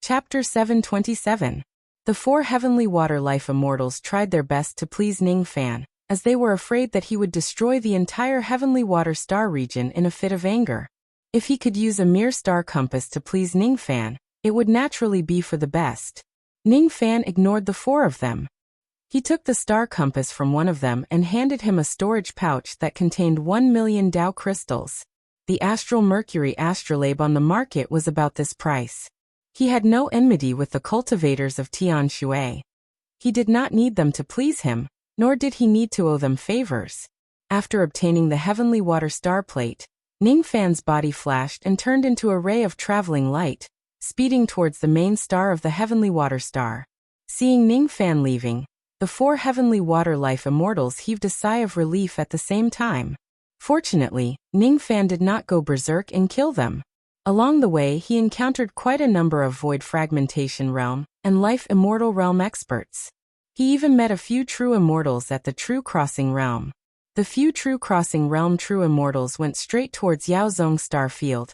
Chapter 727. The four heavenly water life immortals tried their best to please Ning Fan, as they were afraid that he would destroy the entire heavenly water star region in a fit of anger. If he could use a mere star compass to please Ning Fan, it would naturally be for the best. Ning Fan ignored the four of them. He took the star compass from one of them and handed him a storage pouch that contained 1,000,000 Dao crystals. The astral mercury astrolabe on the market was about this price. He had no enmity with the cultivators of Tianshui. He did not need them to please him, nor did he need to owe them favors. After obtaining the heavenly water star plate, Ning Fan's body flashed and turned into a ray of traveling light, speeding towards the main star of the heavenly water star. Seeing Ning Fan leaving, the four heavenly water life immortals heaved a sigh of relief at the same time. Fortunately, Ning Fan did not go berserk and kill them. Along the way, he encountered quite a number of void fragmentation realm and life immortal realm experts. He even met a few true immortals at the True Crossing realm. The few True Crossing realm true immortals went straight towards Yaozong's star field.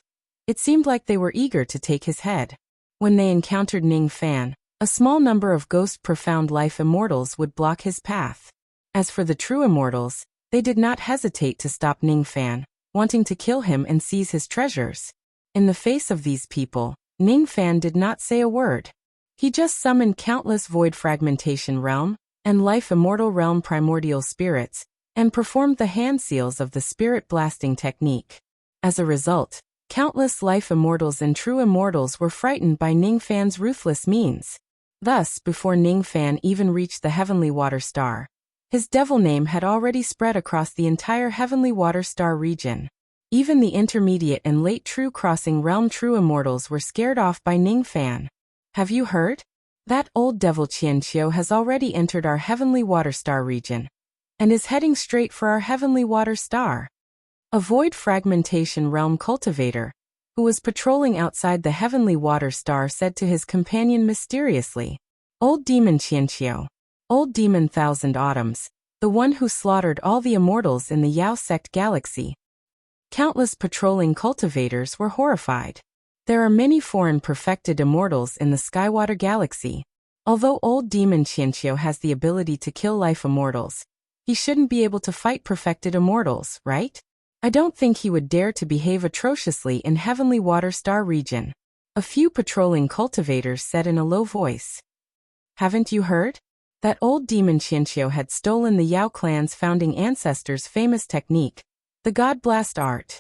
It seemed like they were eager to take his head. When they encountered Ning Fan, a small number of ghost profound life immortals would block his path. As for the true immortals, they did not hesitate to stop Ning Fan, wanting to kill him and seize his treasures. In the face of these people, Ning Fan did not say a word. He just summoned countless void fragmentation realm and life immortal realm primordial spirits, and performed the hand seals of the spirit blasting technique. As a result, countless life immortals and true immortals were frightened by Ning Fan's ruthless means. Thus, before Ning Fan even reached the heavenly water star, his devil name had already spread across the entire heavenly water star region. Even the intermediate and late True Crossing realm true immortals were scared off by Ning Fan. Have you heard? That old devil Qianqiu has already entered our heavenly water star region, and is heading straight for our heavenly water star. A void fragmentation realm cultivator, who was patrolling outside the heavenly water star, said to his companion mysteriously. Old demon Qianqiu. Old demon Thousand Autumns, the one who slaughtered all the immortals in the Yao sect galaxy. Countless patrolling cultivators were horrified. There are many foreign perfected immortals in the Skywater galaxy. Although old demon Qianqiu has the ability to kill life immortals, he shouldn't be able to fight perfected immortals, right? I don't think he would dare to behave atrociously in heavenly water star region. A few patrolling cultivators said in a low voice. Haven't you heard? That old demon Qianqiu had stolen the Yao clan's founding ancestors' famous technique, the God Blast art.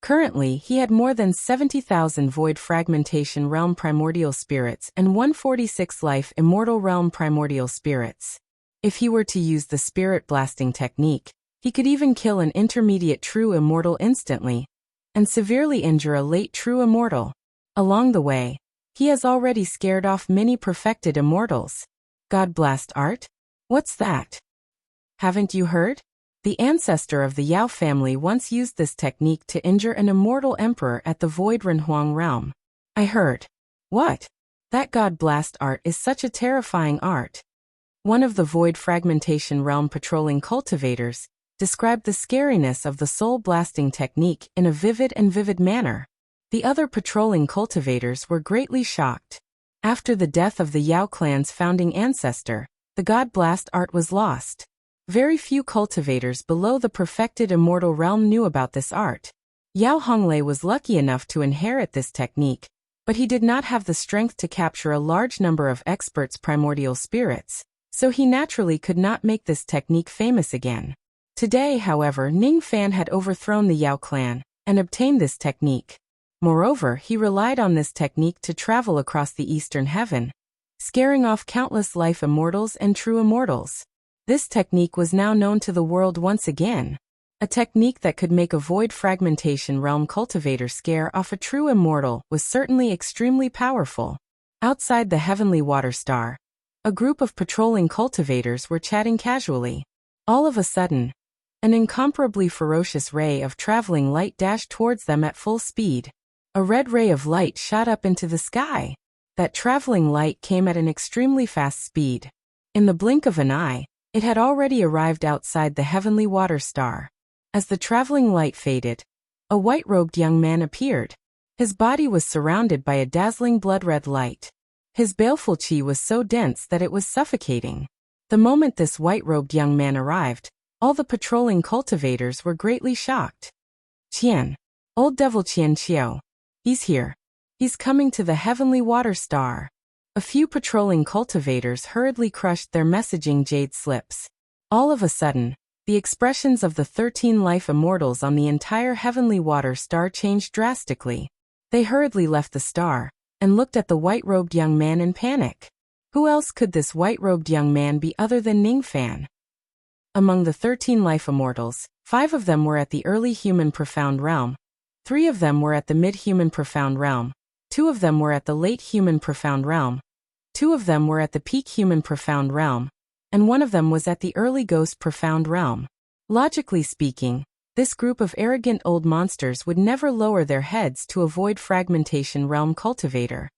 Currently, he had more than 70,000 void fragmentation realm primordial spirits and 146 life immortal realm primordial spirits. If he were to use the spirit blasting technique, he could even kill an intermediate true immortal instantly, and severely injure a late true immortal. Along the way, he has already scared off many perfected immortals. God Blast art? What's that? Haven't you heard? The ancestor of the Yao family once used this technique to injure an immortal emperor at the Void Renhuang realm. I heard. What? That God Blast art is such a terrifying art. One of the Void Fragmentation realm patrolling cultivators described the scariness of the soul blasting technique in a vivid manner. The other patrolling cultivators were greatly shocked. After the death of the Yao clan's founding ancestor, the God Blast art was lost. Very few cultivators below the perfected immortal realm knew about this art. Yao Honglei was lucky enough to inherit this technique, but he did not have the strength to capture a large number of experts' primordial spirits, so he naturally could not make this technique famous again. Today, however, Ning Fan had overthrown the Yao clan and obtained this technique. Moreover, he relied on this technique to travel across the eastern heaven, scaring off countless life immortals and true immortals. This technique was now known to the world once again. A technique that could make a void fragmentation realm cultivator scare off a true immortal was certainly extremely powerful. Outside the heavenly water star, a group of patrolling cultivators were chatting casually. All of a sudden, an incomparably ferocious ray of traveling light dashed towards them at full speed. A red ray of light shot up into the sky. That traveling light came at an extremely fast speed. In the blink of an eye, it had already arrived outside the heavenly water star. As the traveling light faded, a white-robed young man appeared. His body was surrounded by a dazzling blood-red light. His baleful qi was so dense that it was suffocating. The moment this white-robed young man arrived, all the patrolling cultivators were greatly shocked. Qian. Old devil Qian Qiao. He's here. He's coming to the heavenly water star. A few patrolling cultivators hurriedly crushed their messaging jade slips. All of a sudden, the expressions of the 13 life immortals on the entire heavenly water star changed drastically. They hurriedly left the star and looked at the white-robed young man in panic. Who else could this white-robed young man be other than Ningfan? Among the 13 life immortals, 5 of them were at the early human profound realm, 3 of them were at the mid-human profound realm, 2 of them were at the late human profound realm, 2 of them were at the peak human profound realm, and 1 of them was at the early ghost profound realm. Logically speaking, this group of arrogant old monsters would never lower their heads to avoid fragmentation realm cultivator.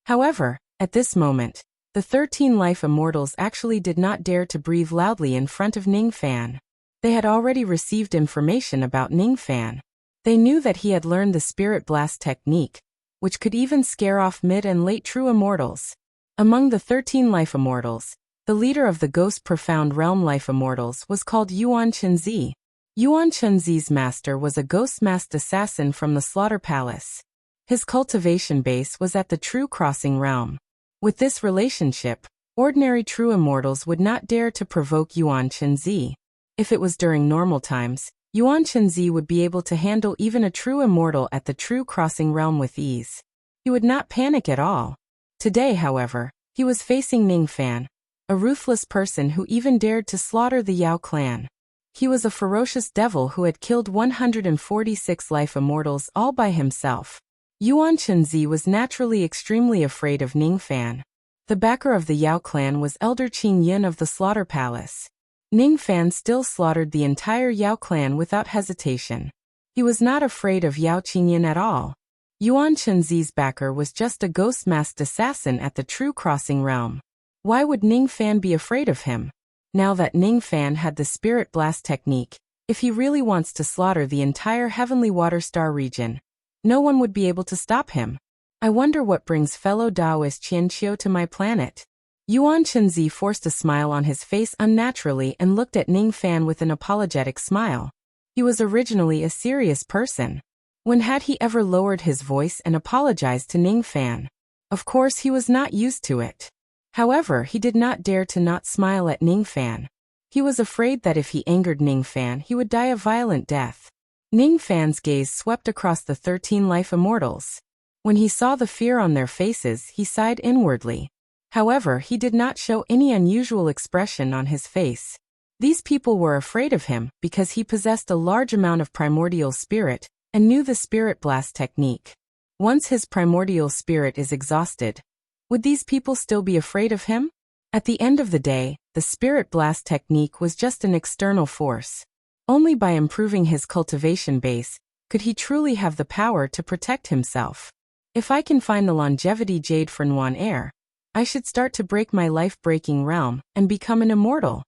However, at this moment, the 13 life immortals actually did not dare to breathe loudly in front of Ningfan. They had already received information about Ningfan. They knew that he had learned the Spirit Blast technique, which could even scare off mid and late true immortals. Among the 13 life immortals, the leader of the Ghost Profound Realm life immortals was called Yuan Chenzi. Yuan Chenzi's master was a ghost-masked assassin from the Slaughter Palace. His cultivation base was at the True Crossing realm. With this relationship, ordinary true immortals would not dare to provoke Yuan Chenzi. If it was during normal times, Yuan Chenzi would be able to handle even a true immortal at the True Crossing realm with ease. He would not panic at all. Today, however, he was facing Ningfan, a ruthless person who even dared to slaughter the Yao clan. He was a ferocious devil who had killed 146 life immortals all by himself. Yuan Chenzi was naturally extremely afraid of Ningfan. The backer of the Yao clan was Elder Qin Yin of the Slaughter Palace. Ningfan still slaughtered the entire Yao clan without hesitation. He was not afraid of Yao Qinyin at all. Yuan Chenzi's backer was just a ghost-masked assassin at the True Crossing realm. Why would Ningfan be afraid of him? Now that Ningfan had the Spirit Blast technique, if he really wants to slaughter the entire Heavenly Water Star region, no one would be able to stop him. I wonder what brings fellow Taoist Qianqiu to my planet. Yuan Chenzi forced a smile on his face unnaturally and looked at Ningfan with an apologetic smile. He was originally a serious person. When had he ever lowered his voice and apologized to Ningfan? Of course he was not used to it. However, he did not dare to not smile at Ningfan. He was afraid that if he angered Ningfan, he would die a violent death. Ningfan's gaze swept across the 13 life immortals. When he saw the fear on their faces, he sighed inwardly. However, he did not show any unusual expression on his face. These people were afraid of him because he possessed a large amount of primordial spirit and knew the Spirit Blast technique. Once his primordial spirit is exhausted, would these people still be afraid of him? At the end of the day, the Spirit Blast technique was just an external force. Only by improving his cultivation base could he truly have the power to protect himself. If I can find the longevity jade for Nuan Air, I should start to break my life-breaking realm and become an immortal.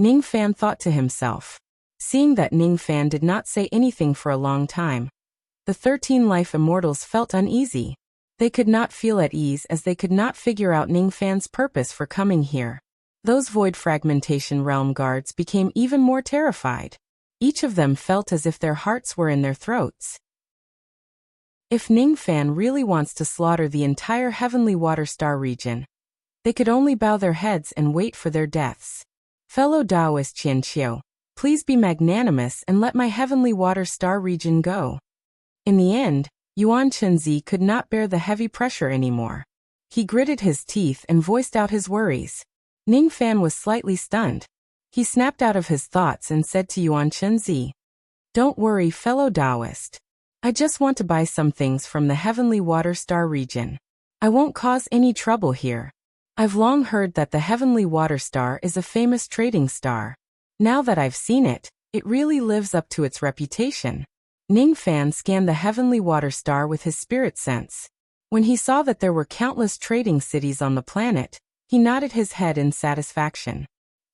Ningfan thought to himself. Seeing that Ningfan did not say anything for a long time, the 13 life immortals felt uneasy. They could not feel at ease as they could not figure out Ningfan's purpose for coming here. Those void fragmentation realm guards became even more terrified. Each of them felt as if their hearts were in their throats. If Ningfan really wants to slaughter the entire Heavenly Water Star region, they could only bow their heads and wait for their deaths. Fellow Taoist Qianqiu, please be magnanimous and let my Heavenly Water Star region go. In the end, Yuan Chenzi could not bear the heavy pressure anymore. He gritted his teeth and voiced out his worries. Ningfan was slightly stunned. He snapped out of his thoughts and said to Yuan Chenzi, "Don't worry, fellow Taoist. I just want to buy some things from the Heavenly Water Star region. I won't cause any trouble here. I've long heard that the Heavenly Water Star is a famous trading star. Now that I've seen it, it really lives up to its reputation." Ningfan scanned the Heavenly Water Star with his spirit sense. When he saw that there were countless trading cities on the planet, he nodded his head in satisfaction.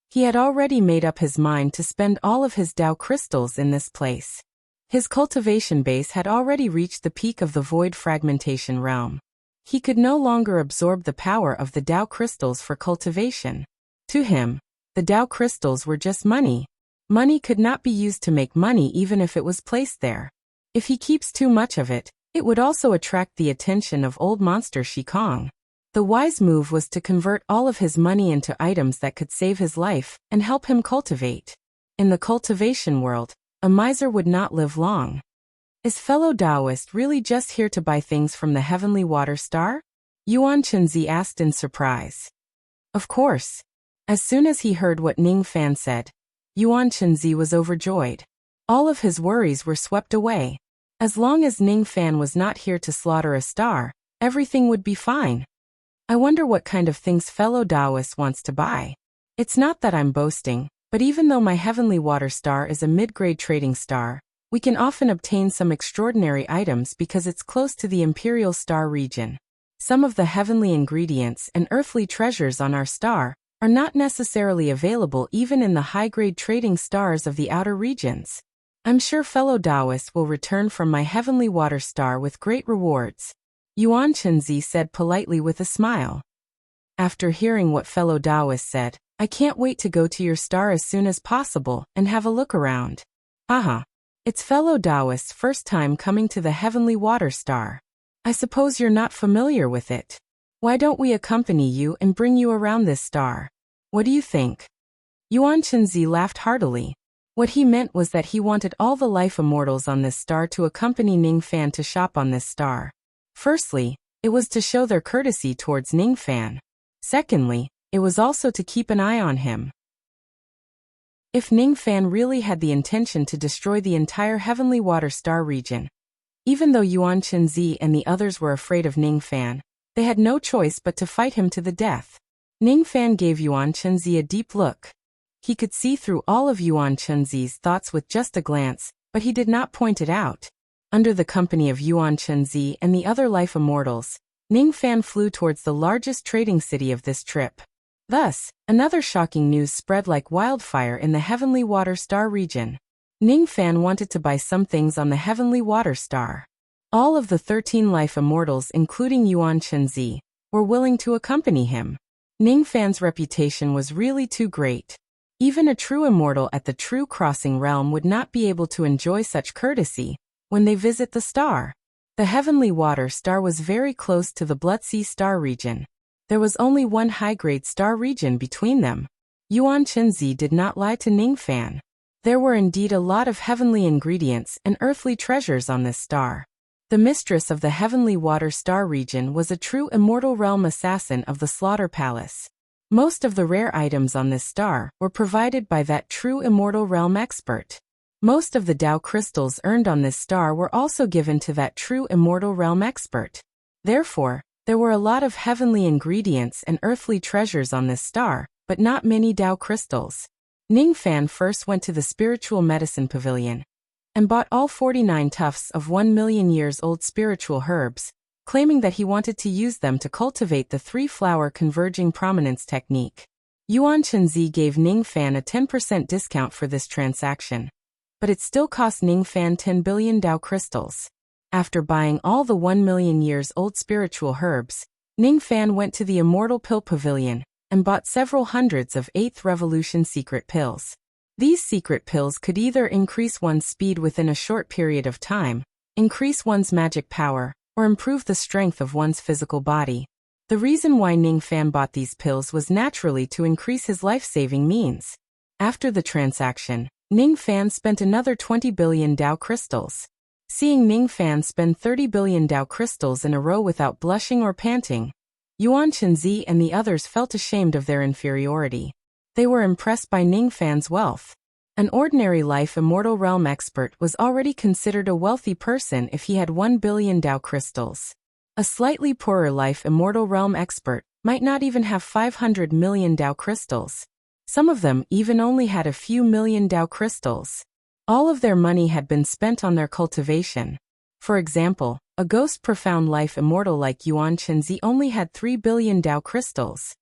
He had already made up his mind to spend all of his Tao crystals in this place. His cultivation base had already reached the peak of the void fragmentation realm. He could no longer absorb the power of the Dao crystals for cultivation. To him, the Dao crystals were just money. Money could not be used to make money even if it was placed there. If he keeps too much of it, it would also attract the attention of old monster Shikong. The wise move was to convert all of his money into items that could save his life and help him cultivate. In the cultivation world, a miser would not live long. Is fellow Taoist really just here to buy things from the heavenly water star? Yuan Chenzi asked in surprise. Of course. As soon as he heard what Ning Fan said, Yuan Chenzi was overjoyed. All of his worries were swept away. As long as Ning Fan was not here to slaughter a star, everything would be fine. I wonder what kind of things fellow Taoist wants to buy. It's not that I'm boasting, but even though my heavenly water star is a mid-grade trading star, we can often obtain some extraordinary items because it's close to the imperial star region. Some of the heavenly ingredients and earthly treasures on our star are not necessarily available even in the high-grade trading stars of the outer regions. I'm sure fellow Taoists will return from my heavenly water star with great rewards. Yuan Chenzi said politely with a smile. After hearing what fellow Taoist said, I can't wait to go to your star as soon as possible and have a look around. Aha. It's fellow Taoist's first time coming to the heavenly water star. I suppose you're not familiar with it. Why don't we accompany you and bring you around this star? What do you think? Yuan Chenzi laughed heartily. What he meant was that he wanted all the life immortals on this star to accompany Ning Fan to shop on this star. Firstly, it was to show their courtesy towards Ning Fan. Secondly, it was also to keep an eye on him. If Ning Fan really had the intention to destroy the entire heavenly water star region, even though Yuan Chenzi and the others were afraid of Ning Fan, they had no choice but to fight him to the death. Ning Fan gave Yuan Chenzi a deep look. He could see through all of Yuan Chenzi's thoughts with just a glance, but he did not point it out. Under the company of Yuan Chenzi and the other life immortals, Ning Fan flew towards the largest trading city of this trip. Thus, another shocking news spread like wildfire in the heavenly water star region. Ning Fan wanted to buy some things on the heavenly water star. All of the 13 life immortals, including Yuan Chenzi, were willing to accompany him. Ning Fan's reputation was really too great. Even a true immortal at the true crossing realm would not be able to enjoy such courtesy when they visit the star. The heavenly water star was very close to the Bloodsea star region. There was only one high-grade star region between them. Yuan Chenzi did not lie to Ning Fan. There were indeed a lot of heavenly ingredients and earthly treasures on this star. The mistress of the heavenly water star region was a true immortal realm assassin of the Slaughter Palace. Most of the rare items on this star were provided by that true immortal realm expert. Most of the Dao crystals earned on this star were also given to that true immortal realm expert. Therefore, there were a lot of heavenly ingredients and earthly treasures on this star, but not many Dao crystals. Ning Fan first went to the spiritual medicine pavilion and bought all 49 tufts of 1 million years old spiritual herbs, claiming that he wanted to use them to cultivate the three-flower converging prominence technique. Yuan Chenzi gave Ning Fan a 10% discount for this transaction, but it still cost Ning Fan 10 billion Dao crystals. After buying all the 1 million years old spiritual herbs, Ning Fan went to the Immortal Pill Pavilion and bought several hundreds of 8th Revolution secret pills. These secret pills could either increase one's speed within a short period of time, increase one's magic power, or improve the strength of one's physical body. The reason why Ning Fan bought these pills was naturally to increase his life-saving means. After the transaction, Ning Fan spent another 20 billion Dao crystals. Seeing Ning Fan spend 30 billion Dao crystals in a row without blushing or panting, Yuan Chenzi and the others felt ashamed of their inferiority. They were impressed by Ning Fan's wealth. An ordinary life immortal realm expert was already considered a wealthy person if he had 1 billion Dao crystals. A slightly poorer life immortal realm expert might not even have 500 million Dao crystals. Some of them even only had a few million Dao crystals. All of their money had been spent on their cultivation. For example, a ghost profound life immortal like Yuan Chenzi only had 3 billion Dao crystals.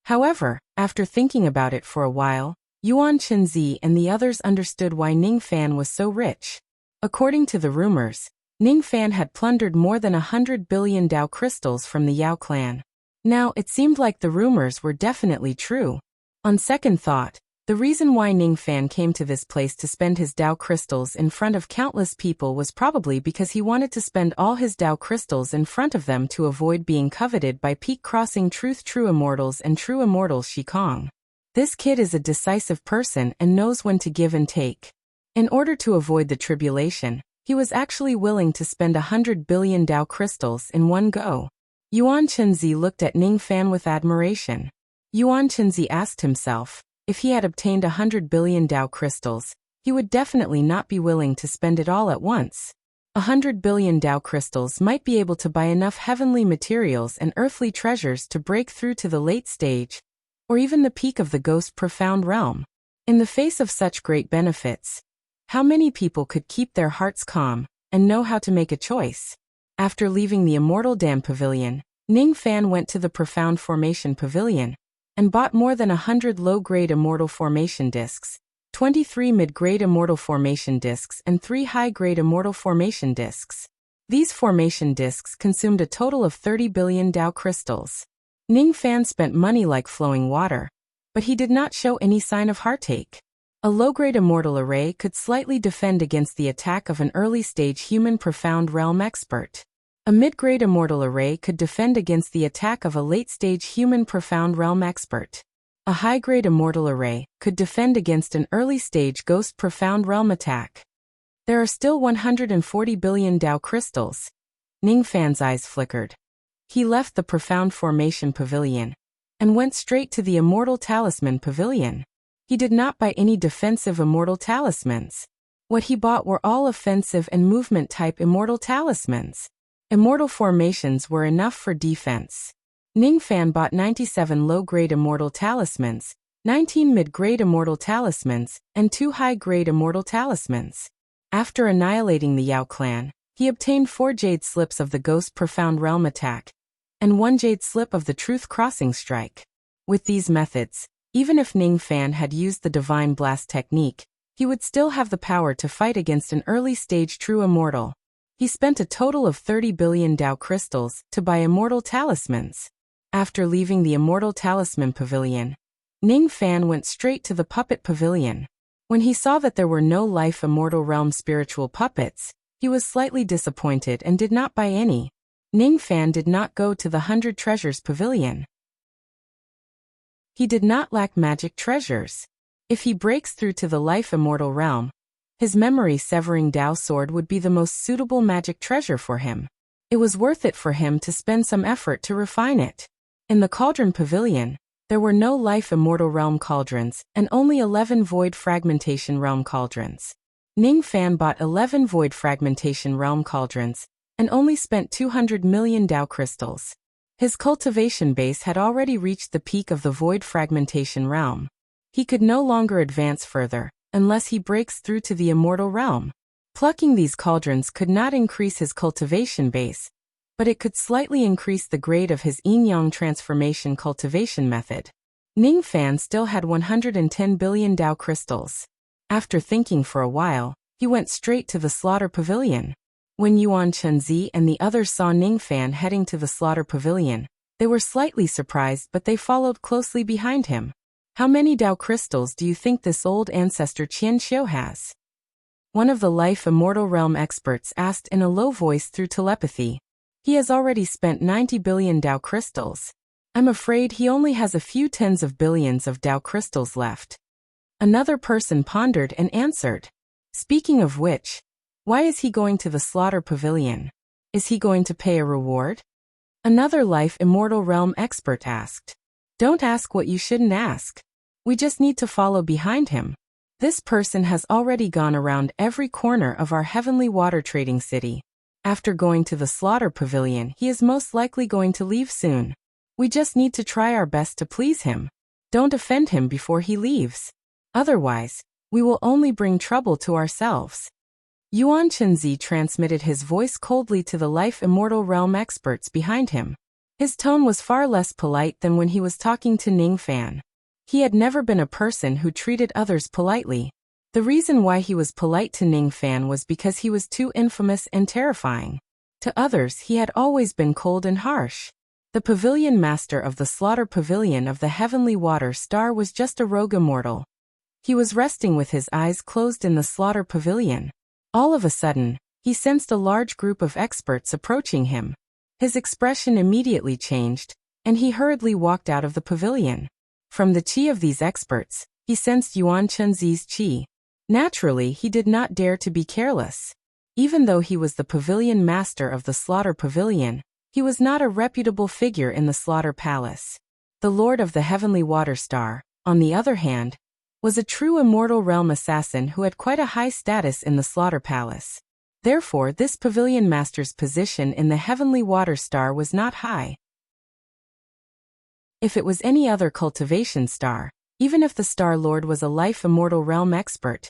However, after thinking about it for a while, Yuan Chenzi and the others understood why Ning Fan was so rich. According to the rumors, Ning Fan had plundered more than 100 billion Dao crystals from the Yao clan. Now, it seemed like the rumors were definitely true. On second thought, the reason why Ning Fan came to this place to spend his Dao crystals in front of countless people was probably because he wanted to spend all his Dao crystals in front of them to avoid being coveted by peak-crossing true immortals and true immortals Shikong. This kid is a decisive person and knows when to give and take. In order to avoid the tribulation, he was actually willing to spend 100 billion Dao crystals in one go. Yuan Chenzi looked at Ning Fan with admiration. Yuan Chenzi asked himself, if he had obtained 100 billion Dao crystals, he would definitely not be willing to spend it all at once. 100 billion Dao crystals might be able to buy enough heavenly materials and earthly treasures to break through to the late stage, or even the peak of the ghost profound realm. In the face of such great benefits, how many people could keep their hearts calm and know how to make a choice? After leaving the Immortal Dam Pavilion, Ning Fan went to the Profound Formation Pavilion and bought more than 100 low-grade Immortal Formation discs, 23 mid-grade Immortal Formation discs and 3 high-grade Immortal Formation discs. These formation discs consumed a total of 30 billion Dao crystals. Ning Fan spent money like flowing water, but he did not show any sign of heartache. A low-grade Immortal Array could slightly defend against the attack of an early-stage human Profound Realm expert. A mid-grade Immortal Array could defend against the attack of a late-stage human Profound Realm expert. A high-grade Immortal Array could defend against an early-stage Ghost Profound Realm attack. There are still 140 billion Dao crystals. Ning Fan's eyes flickered. He left the Profound Formation Pavilion and went straight to the Immortal Talisman Pavilion. He did not buy any defensive Immortal Talismans. What he bought were all offensive and movement-type Immortal Talismans. Immortal Formations were enough for defense. Ning Fan bought 97 low-grade Immortal Talismans, 19 mid-grade Immortal Talismans, and 2 high-grade Immortal Talismans. After annihilating the Yao clan, he obtained 4 jade slips of the Ghost Profound Realm attack, and 1 jade slip of the Truth Crossing strike. With these methods, even if Ning Fan had used the Divine Blast technique, he would still have the power to fight against an early-stage true immortal. He spent a total of 30 billion Dao crystals to buy Immortal Talismans. After leaving the Immortal Talisman Pavilion, Ning Fan went straight to the Puppet Pavilion. When he saw that there were no life Immortal Realm spiritual puppets, he was slightly disappointed and did not buy any. Ning Fan did not go to the 100 Treasures Pavilion. He did not lack magic treasures. If he breaks through to the life Immortal Realm, his memory-severing Dao sword would be the most suitable magic treasure for him. It was worth it for him to spend some effort to refine it. In the Cauldron Pavilion, there were no life Immortal Realm cauldrons and only 11 Void Fragmentation Realm cauldrons. Ning Fan bought 11 Void Fragmentation Realm cauldrons and only spent 200 million Dao crystals. His cultivation base had already reached the peak of the Void Fragmentation Realm. He could no longer advance further unless he breaks through to the Immortal Realm. Plucking these cauldrons could not increase his cultivation base, but it could slightly increase the grade of his yin-yang transformation cultivation method. Ning Fan still had 110 billion Dao crystals. After thinking for a while, he went straight to the Slaughter Pavilion. When Yuan Chenzi and the others saw Ning Fan heading to the Slaughter Pavilion, they were slightly surprised, but they followed closely behind him. How many Dao crystals do you think this old ancestor Qian Xiu has? One of the Life Immortal Realm experts asked in a low voice through telepathy. He has already spent 90 billion Dao crystals. I'm afraid he only has a few tens of billions of Dao crystals left. Another person pondered and answered. Speaking of which, why is he going to the Slaughter Pavilion? Is he going to pay a reward? Another Life Immortal Realm expert asked. Don't ask what you shouldn't ask. We just need to follow behind him. This person has already gone around every corner of our heavenly water trading city. After going to the Slaughter Pavilion, he is most likely going to leave soon. We just need to try our best to please him. Don't offend him before he leaves. Otherwise, we will only bring trouble to ourselves. Yuan Chenzi transmitted his voice coldly to the Life Immortal Realm experts behind him. His tone was far less polite than when he was talking to Ning Fan. He had never been a person who treated others politely. The reason why he was polite to Ning Fan was because he was too infamous and terrifying. To others he had always been cold and harsh. The pavilion master of the slaughter pavilion of the heavenly water star was just a rogue immortal. He was resting with his eyes closed in the slaughter pavilion. All of a sudden, he sensed a large group of experts approaching him. His expression immediately changed, and he hurriedly walked out of the pavilion. From the qi of these experts, he sensed Yuan Chenzi's qi. Naturally, he did not dare to be careless. Even though he was the pavilion master of the slaughter pavilion, he was not a reputable figure in the slaughter palace. The lord of the heavenly water star, on the other hand, was a true immortal realm assassin who had quite a high status in the slaughter palace. Therefore, this pavilion master's position in the heavenly water star was not high. If it was any other cultivation star, even if the Star Lord was a life immortal realm expert,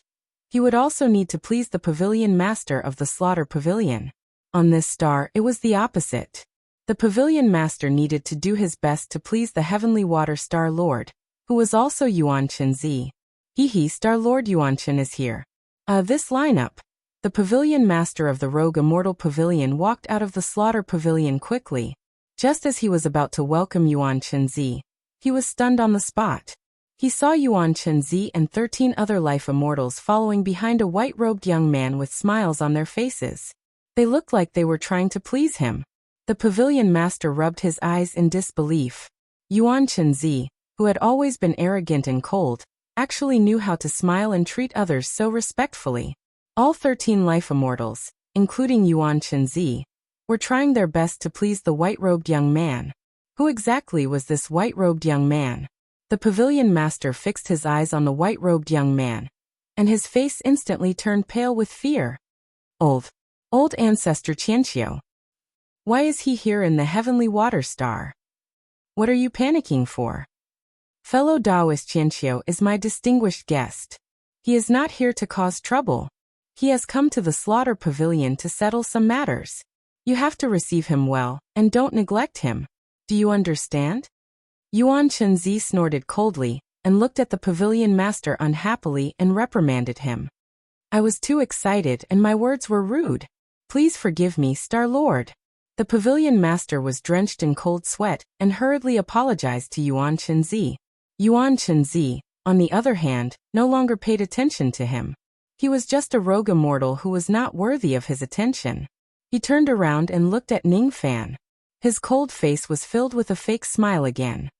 he would also need to please the pavilion master of the slaughter pavilion. On this star, it was the opposite. The pavilion master needed to do his best to please the heavenly water star lord, who was also Yuan Chenzi. Star Lord Yuan Chen is here. This lineup. The pavilion master of the rogue immortal pavilion walked out of the slaughter pavilion quickly. Just as he was about to welcome Yuan Chenzi, he was stunned on the spot. He saw Yuan Chenzi and 13 other life immortals following behind a white-robed young man with smiles on their faces. They looked like they were trying to please him. The pavilion master rubbed his eyes in disbelief. Yuan Chenzi, who had always been arrogant and cold, actually knew how to smile and treat others so respectfully. All 13 life immortals, including Yuan Chenzi, were trying their best to please the white-robed young man. Who exactly was this white-robed young man? The pavilion master fixed his eyes on the white-robed young man, and his face instantly turned pale with fear. Old ancestor Qianqiu. Why is he here in the heavenly water star? What are you panicking for? Fellow Taoist Qianqiu is my distinguished guest. He is not here to cause trouble. He has come to the slaughter pavilion to settle some matters. You have to receive him well, and don't neglect him. Do you understand? Yuan Chenzi snorted coldly, and looked at the pavilion master unhappily and reprimanded him. I was too excited and my words were rude. Please forgive me, Star Lord. The pavilion master was drenched in cold sweat, and hurriedly apologized to Yuan Chenzi. Yuan Chenzi, on the other hand, no longer paid attention to him. He was just a rogue immortal who was not worthy of his attention. He turned around and looked at Ning Fan. His cold face was filled with a fake smile again.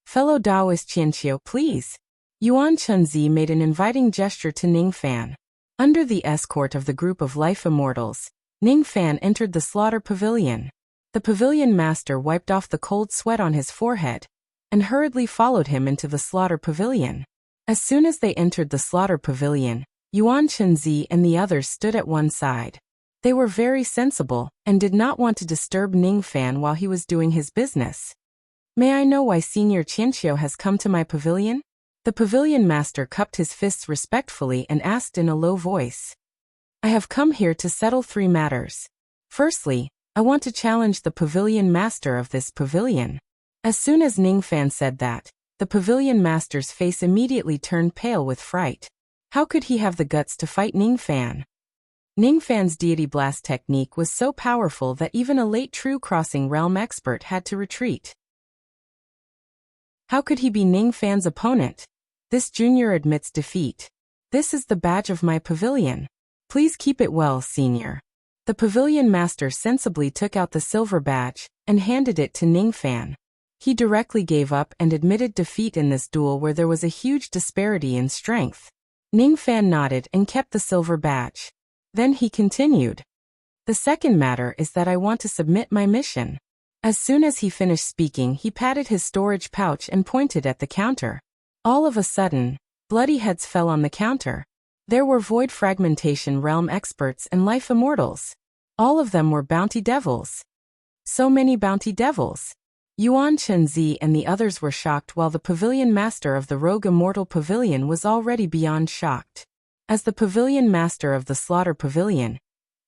Fellow Taoist Qianqiu, please. Yuan Chenzi made an inviting gesture to Ning Fan. Under the escort of the group of life immortals, Ning Fan entered the slaughter pavilion. The pavilion master wiped off the cold sweat on his forehead, and hurriedly followed him into the slaughter pavilion. As soon as they entered the slaughter pavilion, Yuan Chenzi and the others stood at one side. They were very sensible, and did not want to disturb Ning Fan while he was doing his business. May I know why Senior Qianqiu has come to my pavilion? The pavilion master cupped his fists respectfully and asked in a low voice. I have come here to settle 3 matters. Firstly, I want to challenge the pavilion master of this pavilion. As soon as Ning Fan said that, the pavilion master's face immediately turned pale with fright. How could he have the guts to fight Ning Fan? Ning Fan's deity blast technique was so powerful that even a late true crossing realm expert had to retreat. How could he be Ning Fan's opponent? This junior admits defeat. This is the badge of my pavilion. Please keep it well, senior. The pavilion master sensibly took out the silver badge, and handed it to Ning Fan. He directly gave up and admitted defeat in this duel where there was a huge disparity in strength. Ning Fan nodded and kept the silver badge. Then he continued. The second matter is that I want to submit my mission. As soon as he finished speaking, he patted his storage pouch and pointed at the counter. All of a sudden, bloody heads fell on the counter. There were void fragmentation realm experts and life immortals. All of them were bounty devils. So many bounty devils. Yuan Chenzi and the others were shocked while the pavilion master of the rogue immortal pavilion was already beyond shocked. As the pavilion master of the slaughter pavilion,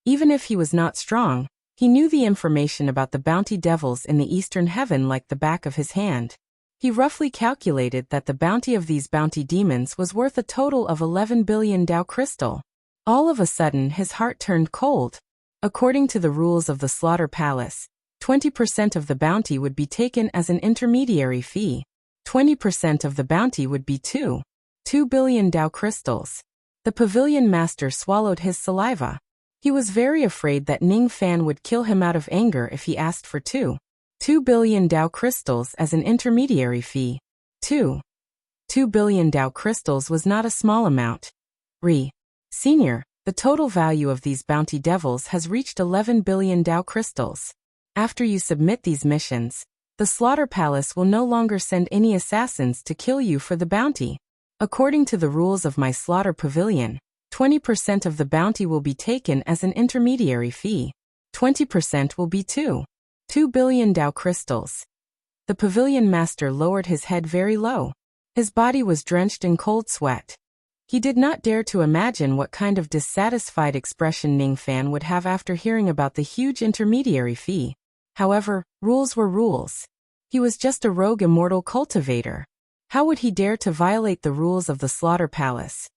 even if he was not strong, he knew the information about the bounty devils in the eastern heaven like the back of his hand. He roughly calculated that the bounty of these bounty demons was worth a total of 11 billion Dao crystal. All of a sudden his heart turned cold. According to the rules of the Slaughter Palace, 20% of the bounty would be taken as an intermediary fee. 20% of the bounty would be 2 billion Dao crystals. The pavilion master swallowed his saliva. He was very afraid that Ning Fan would kill him out of anger if he asked for 2 billion Dao crystals as an intermediary fee. 2 billion Dao crystals was not a small amount. Senior, the total value of these bounty devils has reached 11 billion Dao crystals. After you submit these missions, the Slaughter Palace will no longer send any assassins to kill you for the bounty. According to the rules of my Slaughter Pavilion, 20% of the bounty will be taken as an intermediary fee. 20% will be 2 billion Dao crystals. The pavilion master lowered his head very low. His body was drenched in cold sweat. He did not dare to imagine what kind of dissatisfied expression Ning Fan would have after hearing about the huge intermediary fee. However, rules were rules. He was just a rogue immortal cultivator. How would he dare to violate the rules of the Slaughter Palace?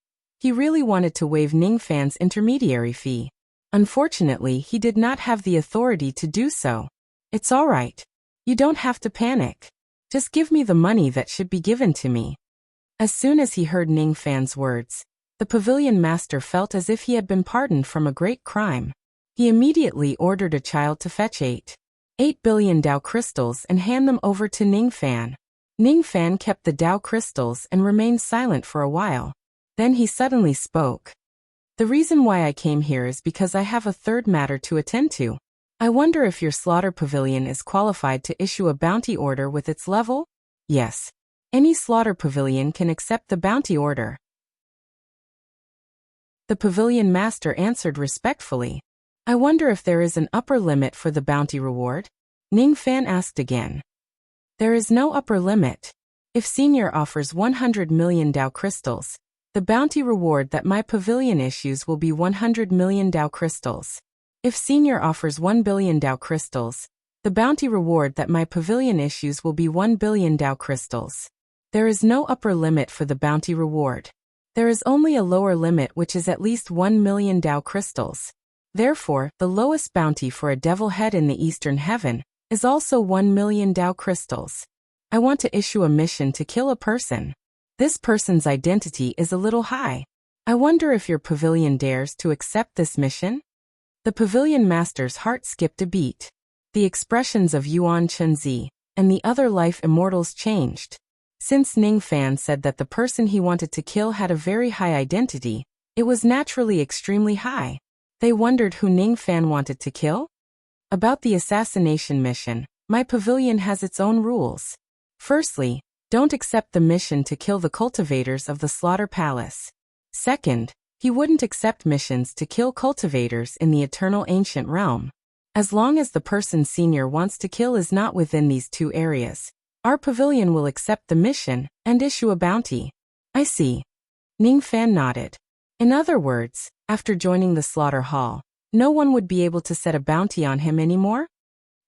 He really wanted to waive Ning Fan's intermediary fee. Unfortunately, he did not have the authority to do so. It's all right. You don't have to panic. Just give me the money that should be given to me. As soon as he heard Ning Fan's words, the pavilion master felt as if he had been pardoned from a great crime. He immediately ordered a child to fetch 8 billion Dao crystals and hand them over to Ning Fan. Ning Fan kept the Dao crystals and remained silent for a while. Then he suddenly spoke. The reason why I came here is because I have a third matter to attend to. I wonder if your Slaughter Pavilion is qualified to issue a bounty order with its level? Yes. Any Slaughter Pavilion can accept the bounty order. The pavilion master answered respectfully. I wonder if there is an upper limit for the bounty reward? Ning Fan asked again. There is no upper limit. If Senior offers 100 million Dao crystals, the bounty reward that my pavilion issues will be 100 million Dao crystals. If Senior offers 1 billion Dao crystals, the bounty reward that my pavilion issues will be 1 billion Dao crystals. There is no upper limit for the bounty reward. There is only a lower limit which is at least 1 million Dao crystals. Therefore, the lowest bounty for a devil head in the Eastern Heaven is also 1 million Dao crystals. I want to issue a mission to kill a person. This person's identity is a little high. I wonder if your pavilion dares to accept this mission? The pavilion master's heart skipped a beat. The expressions of Yuan Chunzi and the other life immortals changed. Since Ning Fan said that the person he wanted to kill had a very high identity, it was naturally extremely high. They wondered who Ning Fan wanted to kill? About the assassination mission, my pavilion has its own rules. Firstly, don't accept the mission to kill the cultivators of the Slaughter Palace. Second, he wouldn't accept missions to kill cultivators in the Eternal Ancient Realm. As long as the person Senior wants to kill is not within these two areas, our pavilion will accept the mission and issue a bounty. I see. Ning Fan nodded. In other words, after joining the slaughter hall, no one would be able to set a bounty on him anymore?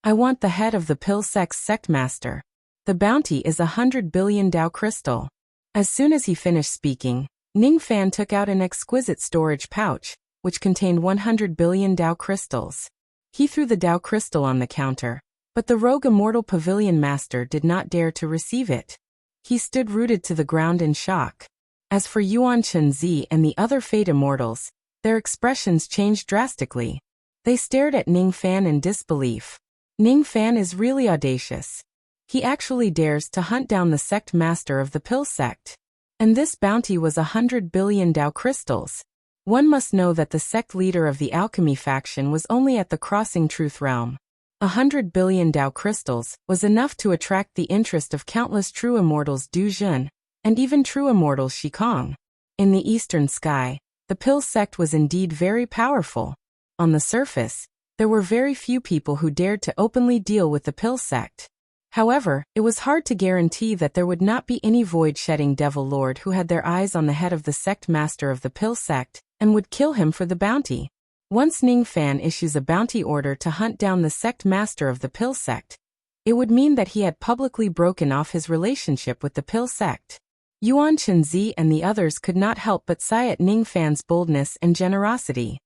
I want the head of the Pill Sect's sect master. The bounty is 100 billion Dao crystal. As soon as he finished speaking, Ning Fan took out an exquisite storage pouch, which contained 100 billion Dao crystals. He threw the Dao crystal on the counter, but the rogue immortal pavilion master did not dare to receive it. He stood rooted to the ground in shock. As for Yuan Chunzi and the other Fate immortals, their expressions changed drastically. They stared at Ning Fan in disbelief. Ning Fan is really audacious. He actually dares to hunt down the sect master of the Pill Sect. And this bounty was 100 billion Dao crystals. One must know that the sect leader of the alchemy faction was only at the Crossing Truth realm. 100 billion Dao crystals was enough to attract the interest of countless true immortals Du Jun, and even true immortals Shikong. In the eastern sky, the Pill Sect was indeed very powerful. On the surface, there were very few people who dared to openly deal with the Pill Sect. However, it was hard to guarantee that there would not be any void-shedding devil lord who had their eyes on the head of the sect master of the Pill Sect and would kill him for the bounty. Once Ning Fan issues a bounty order to hunt down the sect master of the Pill Sect, It would mean that he had publicly broken off his relationship with the Pill sect. Yuan Chunzi and the others could not help but sigh at Ning Fan's boldness and generosity.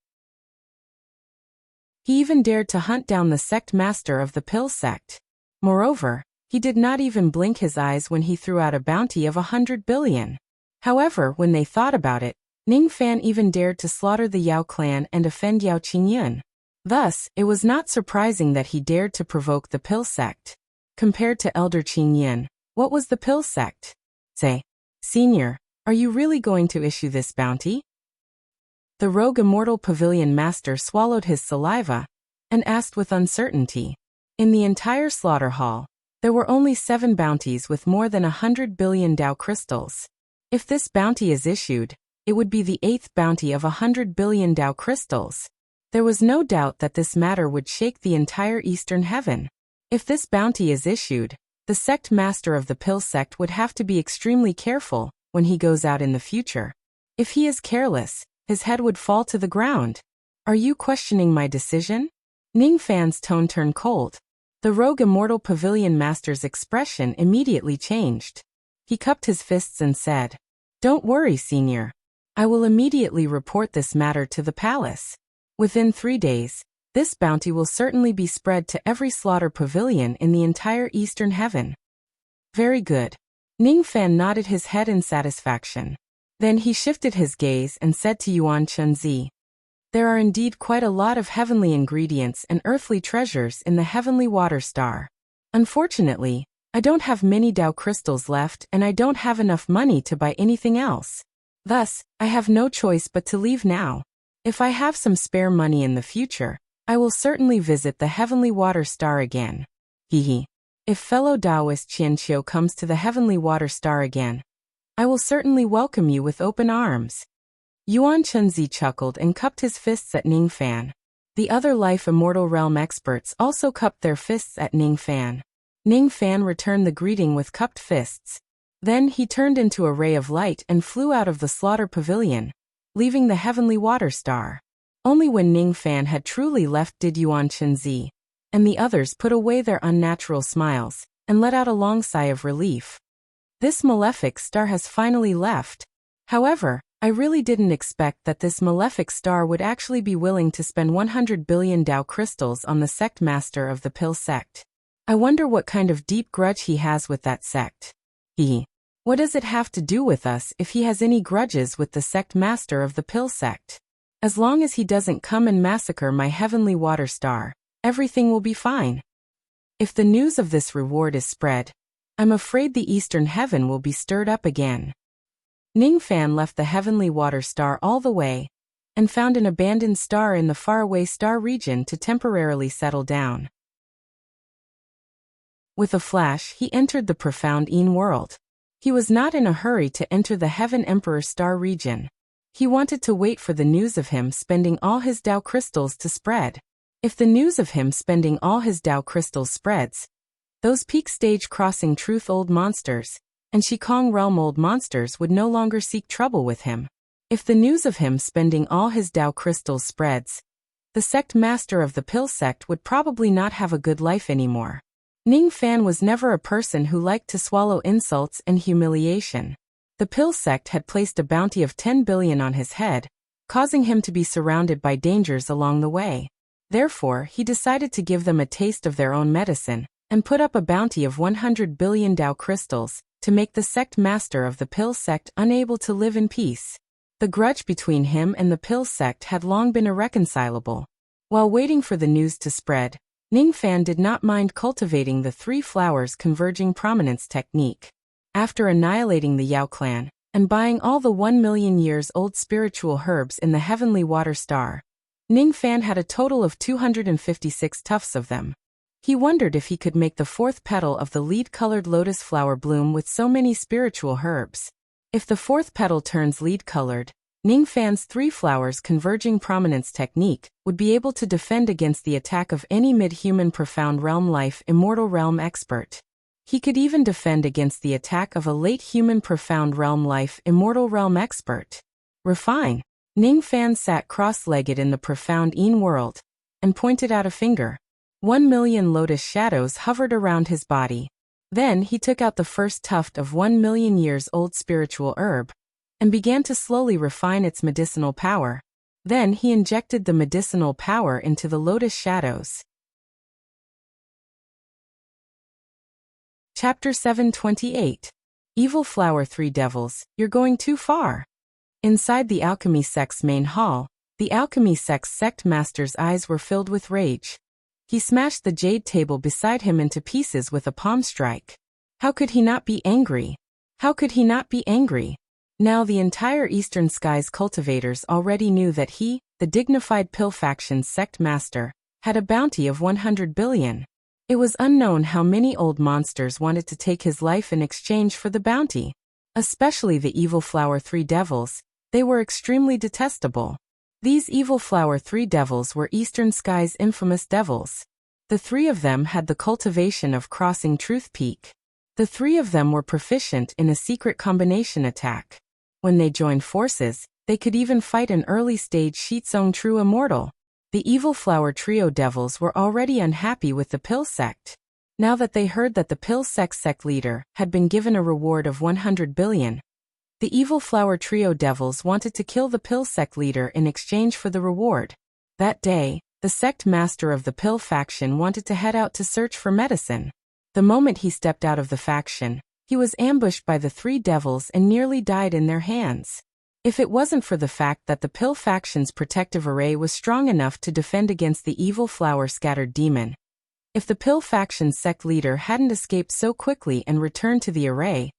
He even dared to hunt down the sect master of the Pill sect. Moreover, he did not even blink his eyes when he threw out a bounty of 100 billion. However, when they thought about it, Ning Fan even dared to slaughter the Yao clan and offend Yao Qingyun. Thus, it was not surprising that he dared to provoke the Pill sect. Compared to Elder Qingyun, what was the Pill sect? Say, Senior, are you really going to issue this bounty? The rogue immortal pavilion master swallowed his saliva and asked with uncertainty. In the entire slaughter hall, there were only 7 bounties with more than 100 billion Dao crystals. If this bounty is issued, it would be the 8th bounty of 100 billion Dao crystals. There was no doubt that this matter would shake the entire Eastern Heaven. If this bounty is issued, the sect master of the Pill sect would have to be extremely careful when he goes out in the future. If he is careless, his head would fall to the ground. Are you questioning my decision? Ning Fan's tone turned cold. The rogue immortal pavilion master's expression immediately changed. He cupped his fists and said, "Don't worry, Senior. I will immediately report this matter to the palace. Within 3 days, this bounty will certainly be spread to every slaughter pavilion in the entire Eastern Heaven." Very good. Ning Fan nodded his head in satisfaction. Then he shifted his gaze and said to Yuan Chunzi, "There are indeed quite a lot of heavenly ingredients and earthly treasures in the heavenly water star. Unfortunately, I don't have many Dao crystals left and I don't have enough money to buy anything else. Thus, I have no choice but to leave now. If I have some spare money in the future, I will certainly visit the heavenly water star again. Hehe. If fellow Taoist Qianqiu comes to the heavenly water star again, I will certainly welcome you with open arms." Yuan Chunzi chuckled and cupped his fists at Ning Fan. The other life immortal realm experts also cupped their fists at Ning Fan. Ning Fan returned the greeting with cupped fists. Then he turned into a ray of light and flew out of the slaughter pavilion, leaving the heavenly water star. Only when Ning Fan had truly left did Yuan Chunzi and the others put away their unnatural smiles and let out a long sigh of relief. This malefic star has finally left. However, I really didn't expect that this malefic star would actually be willing to spend 100 billion Dao crystals on the sect master of the Pill sect. I wonder what kind of deep grudge he has with that sect. What does it have to do with us if he has any grudges with the sect master of the Pill sect? As long as he doesn't come and massacre my heavenly water star, everything will be fine. If the news of this reward is spread, I'm afraid the Eastern Heaven will be stirred up again." Ning Fan left the heavenly water star all the way and found an abandoned star in the faraway star region to temporarily settle down. With a flash, he entered the profound Yin world. He was not in a hurry to enter the Heaven Emperor star region. He wanted to wait for the news of him spending all his Dao crystals to spread. If the news of him spending all his Dao crystals spreads, those peak stage crossing truth old monsters and Shikong realm old monsters would no longer seek trouble with him. If the news of him spending all his Dao crystals spreads, the sect master of the Pill sect would probably not have a good life anymore. Ning Fan was never a person who liked to swallow insults and humiliation. The Pill sect had placed a bounty of 10 billion on his head, causing him to be surrounded by dangers along the way. Therefore, he decided to give them a taste of their own medicine and put up a bounty of 100 billion Dao crystals to make the sect master of the Pill sect unable to live in peace. The grudge between him and the Pill sect had long been irreconcilable. While waiting for the news to spread, Ning Fan did not mind cultivating the 3 flowers converging prominence technique. After annihilating the Yao clan and buying all the 1 million years old spiritual herbs in the heavenly water star, Ning Fan had a total of 256 tufts of them. He wondered if he could make the 4th petal of the lead-colored lotus flower bloom with so many spiritual herbs. If the 4th petal turns lead-colored, Ning Fan's 3 flowers converging prominence technique would be able to defend against the attack of any mid-human profound realm life immortal realm expert. He could even defend against the attack of a late human profound realm life immortal realm expert. Refine. Ning Fan sat cross-legged in the profound Yin world and pointed out a finger. 1,000,000 lotus shadows hovered around his body. Then he took out the first tuft of 1,000,000 years old spiritual herb and began to slowly refine its medicinal power. Then he injected the medicinal power into the lotus shadows. Chapter 728. Evil Flower 3 Devils, You're Going Too Far. Inside the alchemy sect's main hall, the alchemy sect's sect master's eyes were filled with rage. He smashed the jade table beside him into pieces with a palm strike. How could he not be angry? How could he not be angry? Now the entire Eastern Skies cultivators already knew that he, the dignified Pill Faction's sect master, had a bounty of 100 billion. It was unknown how many old monsters wanted to take his life in exchange for the bounty. Especially the Evil Flower 3 Devils, they were extremely detestable. These Evil Flower 3 Devils were Eastern Sky's infamous devils. The three of them had the cultivation of crossing Truth Peak. The three of them were proficient in a secret combination attack. When they joined forces, they could even fight an early-stage Shizong True Immortal. The Evil Flower Trio Devils were already unhappy with the Pill Sect. Now that they heard that the Pill Sect's sect leader had been given a reward of 100 billion, the Evil Flower Trio Devils wanted to kill the Pill Sect leader in exchange for the reward. That day, the sect master of the Pill Faction wanted to head out to search for medicine. The moment he stepped out of the faction, he was ambushed by the three devils and nearly died in their hands. If it wasn't for the fact that the Pill Faction's protective array was strong enough to defend against the Evil Flower Scattered Demon, if the Pill Faction's sect leader hadn't escaped so quickly and returned to the array,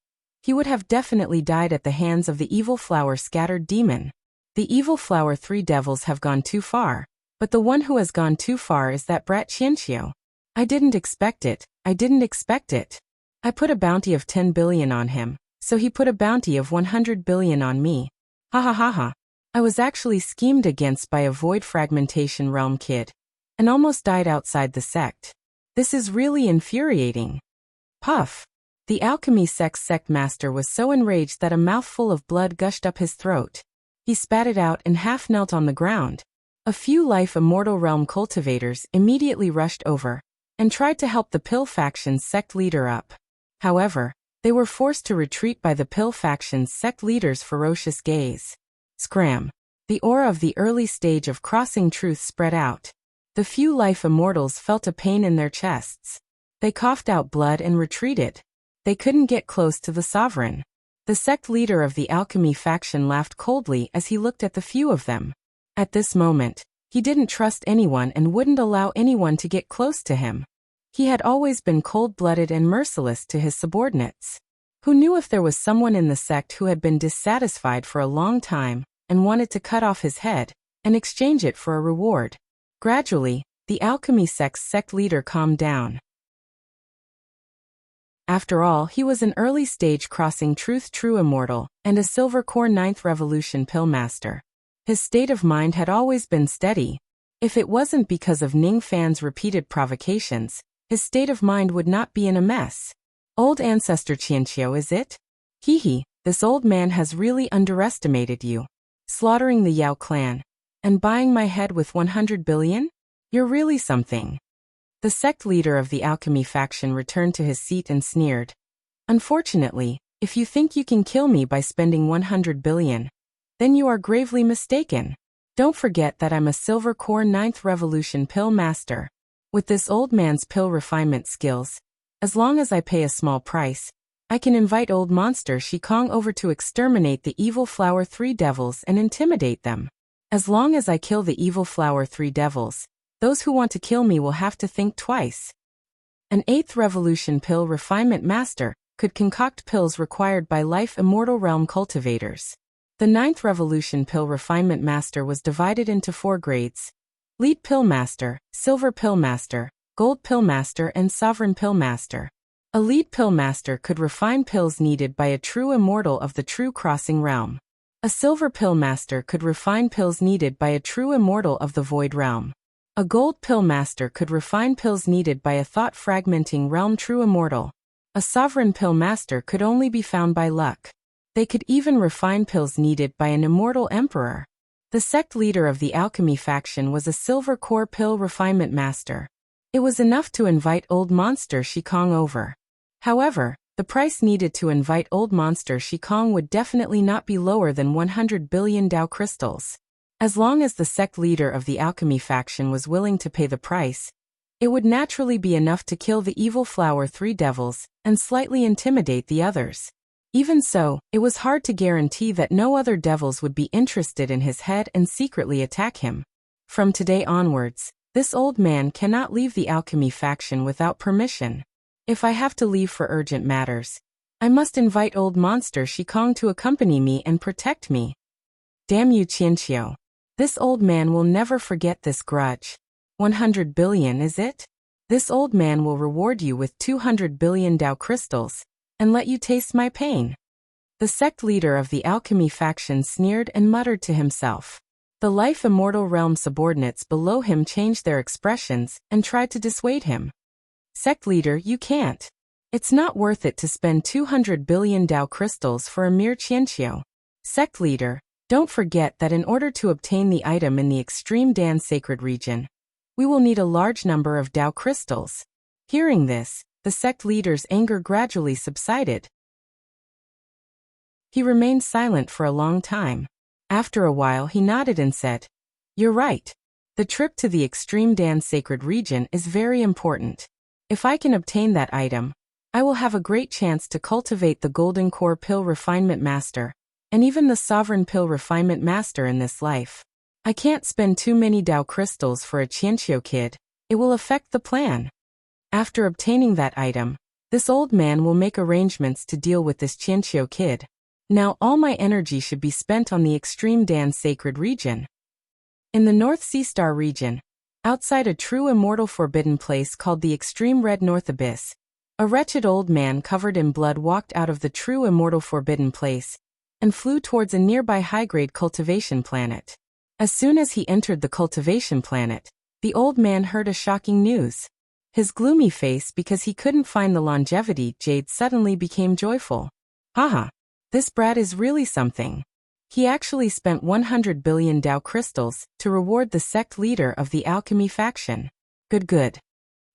he would have definitely died at the hands of the Evil Flower Scattered Demon. The Evil Flower 3 Devils have gone too far, but the one who has gone too far is that brat Qianqiu. I didn't expect it. I didn't expect it. I put a bounty of 10 billion on him, so he put a bounty of 100 billion on me. Ha ha ha ha. I was actually schemed against by a void fragmentation realm kid, and almost died outside the sect. This is really infuriating. Puff. The alchemy sect's sect master was so enraged that a mouthful of blood gushed up his throat. He spat it out and half knelt on the ground. A few life immortal realm cultivators immediately rushed over and tried to help the Pill Faction's sect leader up. However, they were forced to retreat by the Pill Faction's sect leader's ferocious gaze. Scram. The aura of the early stage of crossing truth spread out. The few life immortals felt a pain in their chests. They coughed out blood and retreated. They couldn't get close to the sovereign. The sect leader of the alchemy faction laughed coldly as he looked at the few of them. At this moment, he didn't trust anyone and wouldn't allow anyone to get close to him. He had always been cold-blooded and merciless to his subordinates. Who knew if there was someone in the sect who had been dissatisfied for a long time and wanted to cut off his head and exchange it for a reward? Gradually, the alchemy sect's sect leader calmed down. After all, he was an early-stage crossing truth true immortal and a silver core 9th revolution pill master. His state of mind had always been steady. If it wasn't because of Ning Fan's repeated provocations, his state of mind would not be in a mess. Old ancestor Qianqiu, is it? Hee, this old man has really underestimated you. Slaughtering the Yao clan and buying my head with 100 billion? You're really something. The sect leader of the alchemy faction returned to his seat and sneered. Unfortunately, if you think you can kill me by spending 100 billion, then you are gravely mistaken. Don't forget that I'm a silver core 9th revolution pill master. With this old man's pill refinement skills, as long as I pay a small price, I can invite old monster Shikong over to exterminate the Evil Flower 3 Devils and intimidate them. As long as I kill the Evil Flower 3 Devils, those who want to kill me will have to think twice. An 8th revolution pill refinement master could concoct pills required by life immortal realm cultivators. The 9th revolution pill refinement master was divided into 4 grades: lead pill master, silver pill master, gold pill master, and sovereign pill master. A lead pill master could refine pills needed by a true immortal of the true crossing realm. A silver pill master could refine pills needed by a true immortal of the void realm. A gold pill master could refine pills needed by a thought-fragmenting realm true immortal. A sovereign pill master could only be found by luck. They could even refine pills needed by an immortal emperor. The sect leader of the alchemy faction was a silver core pill refinement master. It was enough to invite old monster Shikong over. However, the price needed to invite old monster Shikong would definitely not be lower than 100 billion Dao crystals. As long as the sect leader of the alchemy faction was willing to pay the price, it would naturally be enough to kill the evil flower 3 devils and slightly intimidate the others. Even so, it was hard to guarantee that no other devils would be interested in his head and secretly attack him. From today onwards, this old man cannot leave the alchemy faction without permission. If I have to leave for urgent matters, I must invite old monster Shikong to accompany me and protect me. Damn you, Qianqiu. This old man will never forget this grudge. 100 billion, is it? This old man will reward you with 200 billion Dao crystals and let you taste my pain. The sect leader of the alchemy faction sneered and muttered to himself. The life immortal realm subordinates below him changed their expressions and tried to dissuade him. Sect leader, you can't. It's not worth it to spend 200 billion Dao crystals for a mere Qianqiu. Sect leader, don't forget that in order to obtain the item in the extreme Dan sacred region, we will need a large number of Dao crystals. Hearing this, the sect leader's anger gradually subsided. He remained silent for a long time. After a while he nodded and said, "You're right. The trip to the extreme Dan sacred region is very important. If I can obtain that item, I will have a great chance to cultivate the Golden Core Pill Refinement Master, and even the Sovereign Pill Refinement Master in this life. I can't spend too many Dao crystals for a Qianqiu kid. It will affect the plan. After obtaining that item, this old man will make arrangements to deal with this Qianqiu kid. Now all my energy should be spent on the extreme Dan sacred region." In the North Sea Star region, outside a true immortal forbidden place called the Extreme Red North Abyss, a wretched old man covered in blood walked out of the true immortal forbidden place and flew towards a nearby high-grade cultivation planet. As soon as he entered the cultivation planet, the old man heard a shocking news. His gloomy face, because he couldn't find the longevity jade, suddenly became joyful. Haha, this brat is really something. He actually spent 100 billion Dao crystals to reward the sect leader of the alchemy faction. Good.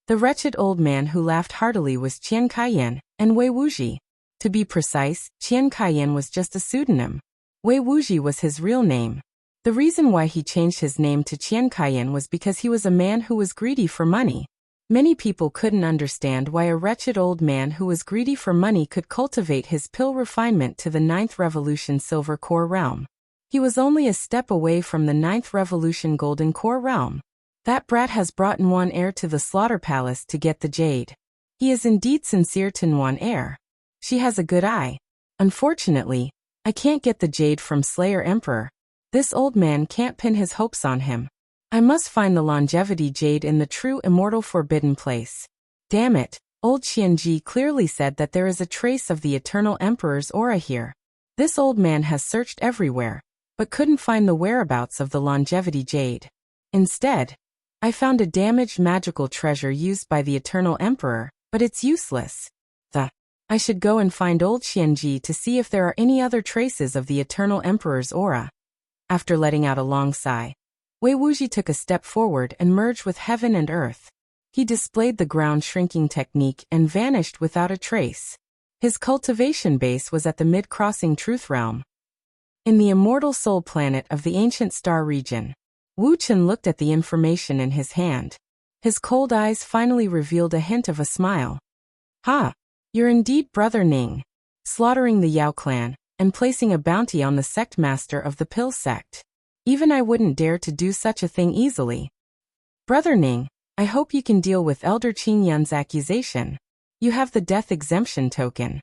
The wretched old man who laughed heartily was Qian Kaiyan and Wei Wuji. To be precise, Qian Kaiyan was just a pseudonym. Wei Wuji was his real name. The reason why he changed his name to Qian Kaiyan was because he was a man who was greedy for money. Many people couldn't understand why a wretched old man who was greedy for money could cultivate his pill refinement to the 9th Revolution Silver Core Realm. He was only a step away from the 9th Revolution Golden Core Realm. That brat has brought Nuan Heir to the Slaughter Palace to get the jade. He is indeed sincere to Nuan Heir. She has a good eye. Unfortunately, I can't get the jade from Slayer Emperor. This old man can't pin his hopes on him. I must find the longevity jade in the true immortal forbidden place. Damn it, old Qianji clearly said that there is a trace of the eternal emperor's aura here. This old man has searched everywhere, but couldn't find the whereabouts of the longevity jade. Instead, I found a damaged magical treasure used by the eternal emperor, but it's useless. I should go and find old Qianji to see if there are any other traces of the eternal emperor's aura. After letting out a long sigh, Wei Wuji took a step forward and merged with heaven and earth. He displayed the ground shrinking technique and vanished without a trace. His cultivation base was at the mid-crossing truth realm. In the immortal soul planet of the ancient star region, Wu Chen looked at the information in his hand. His cold eyes finally revealed a hint of a smile. Ha! You're indeed Brother Ning. Slaughtering the Yao clan and placing a bounty on the sect master of the Pill sect. Even I wouldn't dare to do such a thing easily. Brother Ning, I hope you can deal with Elder Qing Yun's accusation. You have the death exemption token.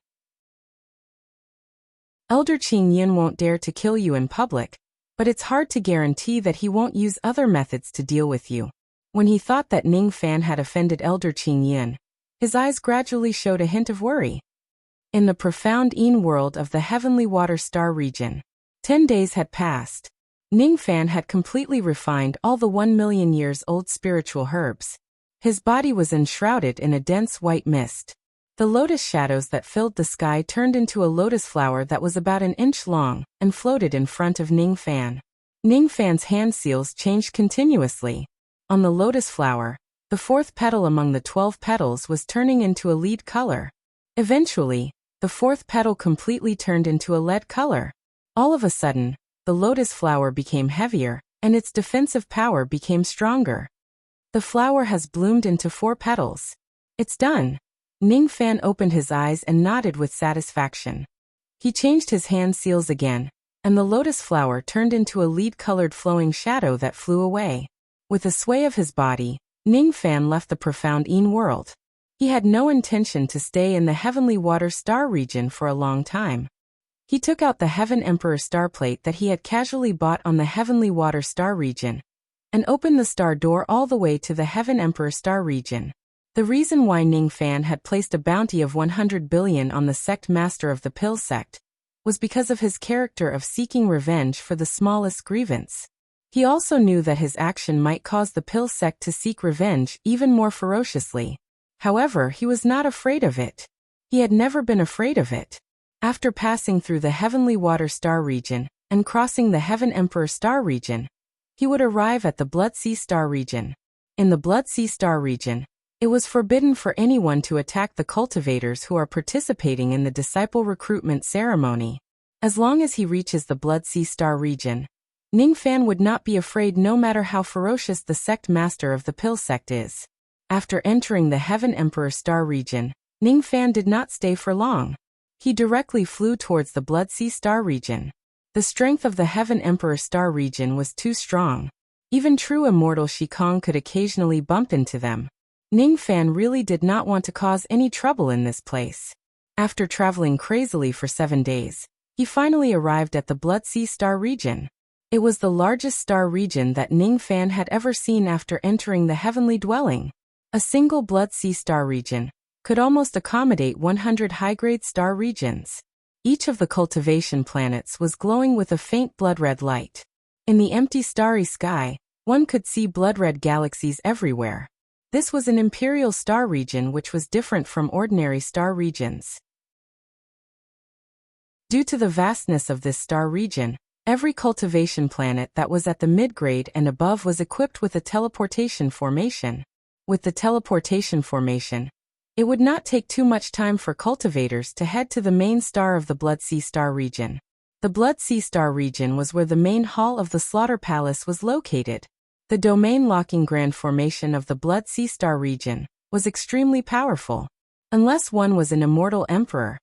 Elder Qing Yun won't dare to kill you in public, but it's hard to guarantee that he won't use other methods to deal with you. When he thought that Ning Fan had offended Elder Qing Yun, his eyes gradually showed a hint of worry. In the profound Yin world of the Heavenly Water Star region, 10 days had passed. Ning Fan had completely refined all the 1 million years old spiritual herbs. His body was enshrouded in a dense white mist. The lotus shadows that filled the sky turned into a lotus flower that was about an inch long and floated in front of Ning Fan. Ning Fan's hand seals changed continuously. On the lotus flower, The fourth petal among the 12 petals was turning into a lead color. Eventually, the fourth petal completely turned into a lead color. All of a sudden, the lotus flower became heavier, and its defensive power became stronger. The flower has bloomed into 4 petals. It's done. Ningfan opened his eyes and nodded with satisfaction. He changed his hand seals again, and the lotus flower turned into a lead-colored flowing shadow that flew away. With a sway of his body, Ningfan left the profound Yin world. He had no intention to stay in the heavenly water star region for a long time. He took out the Heaven Emperor star plate that he had casually bought on the heavenly water star region, and opened the star door all the way to the Heaven Emperor star region. The reason why Ningfan had placed a bounty of 100 billion on the sect master of the Pill sect was because of his character of seeking revenge for the smallest grievance. He also knew that his action might cause the Pill sect to seek revenge even more ferociously. However, he was not afraid of it. He had never been afraid of it. After passing through the Heavenly Water Star region and crossing the Heaven Emperor Star region, he would arrive at the Blood Sea Star region. In the Blood Sea Star region, it was forbidden for anyone to attack the cultivators who are participating in the disciple recruitment ceremony. As long as he reaches the Blood Sea Star region, Ningfan would not be afraid no matter how ferocious the sect master of the Pill sect is. After entering the Heaven Emperor Star region, Ningfan did not stay for long. He directly flew towards the Blood Sea Star region. The strength of the Heaven Emperor Star region was too strong. Even true immortal Shikong could occasionally bump into them. Ningfan really did not want to cause any trouble in this place. After traveling crazily for 7 days, he finally arrived at the Blood Sea Star region. It was the largest star region that Ningfan had ever seen after entering the heavenly dwelling. A single Blood Sea Star region could almost accommodate 100 high-grade star regions. Each of the cultivation planets was glowing with a faint blood-red light. In the empty starry sky, one could see blood-red galaxies everywhere. This was an imperial star region which was different from ordinary star regions. Due to the vastness of this star region, every cultivation planet that was at the mid-grade and above was equipped with a teleportation formation. With the teleportation formation, it would not take too much time for cultivators to head to the main star of the Blood Sea Star region. The Blood Sea Star region was where the main hall of the Slaughter Palace was located. The domain-locking grand formation of the Blood Sea Star region was extremely powerful. Unless one was an immortal emperor,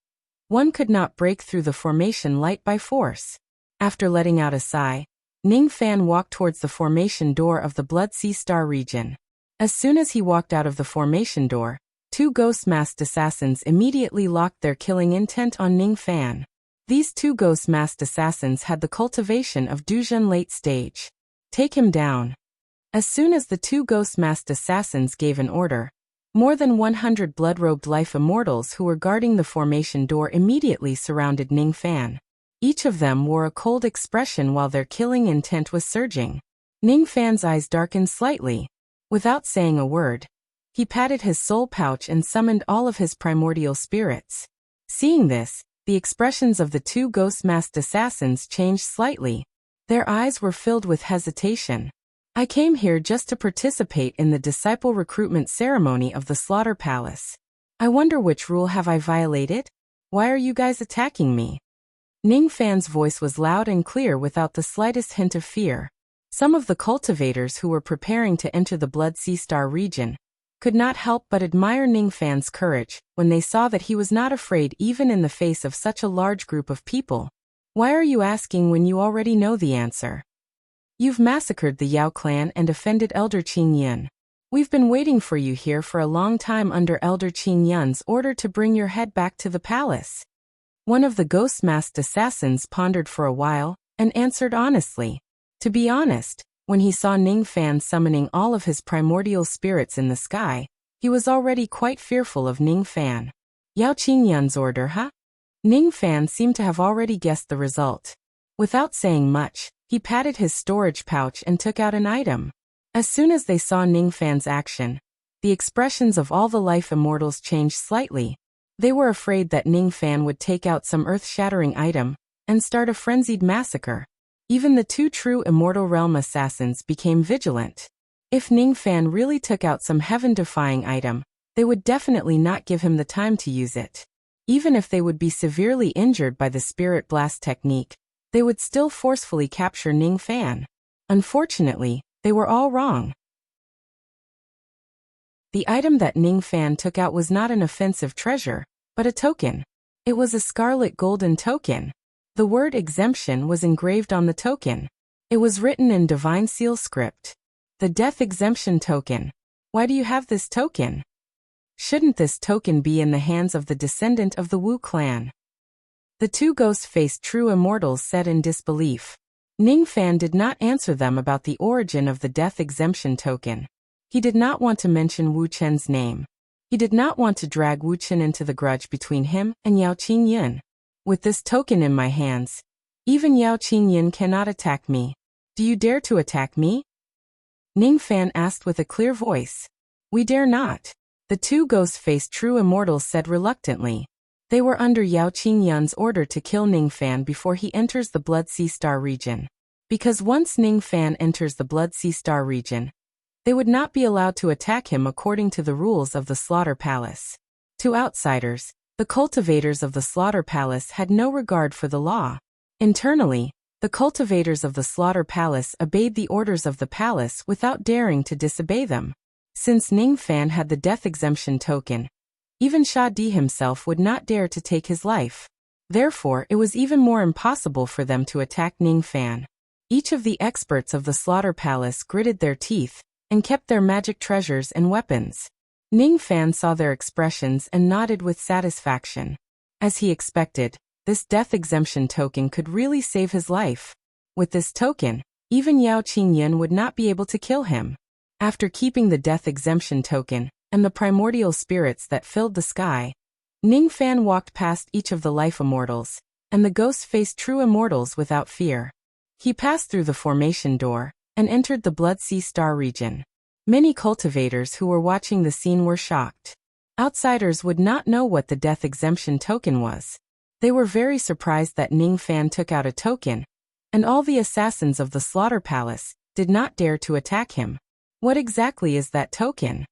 one could not break through the formation light by force. After letting out a sigh, Ningfan walked towards the formation door of the Blood Sea Star region. As soon as he walked out of the formation door, 2 ghost-masked assassins immediately locked their killing intent on Ningfan. These 2 ghost-masked assassins had the cultivation of Duzhen late stage. Take him down. As soon as the 2 ghost-masked assassins gave an order, more than 100 blood-robed life immortals who were guarding the formation door immediately surrounded Ningfan. Each of them wore a cold expression while their killing intent was surging. Ningfan's eyes darkened slightly. Without saying a word, he patted his soul pouch and summoned all of his primordial spirits. Seeing this, the expressions of the 2 ghost-masked assassins changed slightly. Their eyes were filled with hesitation. I came here just to participate in the disciple recruitment ceremony of the Slaughter Palace. I wonder which rule have I violated? Why are you guys attacking me? Ningfan's voice was loud and clear without the slightest hint of fear. Some of the cultivators who were preparing to enter the Blood Sea Star region could not help but admire Ningfan's courage when they saw that he was not afraid even in the face of such a large group of people. Why are you asking when you already know the answer? You've massacred the Yao clan and offended Elder Qing Yun. We've been waiting for you here for a long time under Elder Qing Yun's order to bring your head back to the palace. One of the ghost-masked assassins pondered for a while and answered honestly. To be honest, when he saw Ningfan summoning all of his primordial spirits in the sky, he was already quite fearful of Ningfan. Yao Qing Yun's order, huh? Ningfan seemed to have already guessed the result. Without saying much, he patted his storage pouch and took out an item. As soon as they saw Ningfan's action, the expressions of all the life immortals changed slightly. They were afraid that Ningfan would take out some earth-shattering item and start a frenzied massacre. Even the 2 true Immortal Realm assassins became vigilant. If Ningfan really took out some heaven-defying item, they would definitely not give him the time to use it. Even if they would be severely injured by the spirit blast technique, they would still forcefully capture Ningfan. Unfortunately, they were all wrong. The item that Ningfan took out was not an offensive treasure, but a token. It was a scarlet golden token. The word exemption was engraved on the token. It was written in Divine Seal script. The Death Exemption Token. Why do you have this token? Shouldn't this token be in the hands of the descendant of the Wu clan? The two ghost-faced true immortals said in disbelief. Ningfan did not answer them about the origin of the Death Exemption Token. He did not want to mention Wu Chen's name. He did not want to drag Wu Chen into the grudge between him and Yao Qingyan. With this token in my hands, even Yao Qingyan cannot attack me. Do you dare to attack me? Ningfan asked with a clear voice. We dare not. The two ghost-faced true immortals said reluctantly. They were under Yao Qingyan's order to kill Ningfan before he enters the Blood Sea Star region. Because once Ningfan enters the Blood Sea Star region, they would not be allowed to attack him according to the rules of the Slaughter Palace. To outsiders, the cultivators of the Slaughter Palace had no regard for the law. Internally, the cultivators of the Slaughter Palace obeyed the orders of the palace without daring to disobey them. Since Ningfan had the death exemption token, even Sha Di himself would not dare to take his life. Therefore, it was even more impossible for them to attack Ningfan. Each of the experts of the Slaughter Palace gritted their teeth and kept their magic treasures and weapons. Ningfan saw their expressions and nodded with satisfaction. As he expected, this death exemption token could really save his life. With this token, even Yao Qingyan would not be able to kill him. After keeping the death exemption token and the primordial spirits that filled the sky, Ningfan walked past each of the life immortals and the ghost-faced true immortals without fear. He passed through the formation door and entered the Blood Sea Star region. Many cultivators who were watching the scene were shocked. Outsiders would not know what the death exemption token was. They were very surprised that Ningfan took out a token, and all the assassins of the Slaughter Palace did not dare to attack him. What exactly is that token?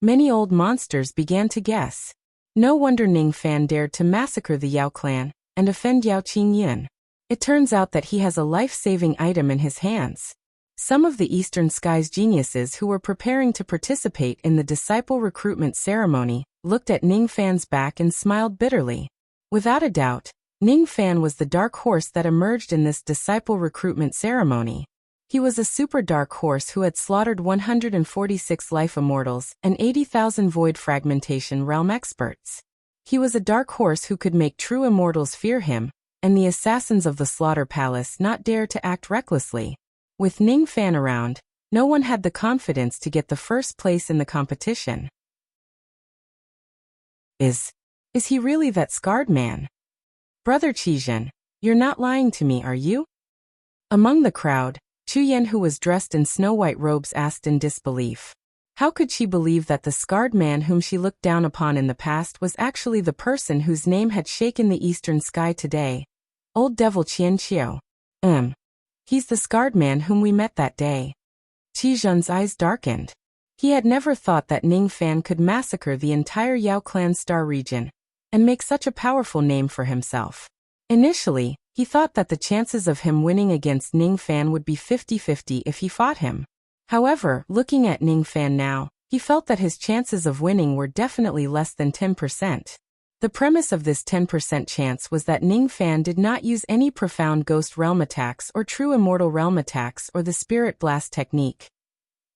Many old monsters began to guess. No wonder Ningfan dared to massacre the Yao clan and offend Yao Qingyan. It turns out that he has a life-saving item in his hands. Some of the Eastern Skies geniuses who were preparing to participate in the disciple recruitment ceremony looked at Ningfan's back and smiled bitterly. Without a doubt, Ningfan was the dark horse that emerged in this disciple recruitment ceremony. He was a super dark horse who had slaughtered 146 life immortals and 80,000 void fragmentation realm experts. He was a dark horse who could make true immortals fear him, and the assassins of the Slaughter Palace not dare to act recklessly. With Ningfan around, no one had the confidence to get the first place in the competition. Is he really that scarred man? Brother Qizhen, you're not lying to me, are you? Among the crowd, Chuyen, who was dressed in snow-white robes, asked in disbelief. How could she believe that the scarred man whom she looked down upon in the past was actually the person whose name had shaken the eastern sky today? Old Devil Qian Qiu. He's the scarred man whom we met that day. Qizhen's eyes darkened. He had never thought that Ningfan could massacre the entire Yao Clan Star region and make such a powerful name for himself. Initially, he thought that the chances of him winning against Ningfan would be 50-50 if he fought him. However, looking at Ningfan now, he felt that his chances of winning were definitely less than 10%. The premise of this 10% chance was that Ningfan did not use any profound ghost realm attacks or true immortal realm attacks or the spirit blast technique.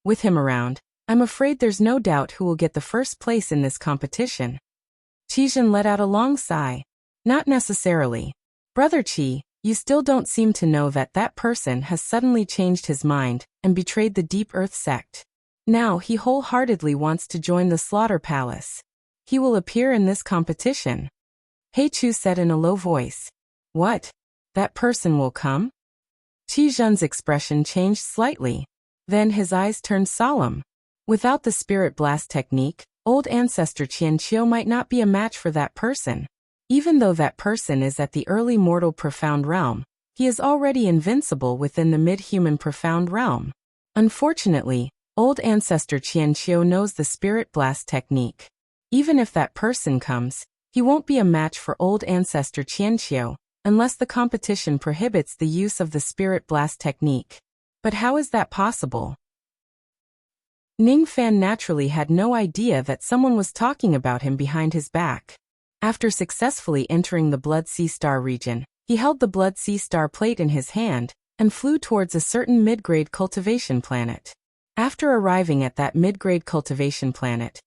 With him around, I'm afraid there's no doubt who will get the first place in this competition. Qizhen let out a long sigh. Not necessarily. Brother Qi, you still don't seem to know that that person has suddenly changed his mind and betrayed the Deep Earth sect. Now he wholeheartedly wants to join the Slaughter Palace. He will appear in this competition. He Chu said in a low voice. What? That person will come? Qizhen's expression changed slightly. Then his eyes turned solemn. Without the spirit blast technique, old ancestor Qian Qiu might not be a match for that person. Even though that person is at the early mortal profound realm, he is already invincible within the mid-human profound realm. Unfortunately, Old ancestor Qianqiu knows the spirit blast technique. Even if that person comes, he won't be a match for old ancestor Qianqiu, unless the competition prohibits the use of the spirit blast technique. But how is that possible? Ning Fan naturally had no idea that someone was talking about him behind his back. After successfully entering the Blood Sea Star region, he held the Blood Sea Star plate in his hand and flew towards a certain mid-grade cultivation planet. After arriving at that mid-grade cultivation planet,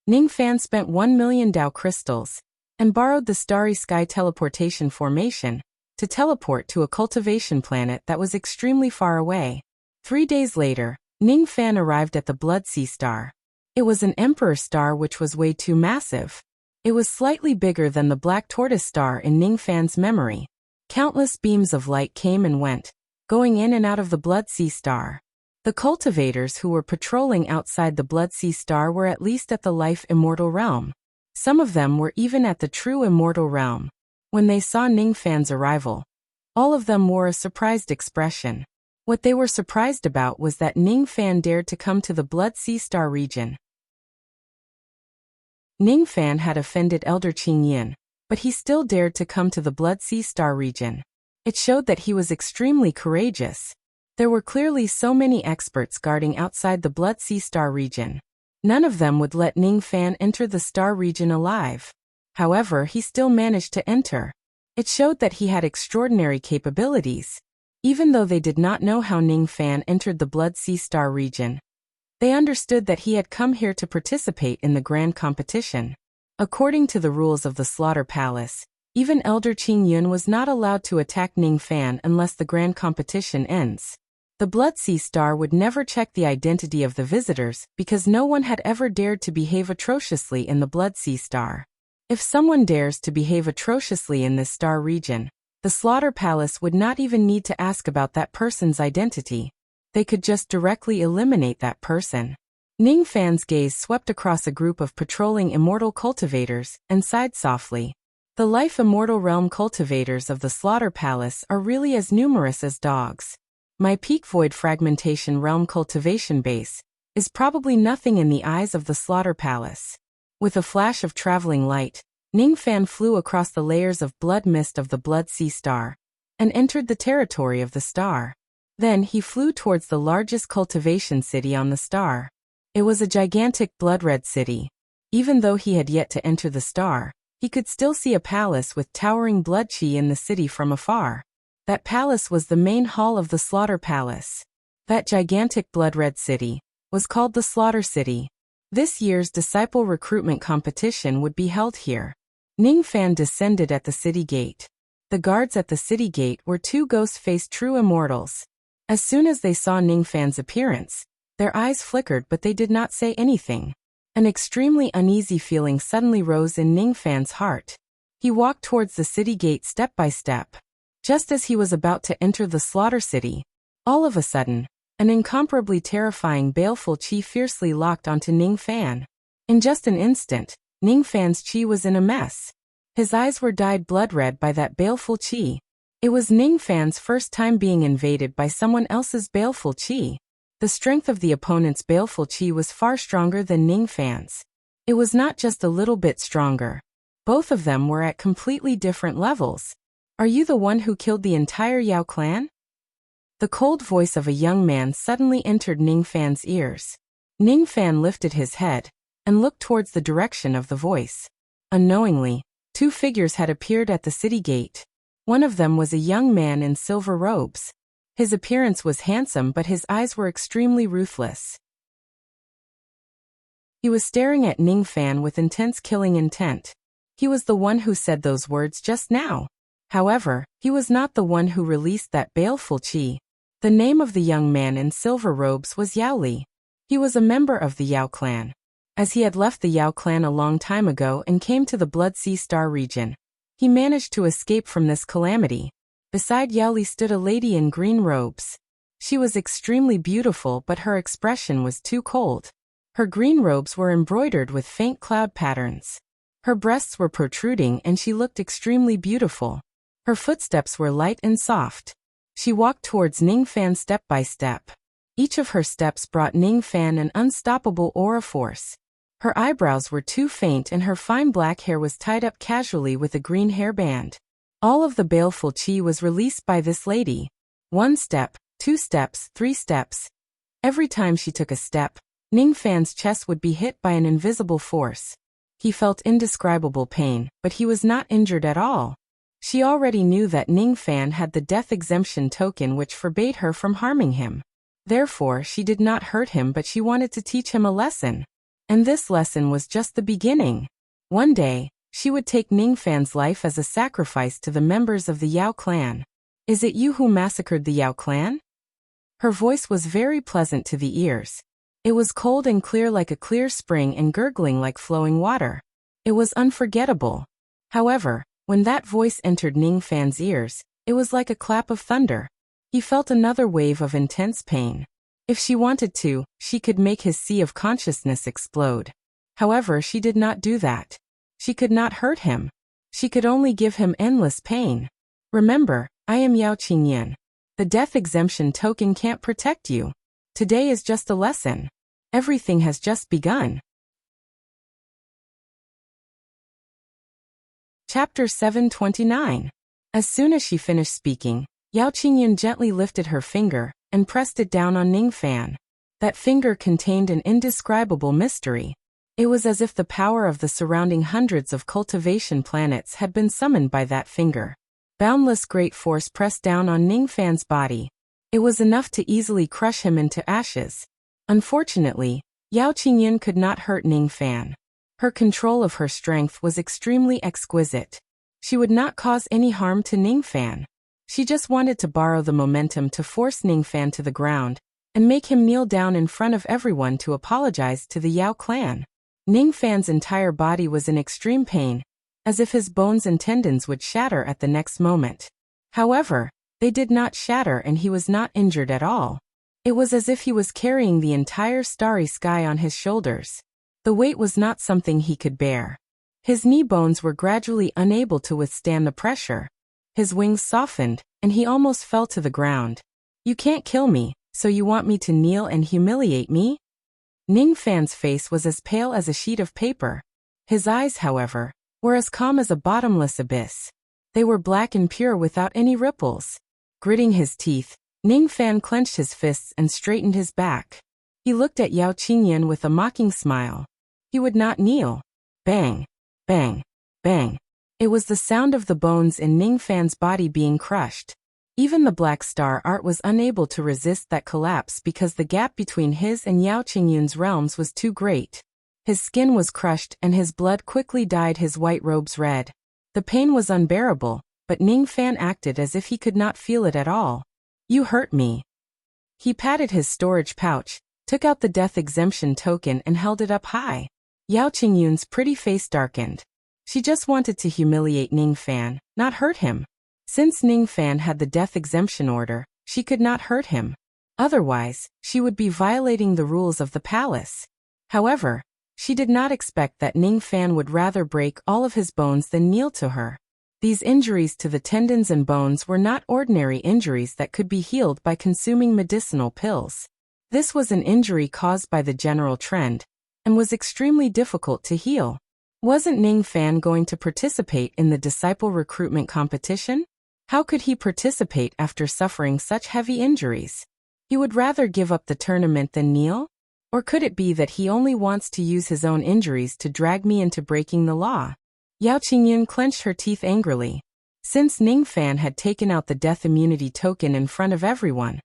Ning Fan spent 1 million Dao crystals and borrowed the Starry Sky teleportation formation to teleport to a cultivation planet that was extremely far away. 3 days later, Ning Fan arrived at the Blood Sea Star. It was an Emperor star which was way too massive. It was slightly bigger than the Black Tortoise star in Ning Fan's memory. Countless beams of light came and went, going in and out of the Blood Sea Star. The cultivators who were patrolling outside the Blood Sea Star were at least at the Life Immortal realm. Some of them were even at the True Immortal realm. When they saw Ning Fan's arrival, all of them wore a surprised expression. What they were surprised about was that Ning Fan dared to come to the Blood Sea Star region. Ning Fan had offended Elder Qing Yin, but he still dared to come to the Blood Sea Star region. It showed that he was extremely courageous. There were clearly so many experts guarding outside the Blood Sea Star region. None of them would let Ning Fan enter the star region alive. However, he still managed to enter. It showed that he had extraordinary capabilities. Even though they did not know how Ning Fan entered the Blood Sea Star region, they understood that he had come here to participate in the grand competition. According to the rules of the Slaughter Palace, even Elder Qing Yun was not allowed to attack Ning Fan unless the grand competition ends. The Blood Sea Star would never check the identity of the visitors because no one had ever dared to behave atrociously in the Blood Sea Star. If someone dares to behave atrociously in this star region, the Slaughter Palace would not even need to ask about that person's identity. They could just directly eliminate that person. Ning Fan's gaze swept across a group of patrolling immortal cultivators and sighed softly. The Life Immortal Realm cultivators of the Slaughter Palace are really as numerous as dogs. My Peak Void Fragmentation Realm cultivation base is probably nothing in the eyes of the Slaughter Palace. With a flash of traveling light, Ning Fan flew across the layers of blood mist of the Blood Sea Star and entered the territory of the star. Then he flew towards the largest cultivation city on the star. It was a gigantic blood-red city. Even though he had yet to enter the star, he could still see a palace with towering blood chi in the city from afar. That palace was the main hall of the Slaughter Palace. That gigantic blood-red city was called the Slaughter City. This year's disciple recruitment competition would be held here. Ning Fan descended at the city gate. The guards at the city gate were 2 ghost-faced true immortals. As soon as they saw Ning Fan's appearance, their eyes flickered but they did not say anything. An extremely uneasy feeling suddenly rose in Ning Fan's heart. He walked towards the city gate step by step. Just as he was about to enter the Slaughter City, all of a sudden, an incomparably terrifying baleful chi fiercely locked onto Ning Fan. In just an instant, Ning Fan's chi was in a mess. His eyes were dyed blood red by that baleful chi. It was Ning Fan's first time being invaded by someone else's baleful chi. The strength of the opponent's baleful chi was far stronger than Ning Fan's. It was not just a little bit stronger. Both of them were at completely different levels. Are you the one who killed the entire Yao clan? The cold voice of a young man suddenly entered Ning Fan's ears. Ning Fan lifted his head and looked towards the direction of the voice. Unknowingly, 2 figures had appeared at the city gate. One of them was a young man in silver robes. His appearance was handsome but his eyes were extremely ruthless. He was staring at Ning Fan with intense killing intent. He was the one who said those words just now. However, he was not the one who released that baleful chi. The name of the young man in silver robes was Yao Li. He was a member of the Yao clan. As he had left the Yao clan a long time ago and came to the Blood Sea Star region, he managed to escape from this calamity. Beside Yao Li stood a lady in green robes. She was extremely beautiful but her expression was too cold. Her green robes were embroidered with faint cloud patterns. Her breasts were protruding and she looked extremely beautiful. Her footsteps were light and soft. She walked towards Ning Fan step by step. Each of her steps brought Ning Fan an unstoppable aura force. Her eyebrows were too faint and her fine black hair was tied up casually with a green hairband. All of the baleful qi was released by this lady. 1 step, 2 steps, 3 steps. Every time she took a step, Ning Fan's chest would be hit by an invisible force. He felt indescribable pain, but he was not injured at all. She already knew that Ning Fan had the death exemption token which forbade her from harming him. Therefore, she did not hurt him, but she wanted to teach him a lesson. And this lesson was just the beginning. One day, she would take Ning Fan's life as a sacrifice to the members of the Yao clan. Is it you who massacred the Yao clan? Her voice was very pleasant to the ears. It was cold and clear like a clear spring and gurgling like flowing water. It was unforgettable. However, when that voice entered Ning Fan's ears, it was like a clap of thunder. He felt another wave of intense pain. If she wanted to, she could make his sea of consciousness explode. However, she did not do that. She could not hurt him. She could only give him endless pain. Remember, I am Yao Qingyan. The death exemption token can't protect you. Today is just a lesson. Everything has just begun. Chapter 729. As soon as she finished speaking, Yao Qingyan gently lifted her finger and pressed it down on Ning Fan. That finger contained an indescribable mystery. It was as if the power of the surrounding hundreds of cultivation planets had been summoned by that finger. Boundless great force pressed down on Ning Fan's body. It was enough to easily crush him into ashes. Unfortunately, Yao Qingyan could not hurt Ning Fan. Her control of her strength was extremely exquisite. She would not cause any harm to Ning Fan. She just wanted to borrow the momentum to force Ning Fan to the ground and make him kneel down in front of everyone to apologize to the Yao clan. Ning Fan's entire body was in extreme pain, as if his bones and tendons would shatter at the next moment. However, they did not shatter and he was not injured at all. It was as if he was carrying the entire starry sky on his shoulders. The weight was not something he could bear. His knee bones were gradually unable to withstand the pressure. His wings softened, and he almost fell to the ground. You can't kill me, so you want me to kneel and humiliate me? Ning Fan's face was as pale as a sheet of paper. His eyes, however, were as calm as a bottomless abyss. They were black and pure without any ripples. Gritting his teeth, Ning Fan clenched his fists and straightened his back. He looked at Yao Qingyan with a mocking smile. He would not kneel. Bang, bang, bang. It was the sound of the bones in Ning Fan's body being crushed. Even the Black Star Art was unable to resist that collapse because the gap between his and Yao Qingyan's realms was too great. His skin was crushed and his blood quickly dyed his white robes red. The pain was unbearable, but Ning Fan acted as if he could not feel it at all. You hurt me. He patted his storage pouch, took out the death exemption token and held it up high. Yao Qingyan's pretty face darkened. She just wanted to humiliate Ning Fan, not hurt him. Since Ning Fan had the death exemption order, she could not hurt him. Otherwise, she would be violating the rules of the palace. However, she did not expect that Ning Fan would rather break all of his bones than kneel to her. These injuries to the tendons and bones were not ordinary injuries that could be healed by consuming medicinal pills. This was an injury caused by the general trend, and was extremely difficult to heal. Wasn't Ning Fan going to participate in the disciple recruitment competition? How could he participate after suffering such heavy injuries? He would rather give up the tournament than kneel? Or could it be that he only wants to use his own injuries to drag me into breaking the law? Yao Qingyan clenched her teeth angrily. Since Ning Fan had taken out the death immunity token in front of everyone,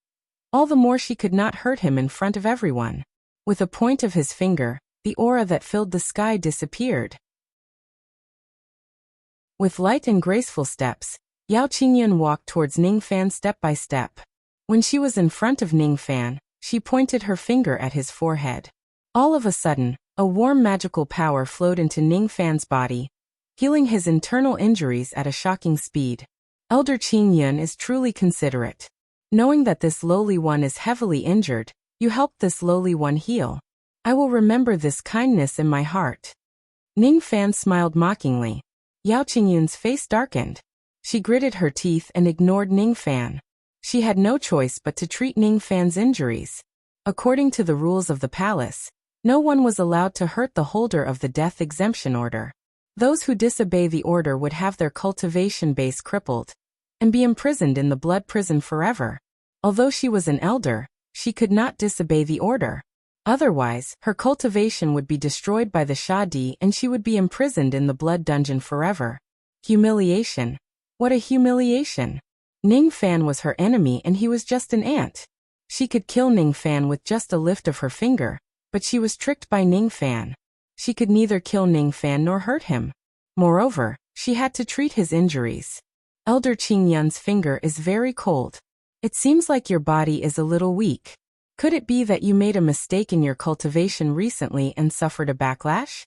all the more she could not hurt him in front of everyone. With a point of his finger, the aura that filled the sky disappeared. With light and graceful steps, Yao Qingyan walked towards Ning Fan step by step. When she was in front of Ning Fan, she pointed her finger at his forehead. All of a sudden, a warm magical power flowed into Ning Fan's body, healing his internal injuries at a shocking speed. Elder Qingyan is truly considerate. Knowing that this lowly one is heavily injured, you helped this lowly one heal. I will remember this kindness in my heart. Ning Fan smiled mockingly. Yao Qingyan's face darkened. She gritted her teeth and ignored Ning Fan. She had no choice but to treat Ning Fan's injuries. According to the rules of the palace, no one was allowed to hurt the holder of the death exemption order. Those who disobey the order would have their cultivation base crippled and be imprisoned in the blood prison forever. Although she was an elder, she could not disobey the order. Otherwise, her cultivation would be destroyed by the Shadi and she would be imprisoned in the blood dungeon forever. Humiliation. What a humiliation! Ning Fan was her enemy and he was just an ant. She could kill Ning Fan with just a lift of her finger, but she was tricked by Ning Fan. She could neither kill Ning Fan nor hurt him. Moreover, she had to treat his injuries. Elder Qing Yun's finger is very cold. It seems like your body is a little weak. Could it be that you made a mistake in your cultivation recently and suffered a backlash?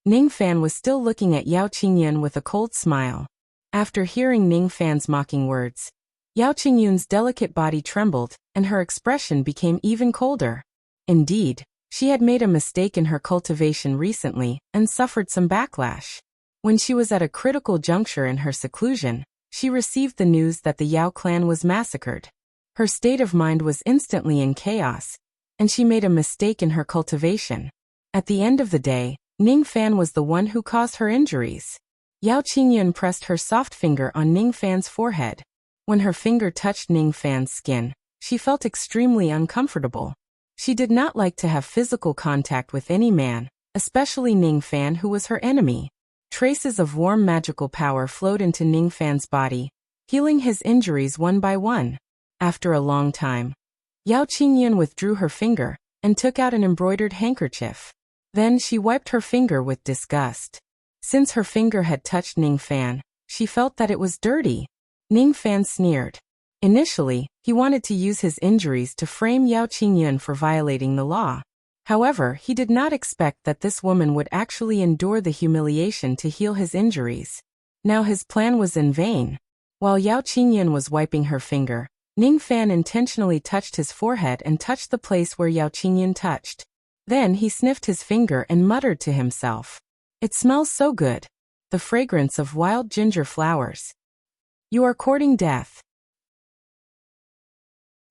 Ning Fan was still looking at Yao Qingyun with a cold smile. After hearing Ning Fan's mocking words, Yao Qingyun's delicate body trembled, and her expression became even colder. Indeed, she had made a mistake in her cultivation recently and suffered some backlash. When she was at a critical juncture in her seclusion, she received the news that the Yao clan was massacred. Her state of mind was instantly in chaos, and she made a mistake in her cultivation. At the end of the day, Ning Fan was the one who caused her injuries. Yao Qingyun pressed her soft finger on Ning Fan's forehead. When her finger touched Ning Fan's skin, she felt extremely uncomfortable. She did not like to have physical contact with any man, especially Ning Fan who was her enemy. Traces of warm magical power flowed into Ning Fan's body, healing his injuries one by one. After a long time, Yao Qingyun withdrew her finger and took out an embroidered handkerchief. Then she wiped her finger with disgust. Since her finger had touched Ning Fan, she felt that it was dirty. Ning Fan sneered. Initially, he wanted to use his injuries to frame Yao Qingyun for violating the law. However, he did not expect that this woman would actually endure the humiliation to heal his injuries. Now his plan was in vain. While Yao Qingyun was wiping her finger, Ning Fan intentionally touched his forehead and touched the place where Yao Qingyun touched. Then he sniffed his finger and muttered to himself, "It smells so good. The fragrance of wild ginger flowers. You are courting death."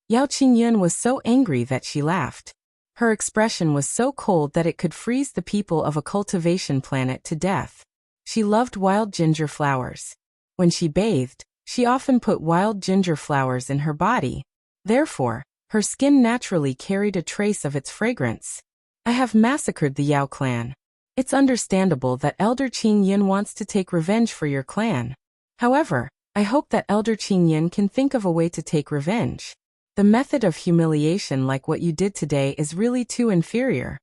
Yao Qingyun was so angry that she laughed. Her expression was so cold that it could freeze the people of a cultivation planet to death. She loved wild ginger flowers. When she bathed, she often put wild ginger flowers in her body. Therefore, her skin naturally carried a trace of its fragrance. I have massacred the Yao clan. It's understandable that Elder Qing Yin wants to take revenge for your clan. However, I hope that Elder Qing Yin can think of a way to take revenge. The method of humiliation like what you did today is really too inferior.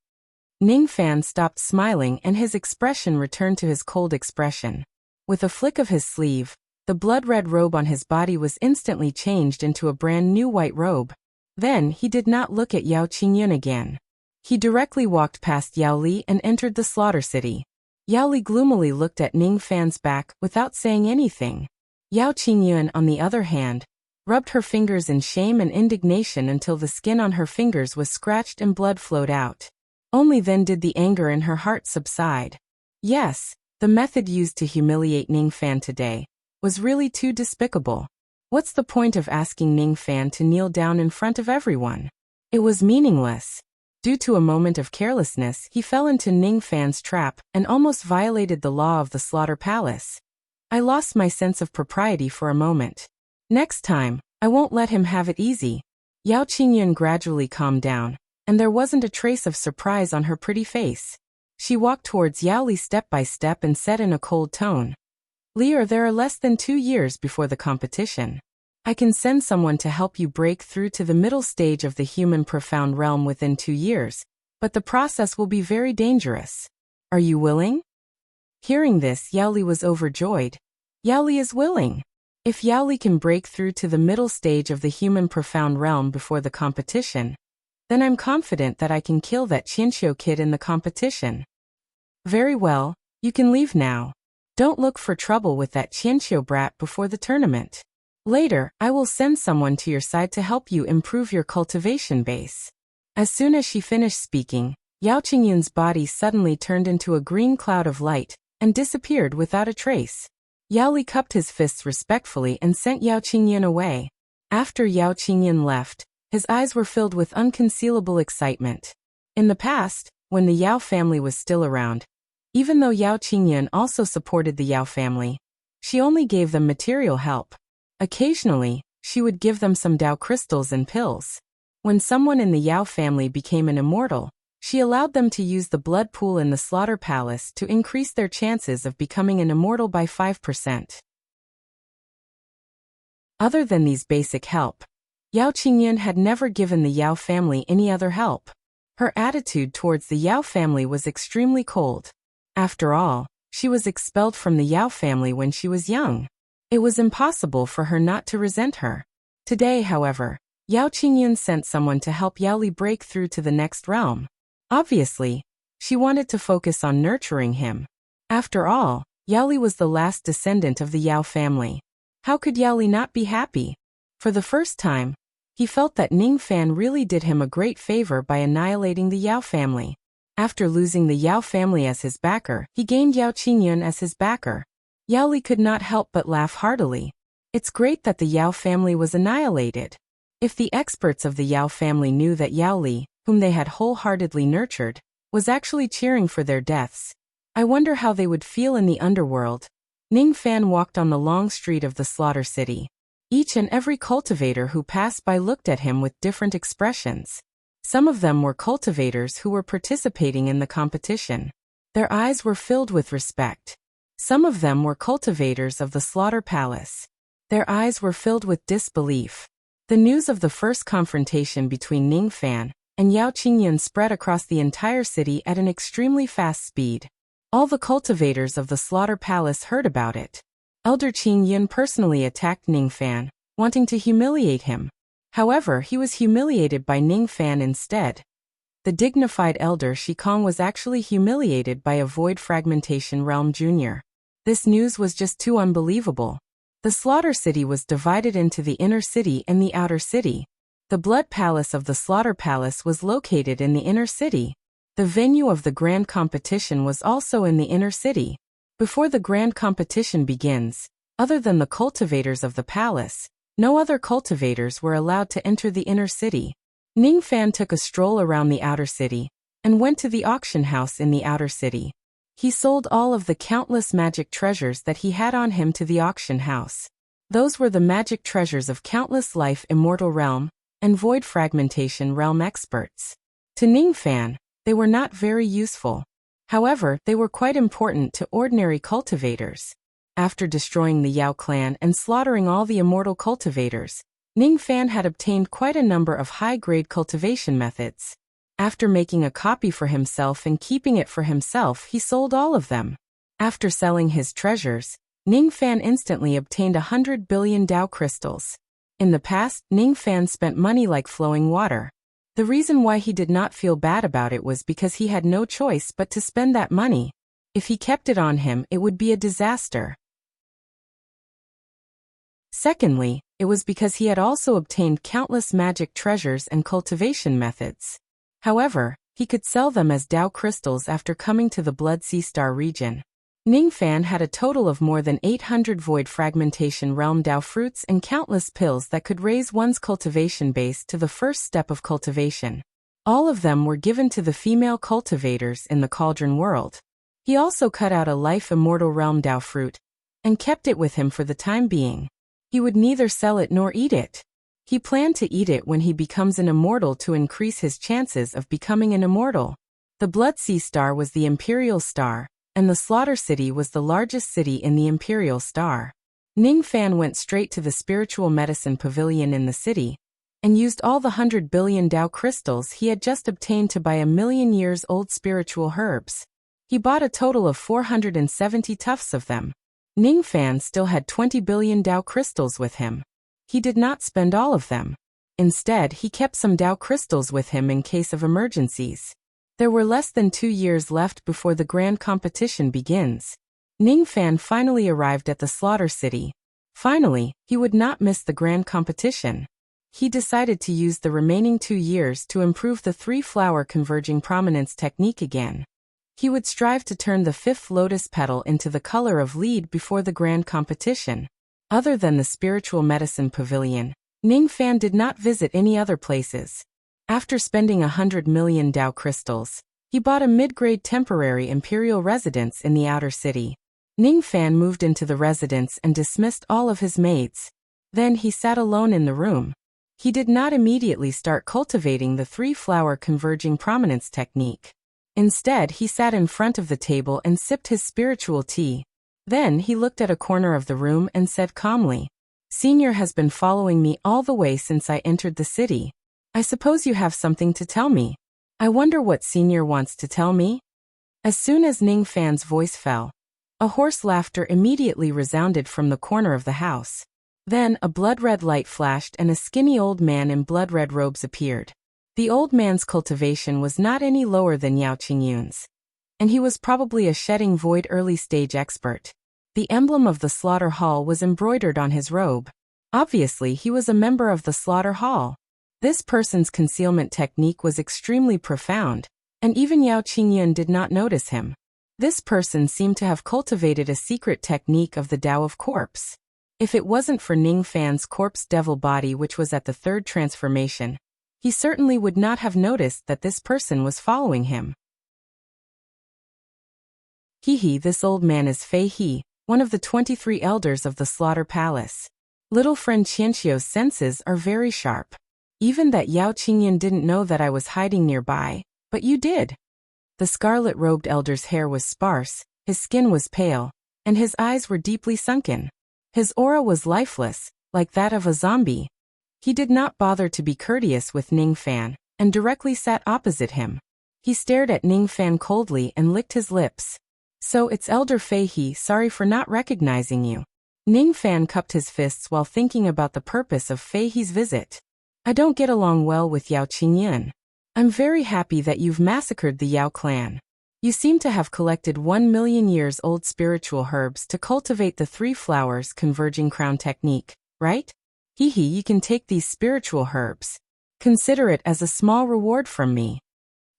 Ning Fan stopped smiling and his expression returned to his cold expression. With a flick of his sleeve, the blood-red robe on his body was instantly changed into a brand new white robe. Then he did not look at Yao Qingyun again. He directly walked past Yao Li and entered the slaughter city. Yao Li gloomily looked at Ning Fan's back without saying anything. Yao Qingyun, on the other hand, rubbed her fingers in shame and indignation until the skin on her fingers was scratched and blood flowed out. Only then did the anger in her heart subside. Yes, the method used to humiliate Ning Fan today was really too despicable. What's the point of asking Ning Fan to kneel down in front of everyone? It was meaningless. Due to a moment of carelessness, he fell into Ning Fan's trap and almost violated the law of the Slaughter Palace. I lost my sense of propriety for a moment. Next time, I won't let him have it easy. Yao Qingyun gradually calmed down, and there wasn't a trace of surprise on her pretty face. She walked towards Yao Li step by step and said in a cold tone, "Li, there are less than 2 years before the competition. I can send someone to help you break through to the middle stage of the human profound realm within 2 years, but the process will be very dangerous. Are you willing?" Hearing this, Yao Li was overjoyed. Yao Li is willing. If Yao Li can break through to the middle stage of the human profound realm before the competition, then I'm confident that I can kill that Qianqiu kid in the competition. Very well, you can leave now. Don't look for trouble with that Qianqiu brat before the tournament. Later, I will send someone to your side to help you improve your cultivation base. As soon as she finished speaking, Yao Qingyun's body suddenly turned into a green cloud of light and disappeared without a trace. Yao Li cupped his fists respectfully and sent Yao Qingyun away. After Yao Qingyun left, His eyes were filled with unconcealable excitement. In the past, when the Yao family was still around, even though Yao Qingyun also supported the Yao family, she only gave them material help. Occasionally, she would give them some Dao crystals and pills. When someone in the Yao family became an immortal, she allowed them to use the blood pool in the slaughter palace to increase their chances of becoming an immortal by 5%. Other than these basic help, Yao Qingyun had never given the Yao family any other help. Her attitude towards the Yao family was extremely cold. After all, she was expelled from the Yao family when she was young. It was impossible for her not to resent her. Today, however, Yao Qingyun sent someone to help Yao Li break through to the next realm. Obviously, she wanted to focus on nurturing him. After all, Yao Li was the last descendant of the Yao family. How could Yao Li not be happy? For the first time, he felt that Ning Fan really did him a great favor by annihilating the Yao family. After losing the Yao family as his backer, he gained Yao Qingyun as his backer. Yao Li could not help but laugh heartily. It's great that the Yao family was annihilated. If the experts of the Yao family knew that Yao Li, whom they had wholeheartedly nurtured, was actually cheering for their deaths, I wonder how they would feel in the underworld. Ning Fan walked on the long street of the slaughter city. Each and every cultivator who passed by looked at him with different expressions. Some of them were cultivators who were participating in the competition. Their eyes were filled with respect. Some of them were cultivators of the slaughter palace. Their eyes were filled with disbelief. The news of the first confrontation between Ning Fan and Yao Qingyun spread across the entire city at an extremely fast speed. All the cultivators of the slaughter palace heard about it. Elder Qingyun personally attacked Ning Fan, wanting to humiliate him. However, he was humiliated by Ning Fan instead. The dignified elder Shikong was actually humiliated by a void fragmentation realm junior. This news was just too unbelievable. The slaughter city was divided into the inner city and the outer city. The blood palace of the slaughter palace was located in the inner city. The venue of the grand competition was also in the inner city. Before the grand competition begins, other than the cultivators of the palace, no other cultivators were allowed to enter the inner city. Ning Fan took a stroll around the outer city and went to the auction house in the outer city. He sold all of the countless magic treasures that he had on him to the auction house. Those were the magic treasures of countless life immortal realm and void fragmentation realm experts. To Ning Fan, they were not very useful. However, they were quite important to ordinary cultivators. After destroying the Yao clan and slaughtering all the immortal cultivators, Ning Fan had obtained quite a number of high-grade cultivation methods. After making a copy for himself and keeping it for himself, he sold all of them. After selling his treasures, Ning Fan instantly obtained 100 billion Dao crystals. In the past, Ning Fan spent money like flowing water. The reason why he did not feel bad about it was because he had no choice but to spend that money. If he kept it on him, it would be a disaster. Secondly, it was because he had also obtained countless magic treasures and cultivation methods. However, he could sell them as Dao crystals after coming to the Blood Sea Star region. Ning Fan had a total of more than 800 void fragmentation realm Dao fruits and countless pills that could raise one's cultivation base to the first step of cultivation. All of them were given to the female cultivators in the Cauldron world. He also cut out a life immortal realm Dao fruit and kept it with him for the time being. He would neither sell it nor eat it. He planned to eat it when he becomes an immortal to increase his chances of becoming an immortal. The Blood Sea Star was the Imperial Star, and the Slaughter City was the largest city in the Imperial Star. Ning Fan went straight to the Spiritual Medicine Pavilion in the city, and used all the 100 billion Dao crystals he had just obtained to buy 1,000,000-years-old spiritual herbs. He bought a total of 470 tufts of them. Ning Fan still had 20 billion Dao crystals with him. He did not spend all of them. Instead, he kept some Dao crystals with him in case of emergencies. There were less than 2 years left before the grand competition begins. Ning Fan finally arrived at the Slaughter City. Finally, he would not miss the grand competition. He decided to use the remaining 2 years to improve the 3-flower converging prominence technique again. He would strive to turn the 5th lotus petal into the color of lead before the grand competition. Other than the Spiritual Medicine Pavilion, Ning Fan did not visit any other places. After spending 100 million Dao crystals, he bought a mid-grade temporary imperial residence in the outer city. Ning Fan moved into the residence and dismissed all of his maids. Then he sat alone in the room. He did not immediately start cultivating the three-flower converging prominence technique. Instead, he sat in front of the table and sipped his spiritual tea. Then he looked at a corner of the room and said calmly, "Senior has been following me all the way since I entered the city. I suppose you have something to tell me. I wonder what Senior wants to tell me?" As soon as Ning Fan's voice fell, a hoarse laughter immediately resounded from the corner of the house. Then a blood-red light flashed and a skinny old man in blood-red robes appeared. The old man's cultivation was not any lower than Yao Qingyun's, and he was probably a shedding void early-stage expert. The emblem of the slaughter hall was embroidered on his robe. Obviously, he was a member of the slaughter hall. This person's concealment technique was extremely profound, and even Yao Qingyun did not notice him. This person seemed to have cultivated a secret technique of the Tao of Corpse. If it wasn't for Ning Fan's corpse devil body, which was at the third transformation, he certainly would not have noticed that this person was following him. This old man is Fei He, one of the 23 elders of the Slaughter Palace. Little friend Qianqiu's senses are very sharp. Even that Yao Qingyun didn't know that I was hiding nearby, but you did. The scarlet-robed elder's hair was sparse, his skin was pale, and his eyes were deeply sunken. His aura was lifeless, like that of a zombie. He did not bother to be courteous with Ning Fan, and directly sat opposite him. He stared at Ning Fan coldly and licked his lips. "So it's Elder Fei He, sorry for not recognizing you." Ning Fan cupped his fists while thinking about the purpose of Fei He's visit. "I don't get along well with Yao Qingyun. I'm very happy that you've massacred the Yao clan. You seem to have collected 1 million years old spiritual herbs to cultivate the three flowers converging crown technique, right? You can take these spiritual herbs. Consider it as a small reward from me."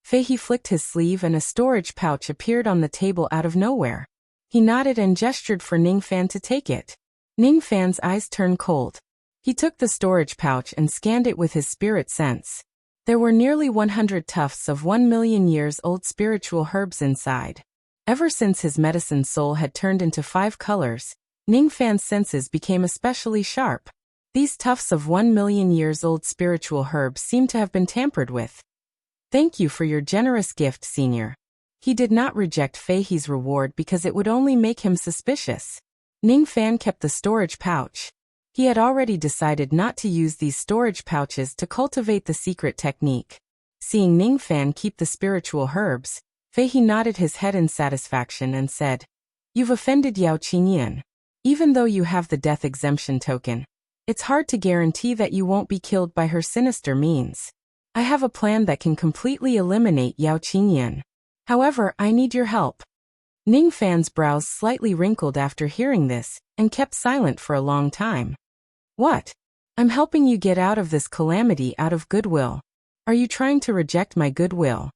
Fei He flicked his sleeve and a storage pouch appeared on the table out of nowhere. He nodded and gestured for Ning Fan to take it. Ning Fan's eyes turned cold. He took the storage pouch and scanned it with his spirit sense. There were nearly 100 tufts of 1 million years old spiritual herbs inside. Ever since his medicine soul had turned into 5 colors, Ning Fan's senses became especially sharp. These tufts of 1 million years old spiritual herbs seemed to have been tampered with. "Thank you for your generous gift, Senior." He did not reject Fei He's reward because it would only make him suspicious. Ning Fan kept the storage pouch. He had already decided not to use these storage pouches to cultivate the secret technique. Seeing Ning Fan keep the spiritual herbs, Fei He nodded his head in satisfaction and said, "You've offended Yao Qingyun. Even though you have the death exemption token, it's hard to guarantee that you won't be killed by her sinister means. I have a plan that can completely eliminate Yao Qingyun. However, I need your help." Ning Fan's brows slightly wrinkled after hearing this, and kept silent for a long time. "What? I'm helping you get out of this calamity out of goodwill. Are you trying to reject my goodwill?"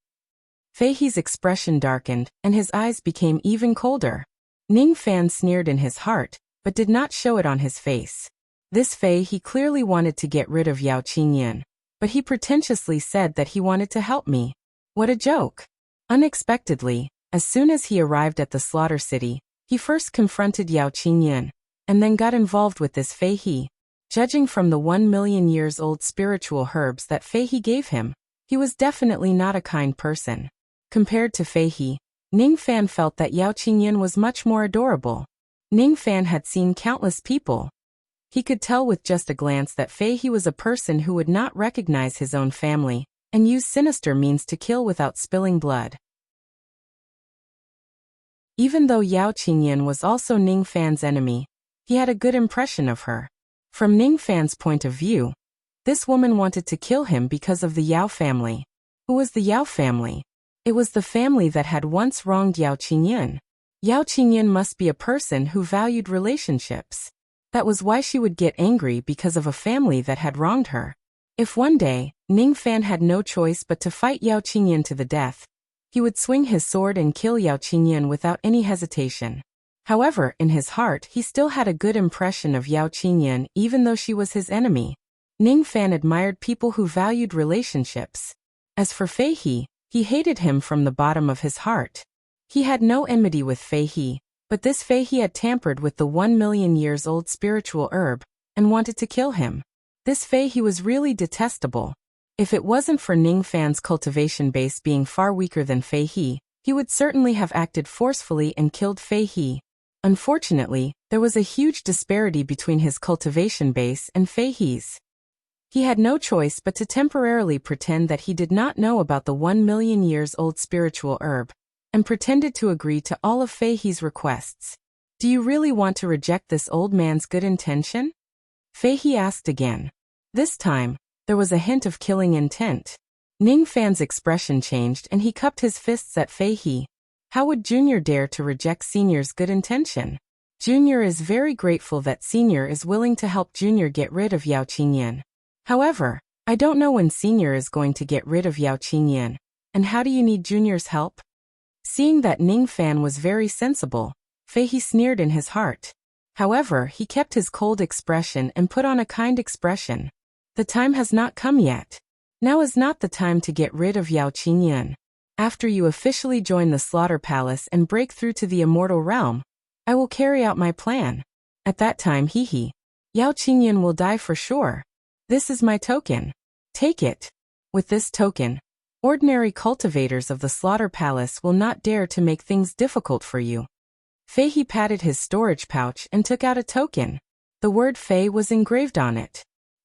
Fei He's expression darkened, and his eyes became even colder. Ning Fan sneered in his heart, but did not show it on his face. This Fei He clearly wanted to get rid of Yao Qingyun, but he pretentiously said that he wanted to help me. What a joke! Unexpectedly, as soon as he arrived at the slaughter city, he first confronted Yao Qingyun, and then got involved with this Fei He. Judging from the 1 million years old spiritual herbs that Fei He gave him, he was definitely not a kind person. Compared to Fei He, Ning Fan felt that Yao Qingyun was much more adorable. Ning Fan had seen countless people. He could tell with just a glance that Fei He was a person who would not recognize his own family, and use sinister means to kill without spilling blood. Even though Yao Qingyun was also Ning Fan's enemy, he had a good impression of her. From Ning Fan's point of view, this woman wanted to kill him because of the Yao family. Who was the Yao family? It was the family that had once wronged Yao Qingyun. Yao Qingyun must be a person who valued relationships. That was why she would get angry because of a family that had wronged her. If one day, Ning Fan had no choice but to fight Yao Qingyun to the death, he would swing his sword and kill Yao Qingyun without any hesitation. However, in his heart he still had a good impression of Yao Qingyun even though she was his enemy. Ning Fan admired people who valued relationships. As for Fei He, he hated him from the bottom of his heart. He had no enmity with Fei He, but this Fei He had tampered with the 1,000,000 years old spiritual herb and wanted to kill him. This Fei He was really detestable. If it wasn't for Ning Fan's cultivation base being far weaker than Fei He, he would certainly have acted forcefully and killed Fei He. Unfortunately, there was a huge disparity between his cultivation base and Fei He's. He had no choice but to temporarily pretend that he did not know about the 1,000,000 years old spiritual herb, and pretended to agree to all of Fei He's requests. Do you really want to reject this old man's good intention? Fei He asked again. This time, there was a hint of killing intent. Ning Fan's expression changed and he cupped his fists at Fei He. How would Junior dare to reject Senior's good intention? Junior is very grateful that Senior is willing to help Junior get rid of Yao Qingyan. However, I don't know when Senior is going to get rid of Yao Qingyan. And how do you need Junior's help? Seeing that Ning Fan was very sensible, Fei He sneered in his heart. However, he kept his cold expression and put on a kind expression. The time has not come yet. Now is not the time to get rid of Yao Qingyan. After you officially join the Slaughter Palace and break through to the Immortal Realm, I will carry out my plan. At that time, Yao Qingyan will die for sure. This is my token. Take it. With this token, ordinary cultivators of the Slaughter Palace will not dare to make things difficult for you. Fei He patted his storage pouch and took out a token. The word Fei was engraved on it.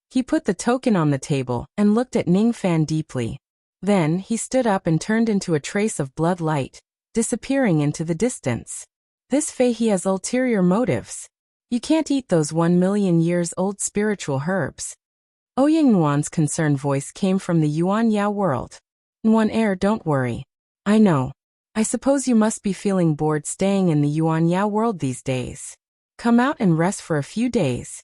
He put the token on the table and looked at Ning Fan deeply. Then, he stood up and turned into a trace of blood light, disappearing into the distance. This Fei He has ulterior motives. You can't eat those 1,000,000 years old spiritual herbs. Ouyang Nuan's concerned voice came from the Yuan Yao world. Nuan Air, don't worry. I know. I suppose you must be feeling bored staying in the Yuan Yao world these days. Come out and rest for a few days.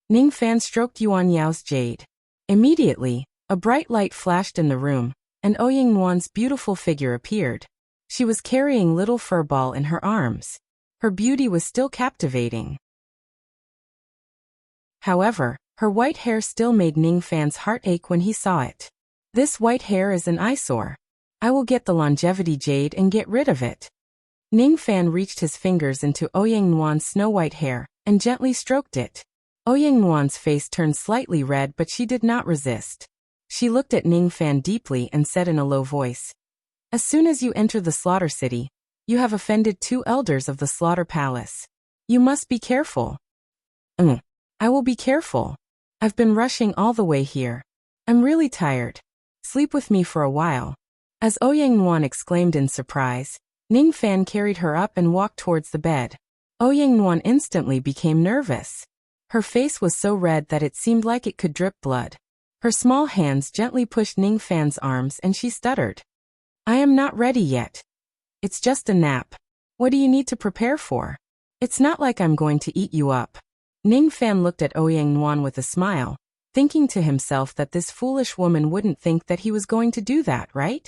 Ning Fan stroked Yuan Yao's jade. Immediately, a bright light flashed in the room, and Ouyang Nuan's beautiful figure appeared. She was carrying little fur ball in her arms. Her beauty was still captivating. However, her white hair still made Ning Fan's heart ache when he saw it. This white hair is an eyesore. I will get the longevity jade and get rid of it. Ning Fan reached his fingers into Ouyang Nuan's snow-white hair and gently stroked it. Ouyang Nuan's face turned slightly red, but she did not resist. She looked at Ning Fan deeply and said in a low voice, "As soon as you enter the Slaughter City, you have offended 2 elders of the Slaughter Palace. You must be careful." I will be careful. I've been rushing all the way here. I'm really tired. Sleep with me for a while. As Ouyang Nuan exclaimed in surprise, Ning Fan carried her up and walked towards the bed. Ouyang Nuan instantly became nervous. Her face was so red that it seemed like it could drip blood. Her small hands gently pushed Ning Fan's arms and she stuttered. I am not ready yet. It's just a nap. What do you need to prepare for? It's not like I'm going to eat you up. Ning Fan looked at Ouyang Nuan with a smile, thinking to himself that this foolish woman wouldn't think that he was going to do that, right?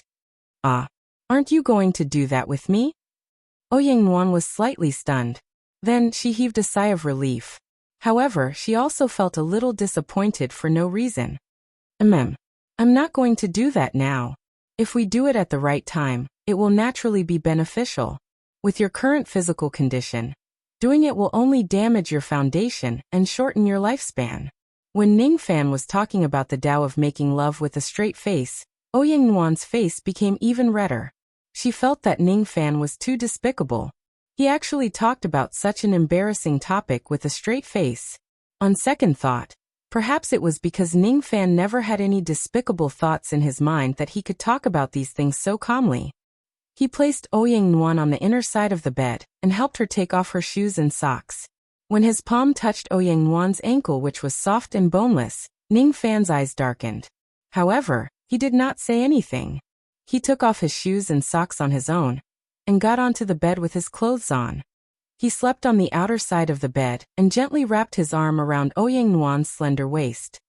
Aren't you going to do that with me? Ouyang Nuan was slightly stunned. Then she heaved a sigh of relief. However, she also felt a little disappointed for no reason. I'm not going to do that now. If we do it at the right time, it will naturally be beneficial. With your current physical condition, doing it will only damage your foundation and shorten your lifespan. When Ning Fan was talking about the Tao of making love with a straight face, Ouyang Nuan's face became even redder. She felt that Ning Fan was too despicable. He actually talked about such an embarrassing topic with a straight face. On second thought, perhaps it was because Ning Fan never had any despicable thoughts in his mind that he could talk about these things so calmly. He placed Ouyang Nuan on the inner side of the bed and helped her take off her shoes and socks. When his palm touched Ouyang Nuan's ankle, which was soft and boneless, Ning Fan's eyes darkened. However, he did not say anything. He took off his shoes and socks on his own and got onto the bed with his clothes on. He slept on the outer side of the bed and gently wrapped his arm around Ouyang Nuan's slender waist.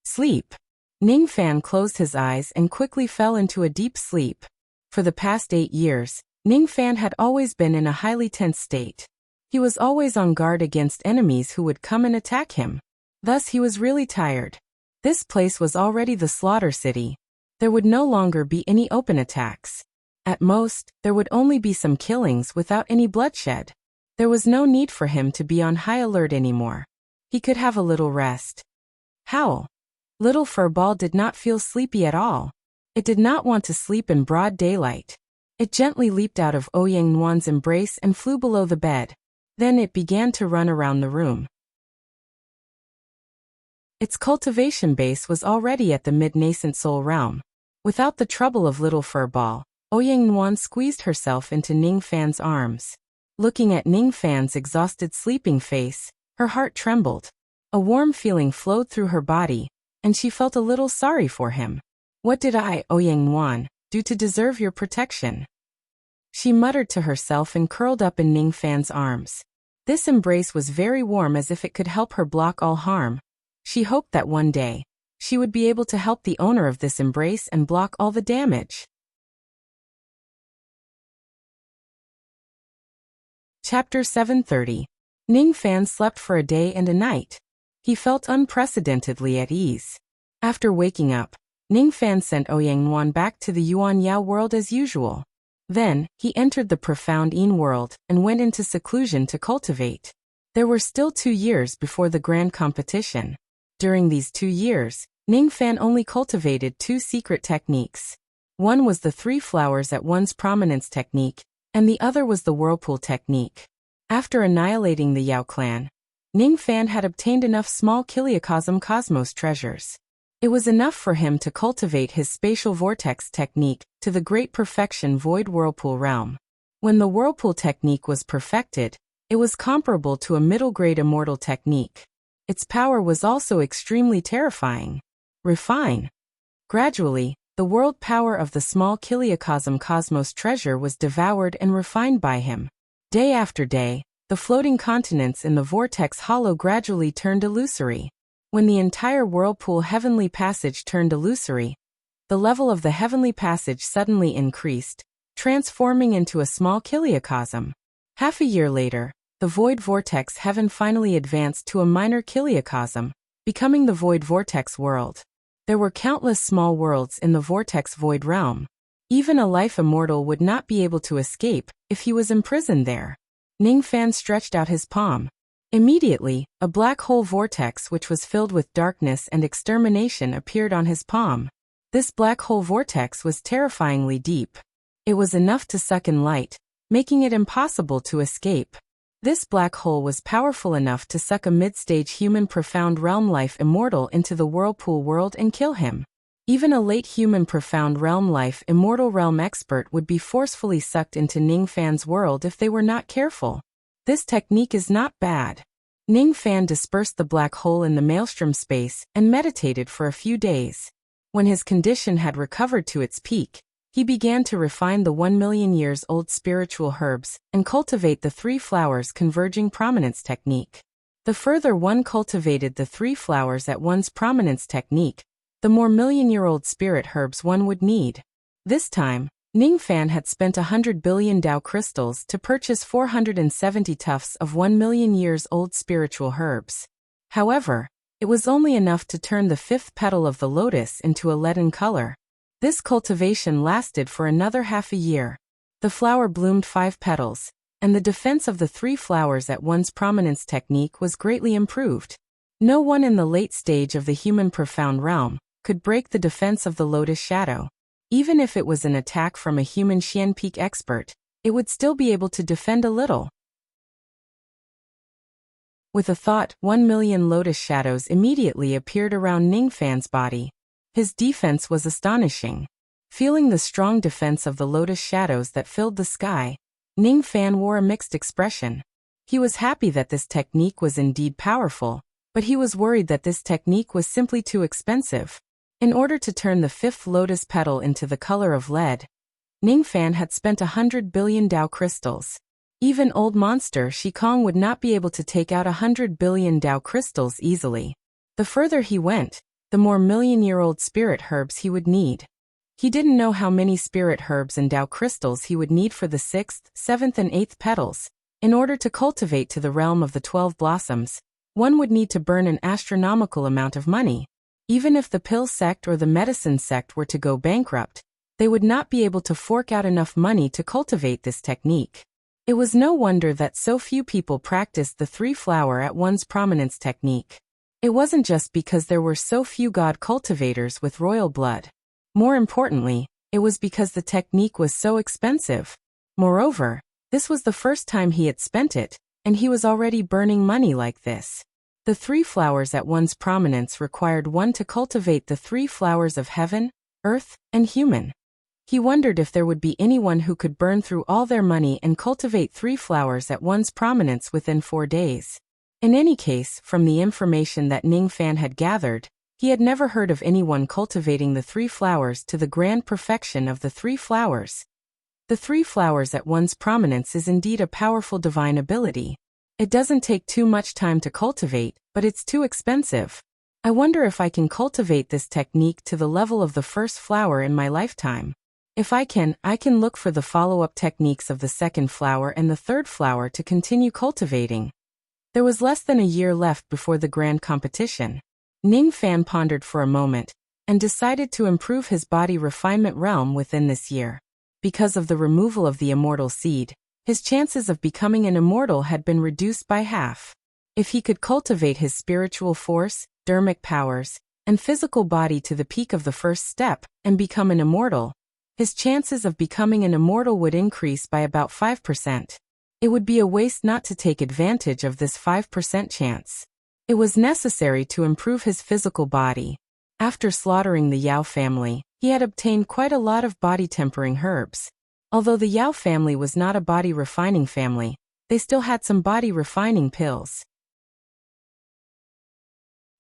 Sleep. Ning Fan closed his eyes and quickly fell into a deep sleep. For the past 8 years, Ning Fan had always been in a highly tense state. He was always on guard against enemies who would come and attack him. Thus he was really tired. This place was already the slaughter city. There would no longer be any open attacks. At most, there would only be some killings without any bloodshed. There was no need for him to be on high alert anymore. He could have a little rest. Howl. Little Furball did not feel sleepy at all. It did not want to sleep in broad daylight. It gently leaped out of Ouyang Nuan's embrace and flew below the bed. Then it began to run around the room. Its cultivation base was already at the mid-nascent soul realm. Without the trouble of Little Furball, Ouyang Nuan squeezed herself into Ning Fan's arms. Looking at Ning Fan's exhausted sleeping face, her heart trembled. A warm feeling flowed through her body, and she felt a little sorry for him. What did I, Ouyang Nuan, do to deserve your protection? She muttered to herself and curled up in Ning Fan's arms. This embrace was very warm, as if it could help her block all harm. She hoped that one day, she would be able to help the owner of this embrace and block all the damage. Chapter 730. Ning Fan slept for a day and a night. He felt unprecedentedly at ease. After waking up, Ning Fan sent Ouyang Nuan back to the Yuan Yao world as usual. Then, he entered the profound Yin world and went into seclusion to cultivate. There were still 2 years before the grand competition. During these 2 years, Ning Fan only cultivated 2 secret techniques. One was the 3 flowers at once prominence technique, and the other was the whirlpool technique. After annihilating the Yao clan, Ning Fan had obtained enough small Kiliacosm cosmos treasures. It was enough for him to cultivate his spatial vortex technique to the great perfection void whirlpool realm. When the whirlpool technique was perfected, it was comparable to a middle-grade immortal technique. Its power was also extremely terrifying. Refine. Gradually, the world power of the small Kiliacosm cosmos treasure was devoured and refined by him. Day after day, the floating continents in the vortex hollow gradually turned illusory. When the entire whirlpool heavenly passage turned illusory, the level of the heavenly passage suddenly increased, transforming into a small Kiliacosm. Half a year later, the void vortex heaven finally advanced to a minor Kiliacosm, becoming the void vortex world. There were countless small worlds in the vortex void realm. Even a life immortal would not be able to escape if he was imprisoned there. Ning Fan stretched out his palm. Immediately, a black hole vortex which was filled with darkness and extermination appeared on his palm. This black hole vortex was terrifyingly deep. It was enough to suck in light, making it impossible to escape. This black hole was powerful enough to suck a mid-stage human profound realm life immortal into the whirlpool world and kill him. Even a late human profound realm life immortal realm expert would be forcefully sucked into Ning Fan's world if they were not careful. This technique is not bad. Ning Fan dispersed the black hole in the maelstrom space and meditated for a few days. When his condition had recovered to its peak, he began to refine the 1 million years old spiritual herbs and cultivate the 3 flowers converging prominence technique. The further one cultivated the 3 flowers at once prominence technique, the more million-year-old spirit herbs one would need. This time, Ning Fan had spent 100 billion Dao crystals to purchase 470 tufts of 1 million years old spiritual herbs. However, it was only enough to turn the 5th petal of the lotus into a leaden color. This cultivation lasted for another half a year. The flower bloomed 5 petals, and the defense of the 3 flowers at once prominence technique was greatly improved. No one in the late stage of the human profound realm could break the defense of the lotus shadow. Even if it was an attack from a human Xian Peak expert, it would still be able to defend a little. With a thought, 1 million lotus shadows immediately appeared around Ning Fan's body. His defense was astonishing. Feeling the strong defense of the lotus shadows that filled the sky, Ning Fan wore a mixed expression. He was happy that this technique was indeed powerful, but he was worried that this technique was simply too expensive. In order to turn the 5th lotus petal into the color of lead, Ning Fan had spent 100 billion Dao crystals. Even old monster Shikong would not be able to take out 100 billion Dao crystals easily. The further he went, the more million-year-old spirit herbs he would need. He didn't know how many spirit herbs and Dao crystals he would need for the 6th, 7th and 8th petals. In order to cultivate to the realm of the 12 blossoms, one would need to burn an astronomical amount of money. Even if the pill sect or the medicine sect were to go bankrupt, they would not be able to fork out enough money to cultivate this technique. It was no wonder that so few people practiced the three-flower at once prominence technique. It wasn't just because there were so few god cultivators with royal blood. More importantly, it was because the technique was so expensive. Moreover, this was the first time he had spent it, and he was already burning money like this. The three flowers at one's prominence required one to cultivate the three flowers of heaven, earth, and human. He wondered if there would be anyone who could burn through all their money and cultivate three flowers at one's prominence within 4 days. In any case, from the information that Ning Fan had gathered, he had never heard of anyone cultivating the three flowers to the grand perfection of the three flowers. The three flowers at one's prominence is indeed a powerful divine ability. It doesn't take too much time to cultivate, but it's too expensive. I wonder if I can cultivate this technique to the level of the first flower in my lifetime. If I can look for the follow-up techniques of the second flower and the third flower to continue cultivating. There was less than a year left before the grand competition. Ning Fan pondered for a moment, and decided to improve his body refinement realm within this year. Because of the removal of the immortal seed, his chances of becoming an immortal had been reduced by half. If he could cultivate his spiritual force, dermic powers, and physical body to the peak of the first step, and become an immortal, his chances of becoming an immortal would increase by about 5%. It would be a waste not to take advantage of this 5% chance. It was necessary to improve his physical body. After slaughtering the Yao family, he had obtained quite a lot of body-tempering herbs. Although the Yao family was not a body-refining family, they still had some body-refining pills.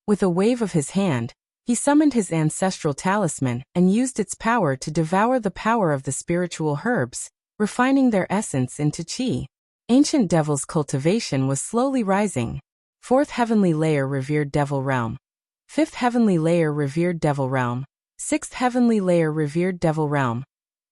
With a wave of his hand, he summoned his ancestral talisman and used its power to devour the power of the spiritual herbs, refining their essence into qi. Ancient Devil's cultivation was slowly rising. 4th Heavenly Layer Revered Devil Realm. 5th Heavenly Layer Revered Devil Realm. 6th Heavenly Layer Revered Devil Realm.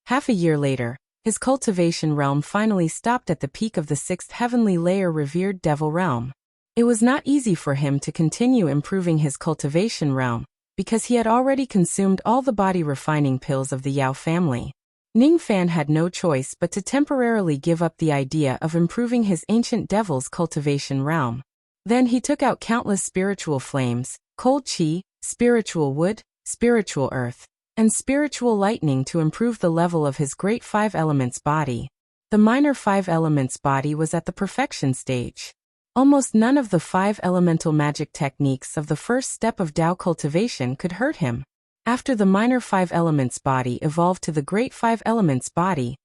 Half a year later, his cultivation realm finally stopped at the peak of the 6th Heavenly Layer Revered Devil Realm. It was not easy for him to continue improving his cultivation realm, because he had already consumed all the body-refining pills of the Yao family. Ning Fan had no choice but to temporarily give up the idea of improving his ancient devil's cultivation realm. Then he took out countless spiritual flames, cold qi, spiritual wood, spiritual earth, and spiritual lightning to improve the level of his great 5 elements body. The minor 5 elements body was at the perfection stage. Almost none of the 5 elemental magic techniques of the first step of Dao cultivation could hurt him. After the minor 5 elements body evolved to the great 5 elements body,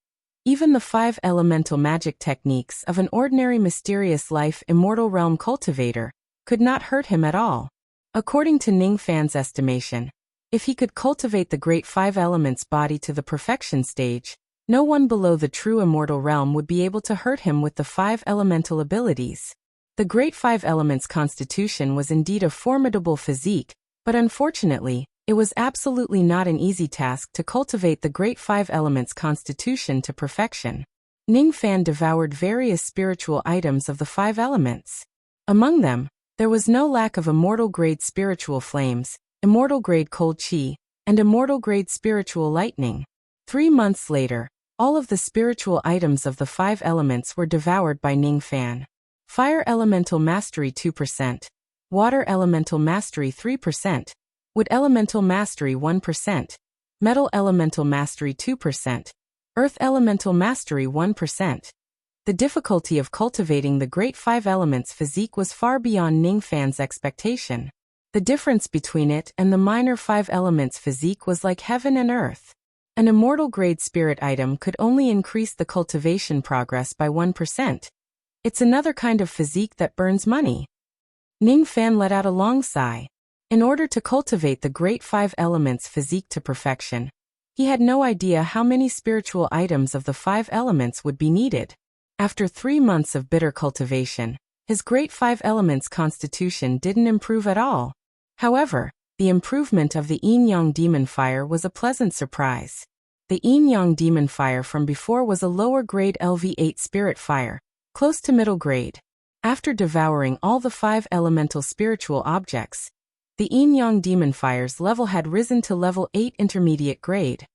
even the 5 elemental magic techniques of an ordinary mysterious life immortal realm cultivator could not hurt him at all. According to Ning Fan's estimation, if he could cultivate the great 5 elements body to the perfection stage, no one below the true immortal realm would be able to hurt him with the 5 elemental abilities. The great 5 elements constitution was indeed a formidable physique, but unfortunately, it was absolutely not an easy task to cultivate the great 5 elements constitution to perfection. Ning Fan devoured various spiritual items of the 5 elements. Among them, there was no lack of immortal-grade spiritual flames, immortal-grade cold qi, and immortal-grade spiritual lightning. 3 months later, all of the spiritual items of the 5 elements were devoured by Ning Fan. Fire Elemental Mastery 2%, Water Elemental Mastery 3%, Wood Elemental Mastery 1%, Metal Elemental Mastery 2%, Earth Elemental Mastery 1%. The difficulty of cultivating the great 5 elements physique was far beyond Ning Fan's expectation. The difference between it and the minor 5 elements physique was like heaven and earth. An immortal-grade spirit item could only increase the cultivation progress by 1%. It's another kind of physique that burns money. Ning Fan let out a long sigh. In order to cultivate the great 5 elements physique to perfection, he had no idea how many spiritual items of the 5 elements would be needed. After 3 months of bitter cultivation, his great 5 elements constitution didn't improve at all. However, the improvement of the Yin-Yang Demon Fire was a pleasant surprise. The Yin-Yang Demon Fire from before was a lower-grade LV8 Spirit Fire, close to middle grade. After devouring all the 5 elemental spiritual objects, the yin-yang demon fire's level had risen to level 8 intermediate grade.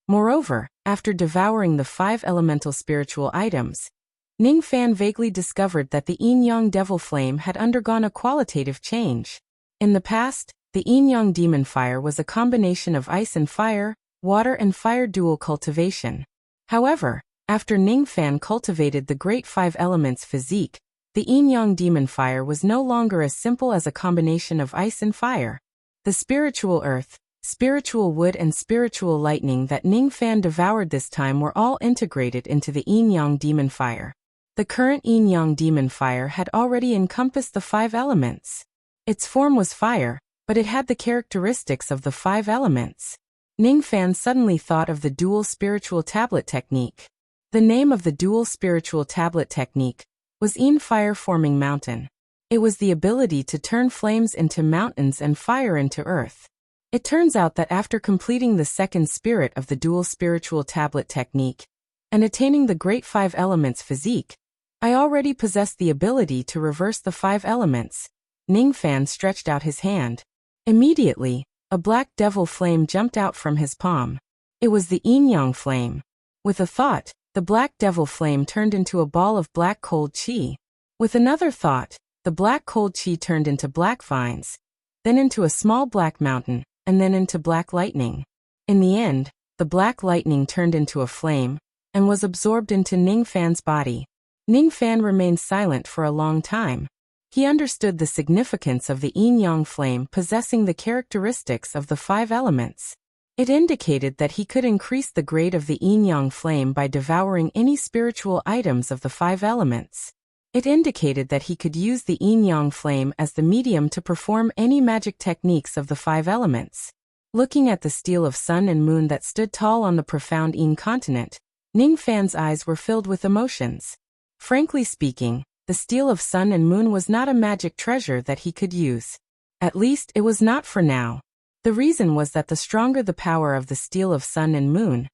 Moreover, after devouring the 5 elemental spiritual items, Ning Fan vaguely discovered that the yin-yang devil flame had undergone a qualitative change. In the past, the yin-yang demon fire was a combination of ice and fire, water and fire dual cultivation. However, after Ning Fan cultivated the Great 5 Elements physique, the yin-yang demon fire was no longer as simple as a combination of ice and fire. The spiritual earth, spiritual wood and spiritual lightning that Ning Fan devoured this time were all integrated into the yin-yang demon fire. The current yin-yang demon fire had already encompassed the 5 elements. Its form was fire, but it had the characteristics of the 5 elements. Ning Fan suddenly thought of the dual spiritual tablet technique. The name of the dual spiritual tablet technique was Yin Fire Forming Mountain. It was the ability to turn flames into mountains and fire into earth. It turns out that after completing the second spirit of the dual spiritual tablet technique and attaining the Great 5 Elements physique, I already possessed the ability to reverse the 5 elements. Ning Fan stretched out his hand. Immediately, a black devil flame jumped out from his palm. It was the yin-yang flame. With a thought, the black devil flame turned into a ball of black cold qi. With another thought, the black cold qi turned into black vines, then into a small black mountain, and then into black lightning. In the end, the black lightning turned into a flame and was absorbed into Ning Fan's body. Ning Fan remained silent for a long time. He understood the significance of the yin-yang flame possessing the characteristics of the 5 elements. It indicated that he could increase the grade of the yin-yang flame by devouring any spiritual items of the 5 elements. It indicated that he could use the yin-yang flame as the medium to perform any magic techniques of the 5 elements. Looking at the steel of sun and moon that stood tall on the profound Yin continent, Ning Fan's eyes were filled with emotions. Frankly speaking, the steel of sun and moon was not a magic treasure that he could use. At least it was not for now. The reason was that the stronger the power of the steel of sun and moon,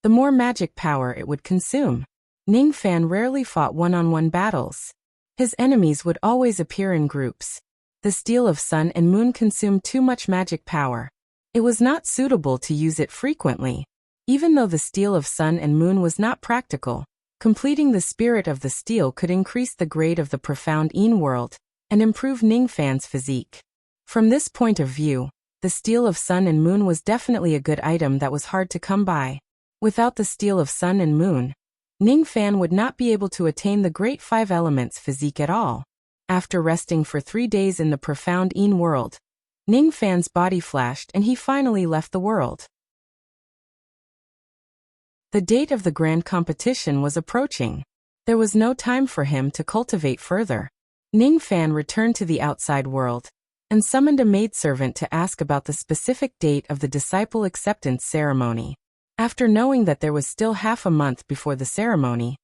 the more magic power it would consume. Ning Fan rarely fought one-on-one battles. His enemies would always appear in groups. The steel of sun and moon consumed too much magic power. It was not suitable to use it frequently. Even though the steel of sun and moon was not practical, completing the spirit of the steel could increase the grade of the profound Yin world and improve Ning Fan's physique. From this point of view, the steel of sun and moon was definitely a good item that was hard to come by. Without the steel of sun and moon, Ning Fan would not be able to attain the Great 5 Elements physique at all. After resting for 3 days in the profound Yin world, Ning Fan's body flashed and he finally left the world. The date of the grand competition was approaching. There was no time for him to cultivate further. Ning Fan returned to the outside world and summoned a maidservant to ask about the specific date of the disciple acceptance ceremony. After knowing that there was still half a month before the ceremony,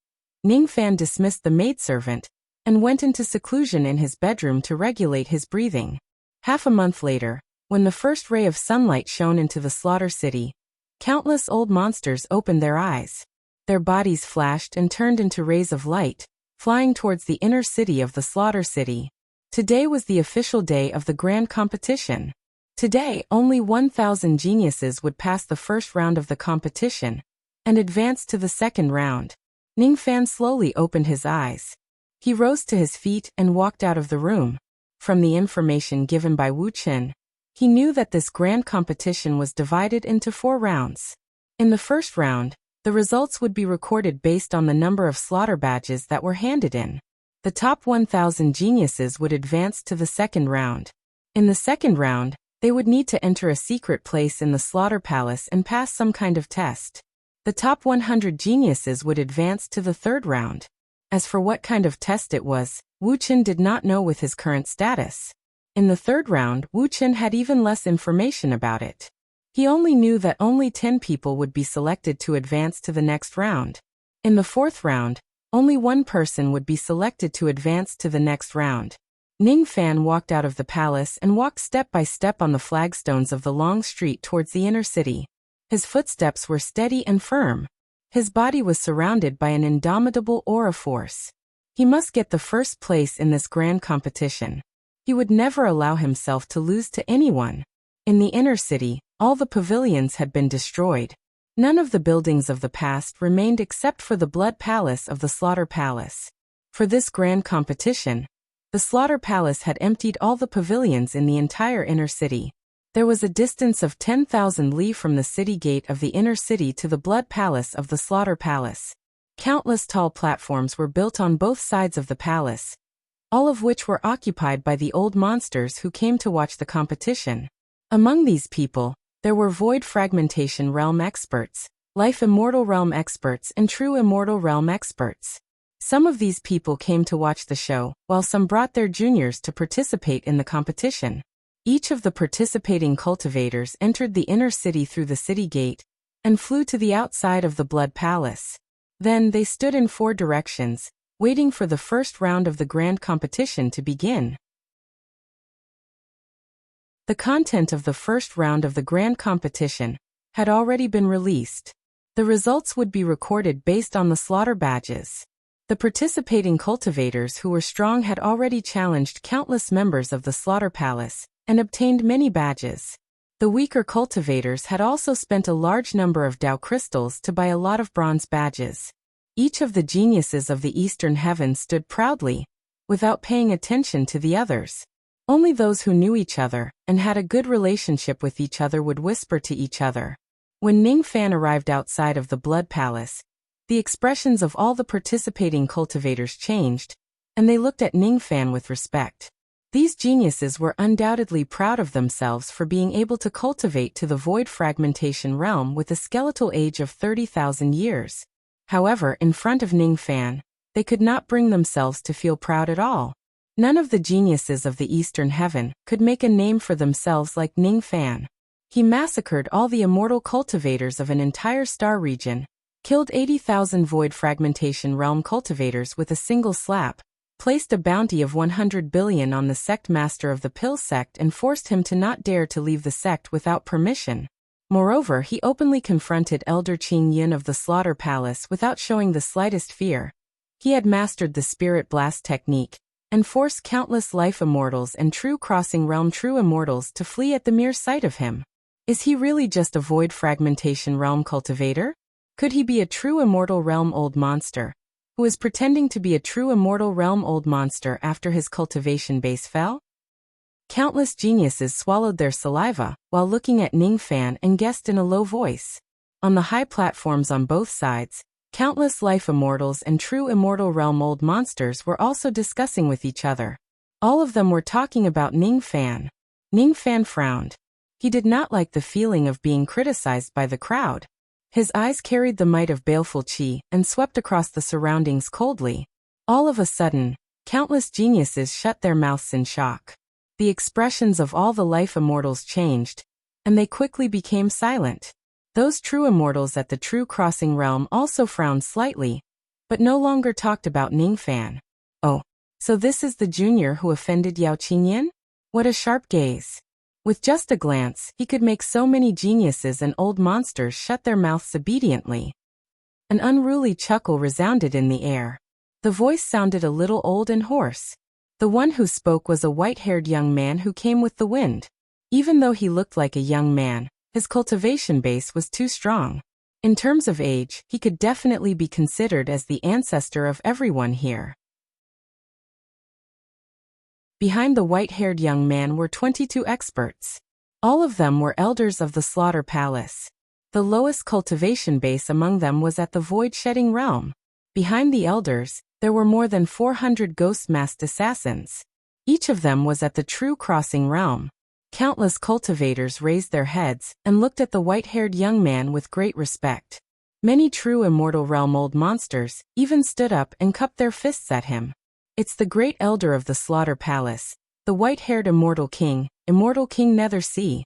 Ning Fan dismissed the maidservant and went into seclusion in his bedroom to regulate his breathing. Half a month later, when the first ray of sunlight shone into the slaughter city, countless old monsters opened their eyes. Their bodies flashed and turned into rays of light, flying towards the inner city of the slaughter city. Today was the official day of the grand competition. Today, only 1,000 geniuses would pass the first round of the competition and advance to the second round. Ning Fan slowly opened his eyes. He rose to his feet and walked out of the room. From the information given by Wuxia, he knew that this grand competition was divided into 4 rounds. In the first round, the results would be recorded based on the number of slaughter badges that were handed in. The top 1,000 geniuses would advance to the second round. In the second round, they would need to enter a secret place in the slaughter palace and pass some kind of test. The top 100 geniuses would advance to the third round. As for what kind of test it was, Wuxia did not know with his current status. In the third round, Wuxia had even less information about it. He only knew that only 10 people would be selected to advance to the next round. In the fourth round, only 1 person would be selected to advance to the next round. Ning Fan walked out of the palace and walked step by step on the flagstones of the long street towards the inner city. His footsteps were steady and firm. His body was surrounded by an indomitable aura force. He must get the first place in this grand competition. He would never allow himself to lose to anyone. In the inner city, all the pavilions had been destroyed. None of the buildings of the past remained except for the Blood Palace of the Slaughter Palace. For this grand competition, the Slaughter Palace had emptied all the pavilions in the entire inner city. There was a distance of 10,000 li from the city gate of the inner city to the Blood Palace of the Slaughter Palace. Countless tall platforms were built on both sides of the palace, all of which were occupied by the old monsters who came to watch the competition. Among these people, there were Void Fragmentation Realm experts, Life Immortal Realm experts, and True Immortal Realm experts. Some of these people came to watch the show, while some brought their juniors to participate in the competition. Each of the participating cultivators entered the inner city through the city gate and flew to the outside of the Blood Palace. Then they stood in 4 directions, waiting for the first round of the grand competition to begin. The content of the first round of the grand competition had already been released. The results would be recorded based on the slaughter badges. The participating cultivators who were strong had already challenged countless members of the Slaughter Palace and obtained many badges. The weaker cultivators had also spent a large number of Dao crystals to buy a lot of bronze badges. Each of the geniuses of the Eastern Heaven stood proudly, without paying attention to the others. Only those who knew each other and had a good relationship with each other would whisper to each other. When Ning Fan arrived outside of the Blood Palace, the expressions of all the participating cultivators changed, and they looked at Ning Fan with respect. These geniuses were undoubtedly proud of themselves for being able to cultivate to the Void Fragmentation Realm with a skeletal age of 30,000 years. However, in front of Ning Fan, they could not bring themselves to feel proud at all. None of the geniuses of the Eastern Heaven could make a name for themselves like Ning Fan. He massacred all the immortal cultivators of an entire star region, killed 80,000 Void Fragmentation Realm cultivators with a single slap, placed a bounty of 100 billion on the sect master of the Pill sect and forced him to not dare to leave the sect without permission. Moreover, he openly confronted Elder Qing Yin of the Slaughter Palace without showing the slightest fear. He had mastered the Spirit Blast technique, and forced countless life immortals and true crossing realm true immortals to flee at the mere sight of him. Is he really just a Void Fragmentation Realm cultivator? Could he be a true immortal realm old monster, who is pretending to be a true immortal realm old monster after his cultivation base fell? Countless geniuses swallowed their saliva while looking at Ning Fan and guessed in a low voice. On the high platforms on both sides, countless life immortals and true immortal realm old monsters were also discussing with each other. All of them were talking about Ning Fan. Ning Fan frowned. He did not like the feeling of being criticized by the crowd. His eyes carried the might of baleful qi and swept across the surroundings coldly. All of a sudden, countless geniuses shut their mouths in shock. The expressions of all the life immortals changed, and they quickly became silent. Those true immortals at the True Crossing Realm also frowned slightly, but no longer talked about Ning Fan. Oh, so this is the junior who offended Yao Qingyan? What a sharp gaze. With just a glance, he could make so many geniuses and old monsters shut their mouths obediently. An unruly chuckle resounded in the air. The voice sounded a little old and hoarse. The one who spoke was a white-haired young man who came with the wind. Even though he looked like a young man, his cultivation base was too strong. In terms of age, he could definitely be considered as the ancestor of everyone here. Behind the white-haired young man were 22 experts. All of them were elders of the Slaughter Palace. The lowest cultivation base among them was at the Void-Shedding Realm. Behind the elders, there were more than 400 ghost-masked assassins. Each of them was at the True Crossing Realm. Countless cultivators raised their heads and looked at the white-haired young man with great respect. Many true immortal realm old monsters even stood up and cupped their fists at him. It's the great elder of the Slaughter Palace, the white-haired Immortal King Nether Sea.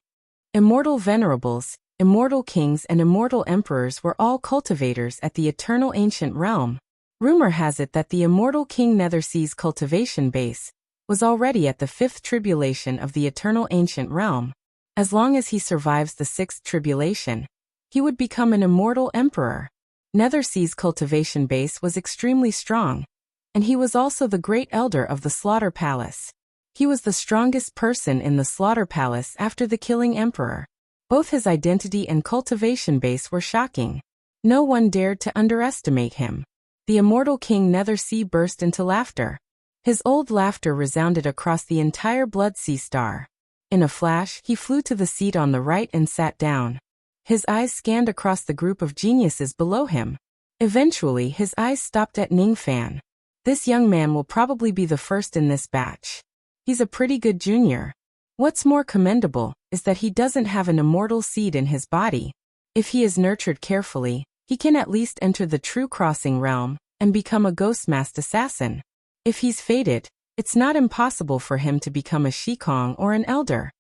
Immortal Venerables, Immortal Kings and Immortal Emperors were all cultivators at the Eternal Ancient Realm. Rumor has it that the Immortal King Nether Sea's cultivation base was already at the 5th tribulation of the Eternal Ancient Realm. As long as he survives the 6th tribulation, he would become an immortal emperor. Nethersea's cultivation base was extremely strong, and he was also the great elder of the Slaughter Palace. He was the strongest person in the slaughter palace after the killing emperor. Both his identity and cultivation base were shocking. No one dared to underestimate him. The immortal King Nethersea burst into laughter. His old laughter resounded across the entire Blood Sea Star. In a flash, he flew to the seat on the right and sat down. His eyes scanned across the group of geniuses below him. Eventually, his eyes stopped at Ning Fan. This young man will probably be the first in this batch. He's a pretty good junior. What's more commendable is that he doesn't have an immortal seed in his body. If he is nurtured carefully, he can at least enter the true crossing realm and become a ghost-masked assassin. If he's fated, it's not impossible for him to become a Shikong or an elder.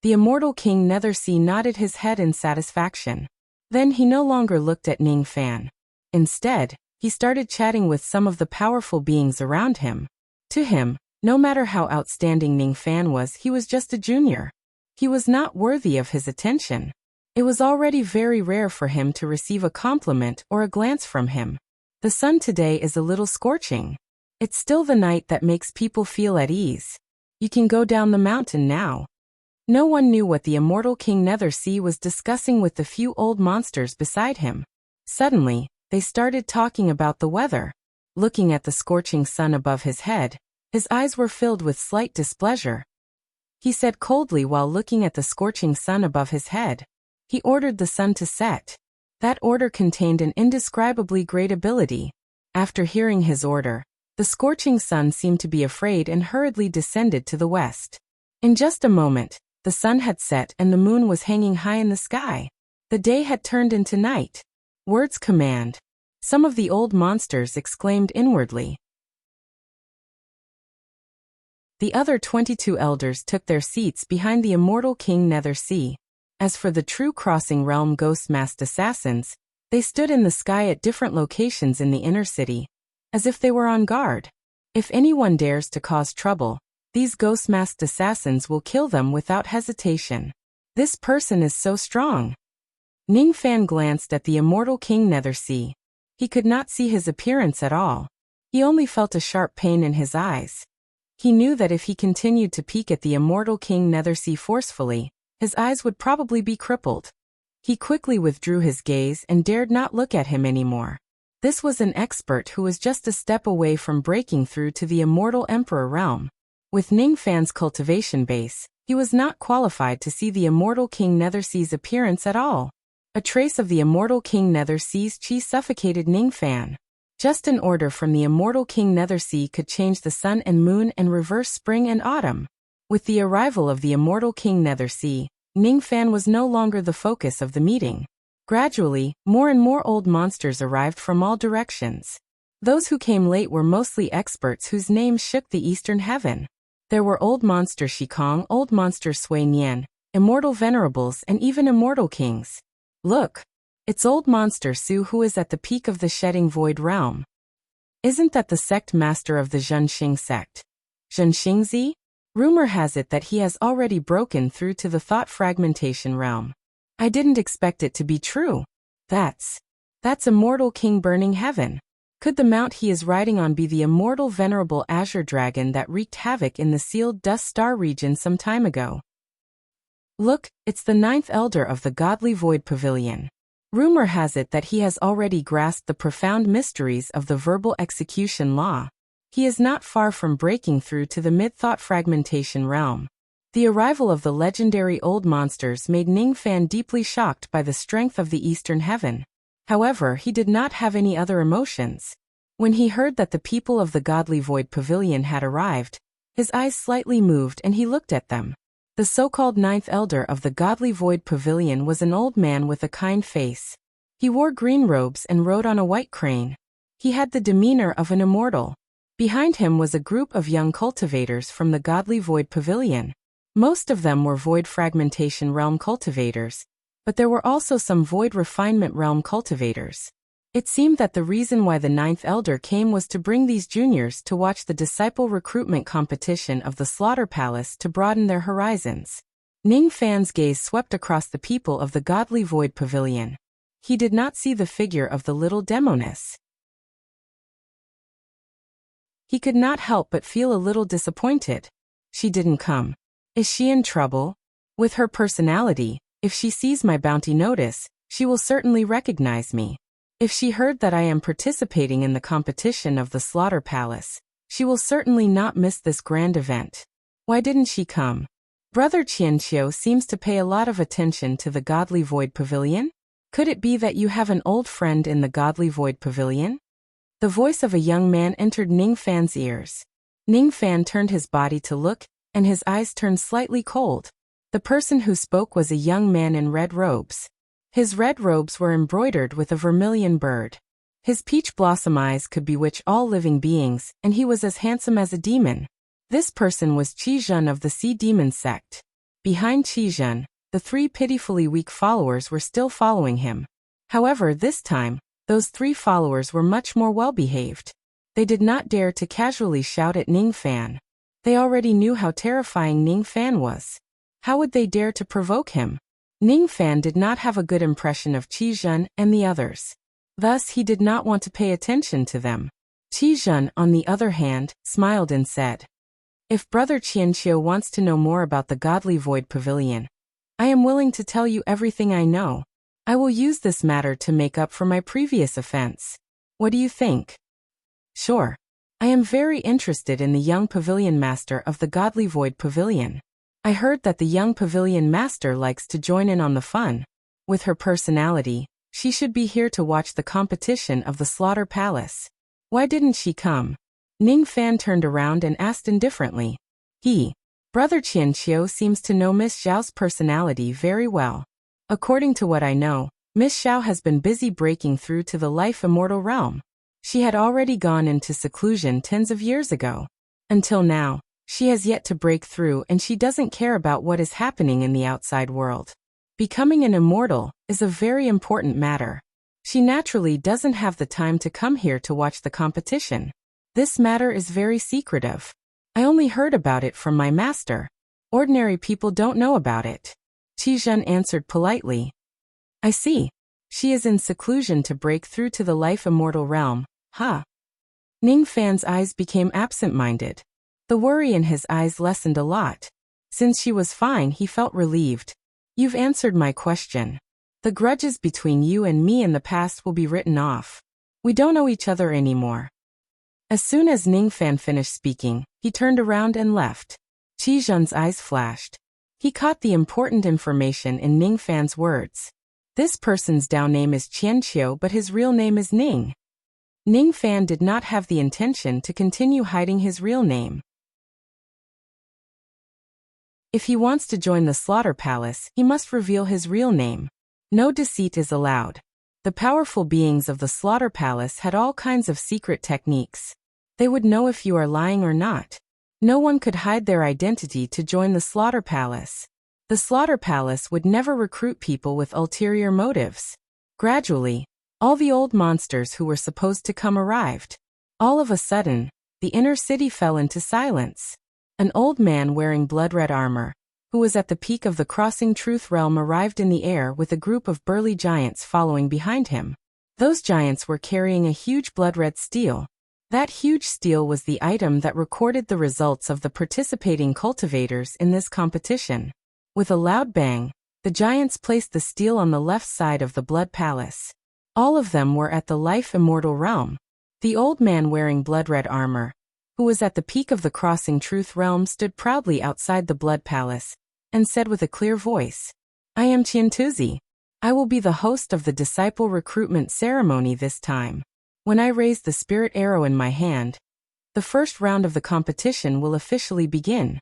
The immortal King Nethersea nodded his head in satisfaction. Then he no longer looked at Ning Fan. Instead, he started chatting with some of the powerful beings around him. To him, no matter how outstanding Ning Fan was, he was just a junior. He was not worthy of his attention. It was already very rare for him to receive a compliment or a glance from him. The sun today is a little scorching. It's still the night that makes people feel at ease. You can go down the mountain now. No one knew what the immortal King Nethersea was discussing with the few old monsters beside him. Suddenly, they started talking about the weather. Looking at the scorching sun above his head, his eyes were filled with slight displeasure. He said coldly while looking at the scorching sun above his head. He ordered the sun to set. That order contained an indescribably great ability. After hearing his order, the scorching sun seemed to be afraid and hurriedly descended to the west. In just a moment, the sun had set and the moon was hanging high in the sky. The day had turned into night. Words command. Some of the old monsters exclaimed inwardly. The other 22 elders took their seats behind the immortal King Nethersea. As for the true crossing realm ghost-masked assassins, they stood in the sky at different locations in the inner city, as if they were on guard. If anyone dares to cause trouble, these ghost-masked assassins will kill them without hesitation. This person is so strong. Ning Fan glanced at the immortal King Nethersea. He could not see his appearance at all. He only felt a sharp pain in his eyes. He knew that if he continued to peek at the immortal King Nethersea forcefully, his eyes would probably be crippled. He quickly withdrew his gaze and dared not look at him anymore. This was an expert who was just a step away from breaking through to the immortal emperor realm. With Ning Fan's cultivation base, he was not qualified to see the immortal King Nethersea's appearance at all. A trace of the immortal King Nethersea's chi suffocated Ning Fan. Just an order from the immortal King Nethersea could change the sun and moon and reverse spring and autumn. With the arrival of the immortal King Nethersea, Ning Fan was no longer the focus of the meeting. Gradually, more and more old monsters arrived from all directions. Those who came late were mostly experts whose names shook the eastern heaven. There were old monster Shikong, old monster Sui Nian, immortal venerables and even immortal kings. Look! It's old monster Su who is at the peak of the shedding void realm. Isn't that the sect master of the Zhenxing sect? Zhenxingzi? Rumor has it that he has already broken through to the thought fragmentation realm. I didn't expect it to be true. That's immortal King Burning Heaven. Could the mount he is riding on be the immortal venerable azure dragon that wreaked havoc in the sealed dust star region some time ago? Look, it's the 9th elder of the godly void pavilion. Rumor has it that he has already grasped the profound mysteries of the verbal execution law. He is not far from breaking through to the mid-thought fragmentation realm. The arrival of the legendary old monsters made Ning Fan deeply shocked by the strength of the eastern heaven. However, he did not have any other emotions. When he heard that the people of the godly void pavilion had arrived, his eyes slightly moved and he looked at them. The so-called 9th elder of the godly void pavilion was an old man with a kind face. He wore green robes and rode on a white crane. He had the demeanor of an immortal. Behind him was a group of young cultivators from the godly void pavilion. Most of them were void fragmentation realm cultivators, but there were also some void refinement realm cultivators. It seemed that the reason why the 9th elder came was to bring these juniors to watch the disciple recruitment competition of the Slaughter Palace to broaden their horizons. Ning Fan's gaze swept across the people of the godly void pavilion. He did not see the figure of the little demoness. He could not help but feel a little disappointed. She didn't come. Is she in trouble? With her personality, if she sees my bounty notice, she will certainly recognize me. If she heard that I am participating in the competition of the Slaughter Palace, she will certainly not miss this grand event. Why didn't she come? Brother Qianqiu seems to pay a lot of attention to the Godly Void Pavilion. Could it be that you have an old friend in the Godly Void Pavilion? The voice of a young man entered Ning Fan's ears. Ning Fan turned his body to look, and his eyes turned slightly cold. The person who spoke was a young man in red robes. His red robes were embroidered with a vermilion bird. His peach blossom eyes could bewitch all living beings, and he was as handsome as a demon. This person was Qi Zhen of the Sea Demon sect. Behind Qi Zhen, the 3 pitifully weak followers were still following him. However, this time, those 3 followers were much more well-behaved. They did not dare to casually shout at Ning Fan. They already knew how terrifying Ning Fan was. How would they dare to provoke him? Ning Fan did not have a good impression of Qi Zhen and the others. Thus, he did not want to pay attention to them. Qi Zhen, on the other hand, smiled and said, "If Brother Qianqiu wants to know more about the Godly Void Pavilion, I am willing to tell you everything I know. I will use this matter to make up for my previous offense. What do you think?" "Sure. I am very interested in the young pavilion master of the Godly Void Pavilion. I heard that the young pavilion master likes to join in on the fun. With her personality, she should be here to watch the competition of the Slaughter Palace. Why didn't she come?" Ning Fan turned around and asked indifferently. Brother Qianqiu seems to know Miss Zhao's personality very well. According to what I know, Miss Zhao has been busy breaking through to the life immortal realm. She had already gone into seclusion tens of years ago. Until now, she has yet to break through, and she doesn't care about what is happening in the outside world. Becoming an immortal is a very important matter. She naturally doesn't have the time to come here to watch the competition. This matter is very secretive. I only heard about it from my master. Ordinary people don't know about it. Qi Zhen answered politely. I see. She is in seclusion to break through to the life immortal realm, huh? Ning Fan's eyes became absent-minded. The worry in his eyes lessened a lot. Since she was fine, he felt relieved. You've answered my question. The grudges between you and me in the past will be written off. We don't know each other anymore. As soon as Ning Fan finished speaking, he turned around and left. Qi Zhen's eyes flashed. He caught the important information in Ning Fan's words. This person's Dao name is Qianqiu, but his real name is Ning. Ning Fan did not have the intention to continue hiding his real name. If he wants to join the Slaughter Palace, he must reveal his real name. No deceit is allowed. The powerful beings of the Slaughter Palace had all kinds of secret techniques. They would know if you are lying or not. No one could hide their identity to join the Slaughter Palace. The Slaughter Palace would never recruit people with ulterior motives. Gradually, all the old monsters who were supposed to come arrived. All of a sudden, the inner city fell into silence. An old man wearing blood-red armor, who was at the peak of the Crossing Truth realm, arrived in the air with a group of burly giants following behind him. Those giants were carrying a huge blood-red steel. That huge steel was the item that recorded the results of the participating cultivators in this competition. With a loud bang, the giants placed the steel on the left side of the Blood Palace. All of them were at the life immortal realm. The old man wearing blood-red armor, who was at the peak of the Crossing Truth realm, stood proudly outside the Blood Palace, and said with a clear voice, I am Qiantuzi. I will be the host of the disciple recruitment ceremony this time. When I raise the spirit arrow in my hand, the first round of the competition will officially begin.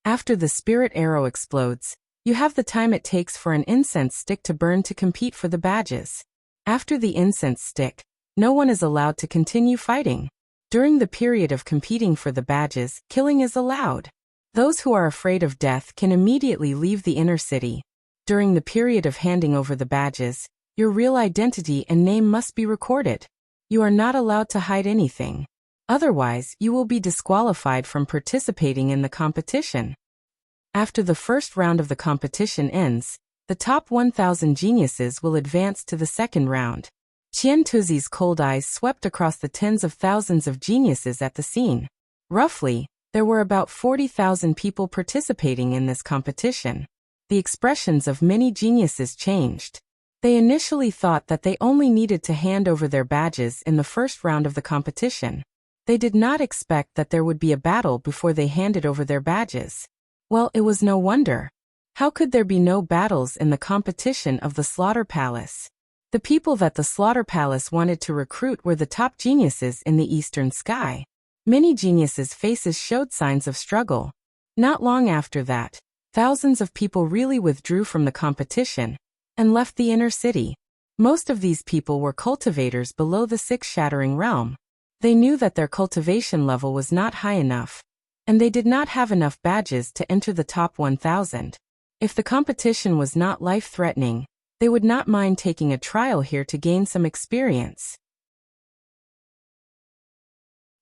After the spirit arrow explodes, you have the time it takes for an incense stick to burn to compete for the badges. After the incense stick, no one is allowed to continue fighting. During the period of competing for the badges, killing is allowed. Those who are afraid of death can immediately leave the inner city. During the period of handing over the badges, your real identity and name must be recorded. You are not allowed to hide anything. Otherwise, you will be disqualified from participating in the competition. After the first round of the competition ends, the top 1,000 geniuses will advance to the second round. Qiantuzi's cold eyes swept across the tens of thousands of geniuses at the scene. Roughly, There were about 40,000 people participating in this competition. The expressions of many geniuses changed. They initially thought that they only needed to hand over their badges in the first round of the competition. They did not expect that there would be a battle before they handed over their badges. Well, it was no wonder. How could there be no battles in the competition of the Slaughter Palace? The people that the Slaughter Palace wanted to recruit were the top geniuses in the eastern sky. Many geniuses' faces showed signs of struggle. Not long after that, thousands of people really withdrew from the competition and left the inner city. Most of these people were cultivators below the six-shattering realm. They knew that their cultivation level was not high enough, and they did not have enough badges to enter the top 1,000. If the competition was not life-threatening, they would not mind taking a trial here to gain some experience.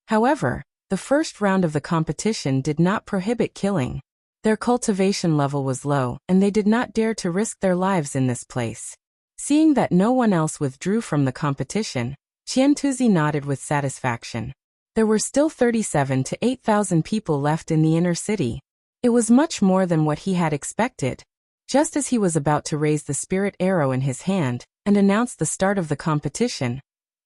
However, the first round of the competition did not prohibit killing. Their cultivation level was low, and they did not dare to risk their lives in this place. Seeing that no one else withdrew from the competition, Qiantuzi nodded with satisfaction. There were still 37 to 8,000 people left in the inner city. It was much more than what he had expected. Just as he was about to raise the spirit arrow in his hand and announce the start of the competition,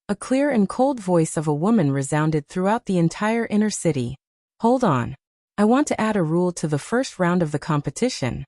a clear and cold voice of a woman resounded throughout the entire inner city. "Hold on. I want to add a rule to the first round of the competition."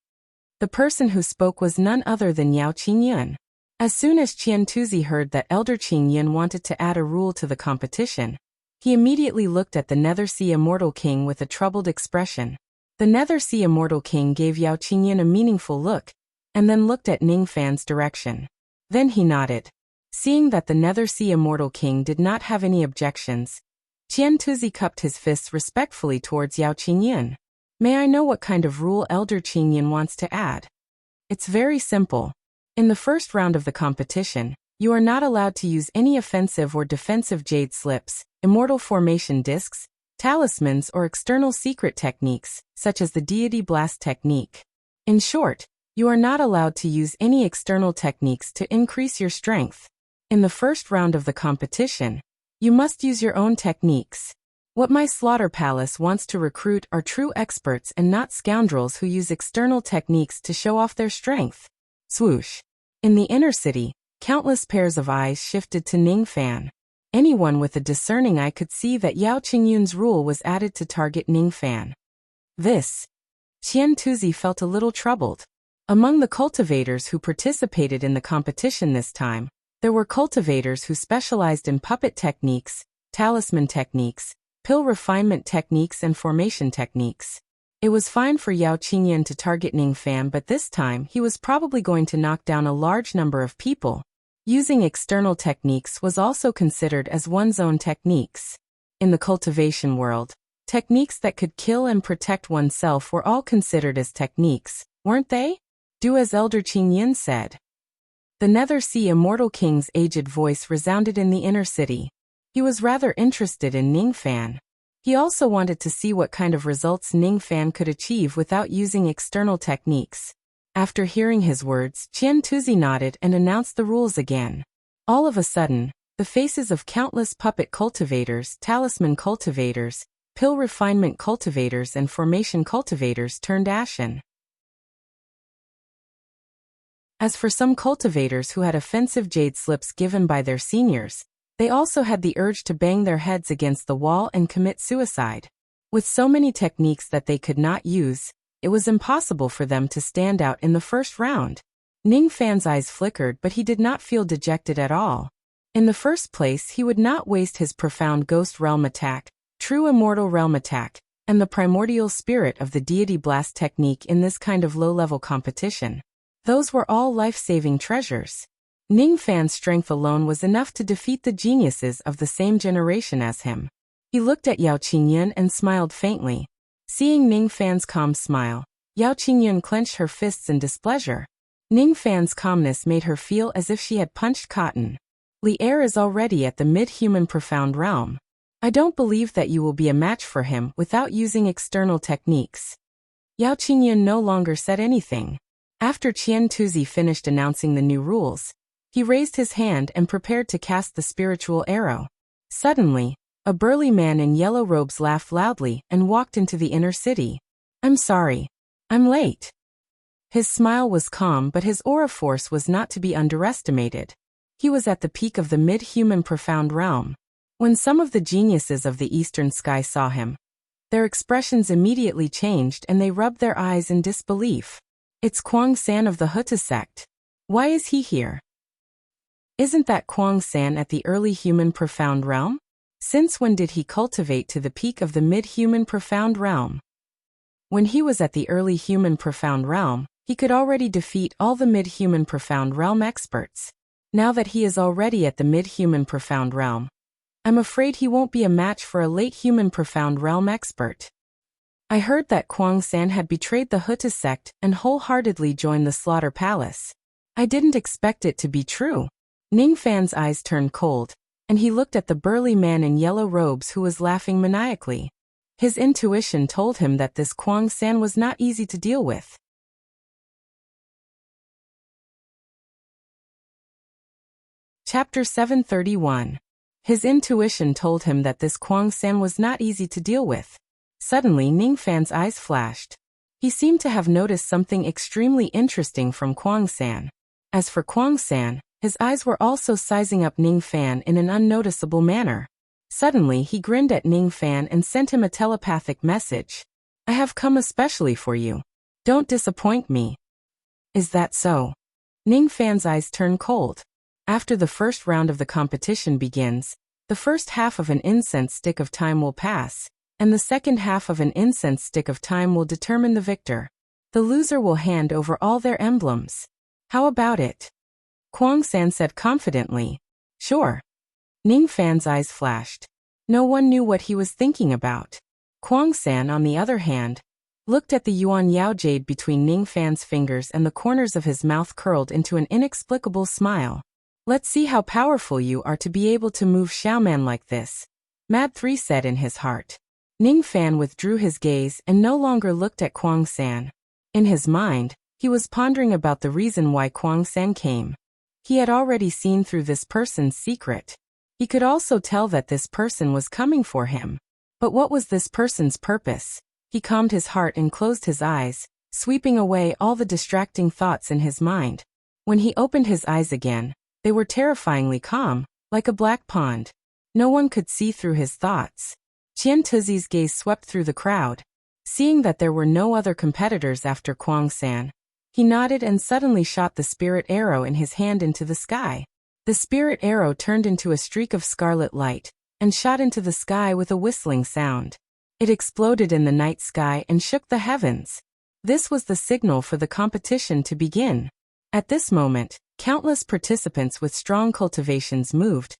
The person who spoke was none other than Yao Qingyun. As soon as Qiantuzi heard that Elder Qingyun wanted to add a rule to the competition, he immediately looked at the Nethersea Immortal King with a troubled expression. The Nethersea Immortal King gave Yao Qingyun a meaningful look, and then looked at Ningfan's direction. Then he nodded. Seeing that the Nethersea Immortal King did not have any objections, Qiantuzi cupped his fists respectfully towards Yao Qingyun. "May I know what kind of rule Elder Qingyun wants to add?" "It's very simple. In the first round of the competition, you are not allowed to use any offensive or defensive jade slips, immortal formation discs, talismans or external secret techniques, such as the deity blast technique. In short, you are not allowed to use any external techniques to increase your strength. In the first round of the competition, you must use your own techniques. What my Slaughter Palace wants to recruit are true experts and not scoundrels who use external techniques to show off their strength." Swoosh. In the inner city, countless pairs of eyes shifted to Ningfan. Anyone with a discerning eye could see that Yao Qingyun's rule was added to target Ningfan. Qiantuzi felt a little troubled. Among the cultivators who participated in the competition this time, there were cultivators who specialized in puppet techniques, talisman techniques, pill refinement techniques and formation techniques. It was fine for Yao Qingyun to target Ningfan, but this time he was probably going to knock down a large number of people. Using external techniques was also considered as one's own techniques. In the cultivation world, techniques that could kill and protect oneself were all considered as techniques, weren't they? "Do as Elder Qingyun said." The Nethersea Immortal King's aged voice resounded in the inner city. He was rather interested in Ningfan. He also wanted to see what kind of results Ningfan could achieve without using external techniques. After hearing his words, Qiantuzi nodded and announced the rules again. All of a sudden, the faces of countless puppet cultivators, talisman cultivators, pill refinement cultivators and formation cultivators turned ashen. As for some cultivators who had offensive jade slips given by their seniors, they also had the urge to bang their heads against the wall and commit suicide. With so many techniques that they could not use, it was impossible for them to stand out in the first round. Ningfan's eyes flickered, but he did not feel dejected at all. In the first place, he would not waste his profound ghost realm attack, true immortal realm attack, and the primordial spirit of the deity blast technique in this kind of low-level competition. Those were all life-saving treasures. Ningfan's strength alone was enough to defeat the geniuses of the same generation as him. He looked at Yao Qingyun and smiled faintly. Seeing Ningfan's calm smile, Yao Qingyun clenched her fists in displeasure. Ningfan's calmness made her feel as if she had punched cotton. Li'er is already at the mid-human profound realm. I don't believe that you will be a match for him without using external techniques. Yao Qingyun no longer said anything. After Qiantuzi finished announcing the new rules, he raised his hand and prepared to cast the spiritual arrow. Suddenly, A burly man in yellow robes laughed loudly and walked into the inner city. I'm sorry. I'm late. His smile was calm, but his aura force was not to be underestimated. He was at the peak of the mid-human profound realm. When some of the geniuses of the eastern sky saw him, their expressions immediately changed and they rubbed their eyes in disbelief. It's Kuang San of the Huta sect. Why is he here? Isn't that Kuang San at the early human profound realm? Since when did he cultivate to the peak of the mid-human profound realm? When he was at the early human profound realm, he could already defeat all the mid-human profound realm experts. Now that he is already at the mid-human profound realm, I'm afraid he won't be a match for a late human profound realm expert. I heard that Kuang San had betrayed the Huta sect and wholeheartedly joined the Slaughter Palace. I didn't expect it to be true. Ning Fan's eyes turned cold, and he looked at the burly man in yellow robes who was laughing maniacally. His intuition told him that this Kuang San was not easy to deal with. Chapter 731. His intuition told him that this Kuang San was not easy to deal with. Suddenly Ning Fan's eyes flashed. He seemed to have noticed something extremely interesting from Kuang San. As for Kuang San, his eyes were also sizing up Ning Fan in an unnoticeable manner. Suddenly he grinned at Ning Fan and sent him a telepathic message. I have come especially for you. Don't disappoint me. Is that so? Ning Fan's eyes turned cold. After the first round of the competition begins, the first half of an incense stick of time will pass, and the second half of an incense stick of time will determine the victor. The loser will hand over all their emblems. How about it? Kuang San said confidently. Sure. Ning Fan's eyes flashed. No one knew what he was thinking about. Kuang San, on the other hand, looked at the Yuan Yao jade between Ning Fan's fingers and the corners of his mouth curled into an inexplicable smile. Let's see how powerful you are to be able to move Xiaoman like this, Mad 3 said in his heart. Ning Fan withdrew his gaze and no longer looked at Kuang San. In his mind, he was pondering about the reason why Kuang San came. He had already seen through this person's secret. He could also tell that this person was coming for him. But what was this person's purpose? He calmed his heart and closed his eyes, sweeping away all the distracting thoughts in his mind. When he opened his eyes again, they were terrifyingly calm, like a black pond. No one could see through his thoughts. Qian Tuzi's gaze swept through the crowd. Seeing that there were no other competitors after Kuang San, he nodded and suddenly shot the spirit arrow in his hand into the sky. The spirit arrow turned into a streak of scarlet light, and shot into the sky with a whistling sound. It exploded in the night sky and shook the heavens. This was the signal for the competition to begin. At this moment, countless participants with strong cultivations moved,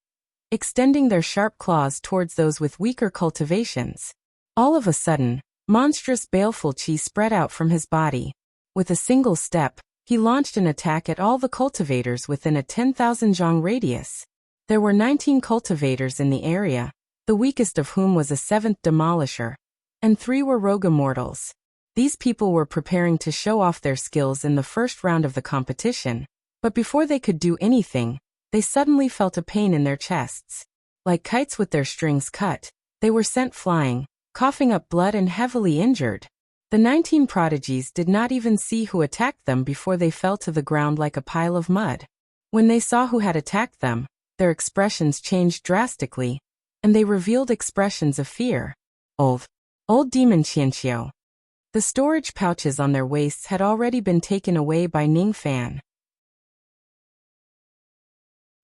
extending their sharp claws towards those with weaker cultivations. All of a sudden, monstrous baleful qi spread out from his body. With a single step, he launched an attack at all the cultivators within a 10,000 zhang radius. There were 19 cultivators in the area, the weakest of whom was a 7th demolisher, and 3 were rogue immortals. These people were preparing to show off their skills in the first round of the competition. But before they could do anything, they suddenly felt a pain in their chests. Like kites with their strings cut, they were sent flying, coughing up blood and heavily injured. The 19 prodigies did not even see who attacked them before they fell to the ground like a pile of mud. When they saw who had attacked them, their expressions changed drastically, and they revealed expressions of fear. Old demon Qianqiu. The storage pouches on their waists had already been taken away by Ning Fan.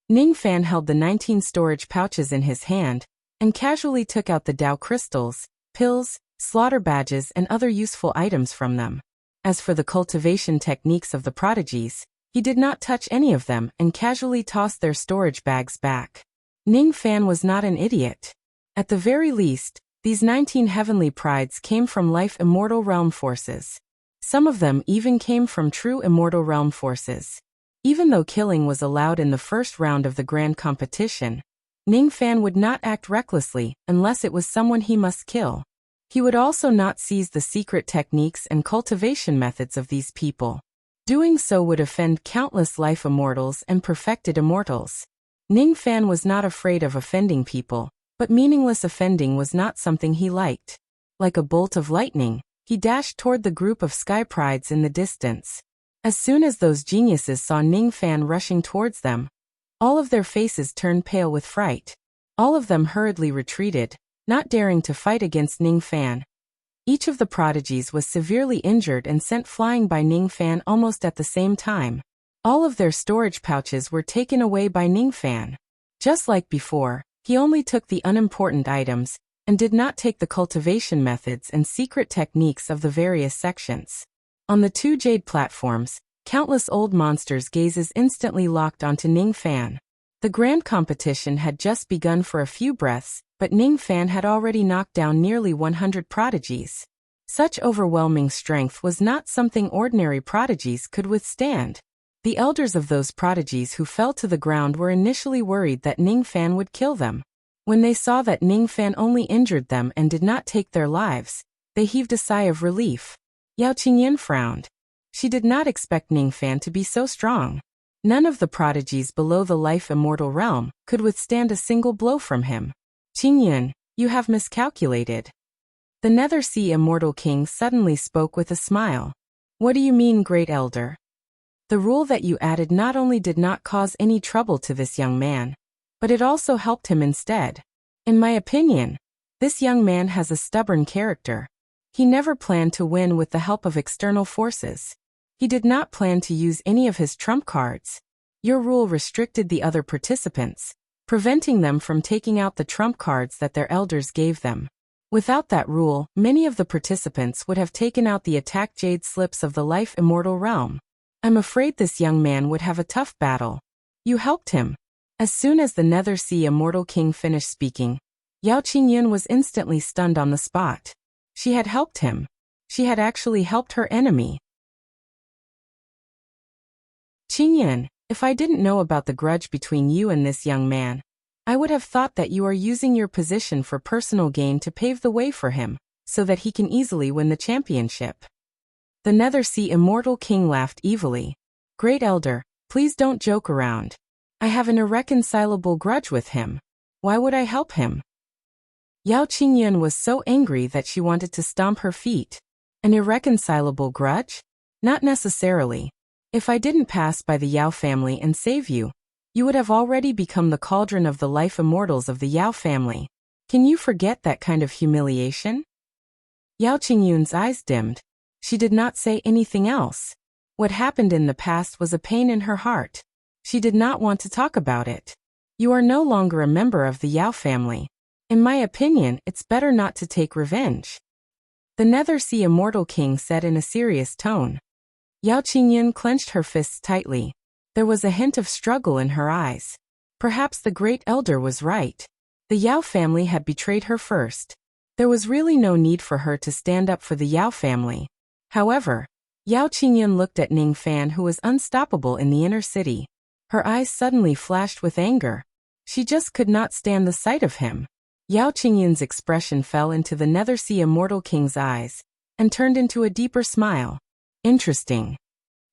Ning Fan held the 19 storage pouches in his hand, and casually took out the Dao crystals, pills, slaughter badges and other useful items from them. As for the cultivation techniques of the prodigies, he did not touch any of them and casually tossed their storage bags back. Ning Fan was not an idiot. At the very least, these 19 heavenly prides came from life immortal realm forces. Some of them even came from true immortal realm forces. Even though killing was allowed in the first round of the grand competition, Ning Fan would not act recklessly unless it was someone he must kill. He would also not seize the secret techniques and cultivation methods of these people. Doing so would offend countless life immortals and perfected immortals. Ning Fan was not afraid of offending people, But meaningless offending was not something he liked. Like a bolt of lightning, he dashed toward the group of sky prides in the distance. As soon as those geniuses saw Ning Fan rushing towards them, all of their faces turned pale with fright. All of them hurriedly retreated, not daring to fight against Ning Fan. Each of the prodigies was severely injured and sent flying by Ning Fan almost at the same time. All of their storage pouches were taken away by Ning Fan. Just like before, he only took the unimportant items, and did not take the cultivation methods and secret techniques of the various sections. On the two jade platforms, countless old monsters' gazes instantly locked onto Ning Fan. The grand competition had just begun for a few breaths, but Ning Fan had already knocked down nearly 100 prodigies. Such overwhelming strength was not something ordinary prodigies could withstand. The elders of those prodigies who fell to the ground were initially worried that Ning Fan would kill them. When they saw that Ning Fan only injured them and did not take their lives, they heaved a sigh of relief. Yao Qingyan frowned. She did not expect Ning Fan to be so strong. None of the prodigies below the life immortal realm could withstand a single blow from him. Qingyan, you have miscalculated. The Nether Sea Immortal King suddenly spoke with a smile. What do you mean, Great Elder? The rule that you added not only did not cause any trouble to this young man, but it also helped him instead. In my opinion, this young man has a stubborn character. He never planned to win with the help of external forces. He did not plan to use any of his trump cards. Your rule restricted the other participants, preventing them from taking out the trump cards that their elders gave them. Without that rule, many of the participants would have taken out the attack jade slips of the life immortal realm. I'm afraid this young man would have a tough battle. You helped him. As soon as the Nether Sea Immortal King finished speaking, Yao Qingyan was instantly stunned on the spot. She had helped him. She had actually helped her enemy. Qingyan, if I didn't know about the grudge between you and this young man, I would have thought that you are using your position for personal gain to pave the way for him, so that he can easily win the championship. The Nether Sea Immortal King laughed evilly. Great Elder, please don't joke around. I have an irreconcilable grudge with him. Why would I help him? Yao Qingyan was so angry that she wanted to stomp her feet. An irreconcilable grudge? Not necessarily. If I didn't pass by the Yao family and save you, you would have already become the cauldron of the life immortals of the Yao family. Can you forget that kind of humiliation? Yao Qingyan's eyes dimmed. She did not say anything else. What happened in the past was a pain in her heart. She did not want to talk about it. You are no longer a member of the Yao family. In my opinion, it's better not to take revenge. The Nether Sea Immortal King said in a serious tone. Yao Qingyan clenched her fists tightly. There was a hint of struggle in her eyes. Perhaps the Great Elder was right. The Yao family had betrayed her first. There was really no need for her to stand up for the Yao family. However, Yao Qingyan looked at Ning Fan, who was unstoppable in the inner city. Her eyes suddenly flashed with anger. She just could not stand the sight of him. Yao Qingyan's expression fell into the Nether Sea Immortal King's eyes, and turned into a deeper smile. Interesting.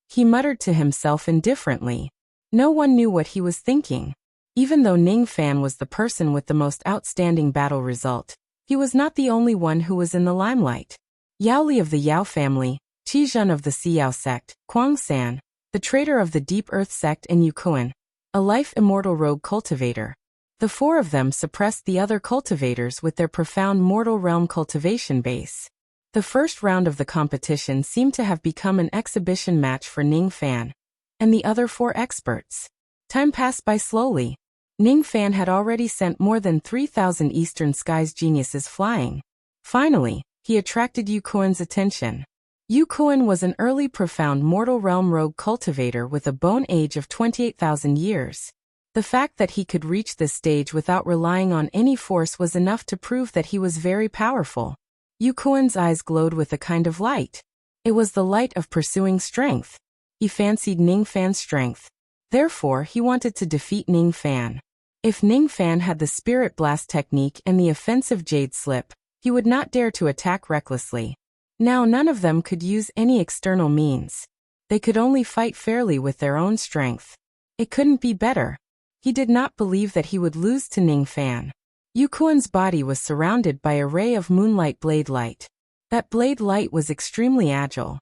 He muttered to himself indifferently. No one knew what he was thinking. Even though Ning Fan was the person with the most outstanding battle result, he was not the only one who was in the limelight. Yao Li of the Yao family, Qi Zhen of the Siyao sect, Kuang San, the traitor of the Deep Earth sect, and Yu Kuan, a life immortal rogue cultivator. The four of them suppressed the other cultivators with their profound mortal realm cultivation base. The first round of the competition seemed to have become an exhibition match for Ning Fan and the other four experts. Time passed by slowly. Ning Fan had already sent more than 3,000 Eastern Skies geniuses flying. Finally, he attracted Yu Kuan's attention. Yu Kuan was an early profound mortal realm rogue cultivator with a bone age of 28,000 years. The fact that he could reach this stage without relying on any force was enough to prove that he was very powerful. Yu Kuan's eyes glowed with a kind of light. It was the light of pursuing strength. He fancied Ning Fan's strength. Therefore, he wanted to defeat Ning Fan. If Ning Fan had the Spirit Blast technique and the offensive Jade Slip, he would not dare to attack recklessly. Now none of them could use any external means. They could only fight fairly with their own strength. It couldn't be better. He did not believe that he would lose to Ning Fan. Yukuan's body was surrounded by a ray of moonlight blade light. That blade light was extremely agile.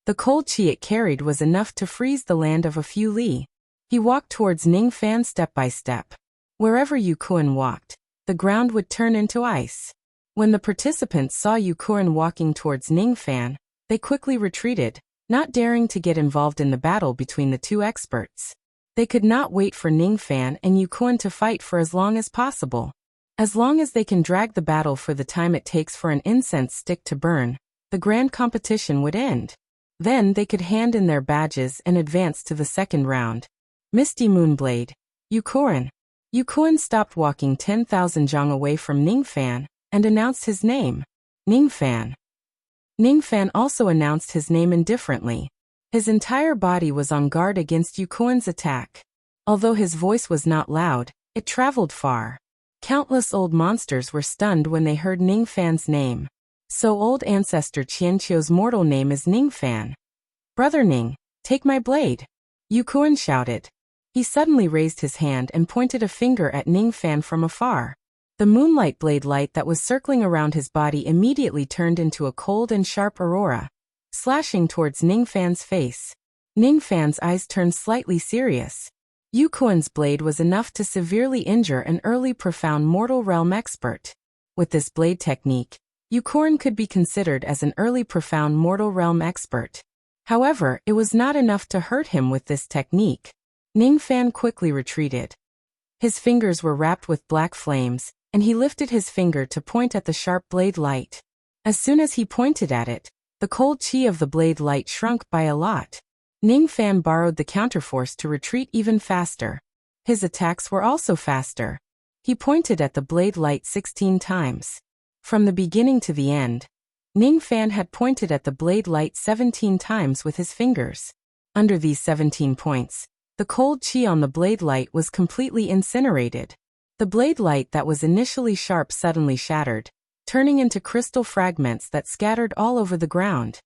The cold qi it carried was enough to freeze the land of a few li. He walked towards Ningfan step by step. Wherever Yukuan walked, the ground would turn into ice. When the participants saw Yukuan walking towards Ningfan, they quickly retreated, not daring to get involved in the battle between the two experts. They could not wait for Ningfan and Yukuan to fight for as long as possible. As long as they can drag the battle for the time it takes for an incense stick to burn, the grand competition would end. Then they could hand in their badges and advance to the second round. Misty Moonblade. Yukuan. Yukuan stopped walking 10,000 zhang away from Ningfan and announced his name. Ningfan. Ningfan also announced his name indifferently. His entire body was on guard against Yukuan's attack. Although his voice was not loud, it traveled far. Countless old monsters were stunned when they heard Ningfan's name. So old ancestor Qianqiu's mortal name is Ningfan. Brother Ning, take my blade. Yukuan shouted. He suddenly raised his hand and pointed a finger at Ningfan from afar. The moonlight blade light that was circling around his body immediately turned into a cold and sharp aurora, slashing towards Ningfan's face. Ningfan's eyes turned slightly serious. Yukuan's blade was enough to severely injure an early profound mortal realm expert. With this blade technique, Yukuan could be considered as an early profound mortal realm expert. However, it was not enough to hurt him with this technique. Ningfan quickly retreated. His fingers were wrapped with black flames, and he lifted his finger to point at the sharp blade light. As soon as he pointed at it, the cold qi of the blade light shrunk by a lot. Ningfan borrowed the counterforce to retreat even faster. His attacks were also faster. He pointed at the blade light 16 times. From the beginning to the end, Ningfan had pointed at the blade light 17 times with his fingers. Under these 17 points, the cold qi on the blade light was completely incinerated. The blade light that was initially sharp suddenly shattered, turning into crystal fragments that scattered all over the ground.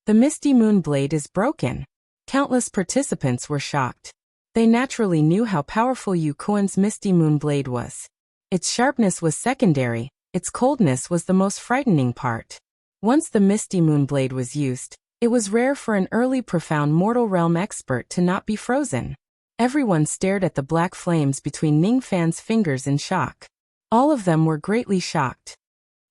The Misty Moon blade is broken. Countless participants were shocked. They naturally knew how powerful Yukuan's Misty Moon blade was. Its sharpness was secondary. Its coldness was the most frightening part. Once the Misty Moon blade was used, it was rare for an early profound mortal realm expert to not be frozen. Everyone stared at the black flames between Ningfan's fingers in shock. All of them were greatly shocked.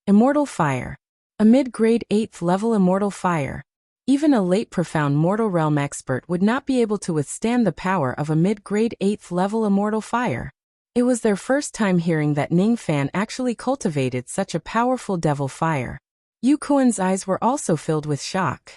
Immortal Fire. A mid-grade 8th level Immortal Fire. Even a late profound mortal realm expert would not be able to withstand the power of a mid-grade 8th level Immortal Fire. It was their first time hearing that Ningfan actually cultivated such a powerful devil fire. Yukuan's eyes were also filled with shock.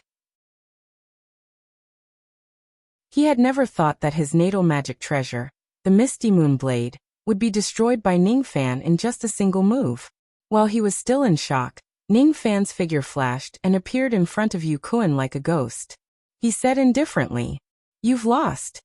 He had never thought that his natal magic treasure, the Misty Moon blade, would be destroyed by Ningfan in just a single move. While he was still in shock, Ningfan's figure flashed and appeared in front of Yukuan like a ghost. He said indifferently, "You've lost."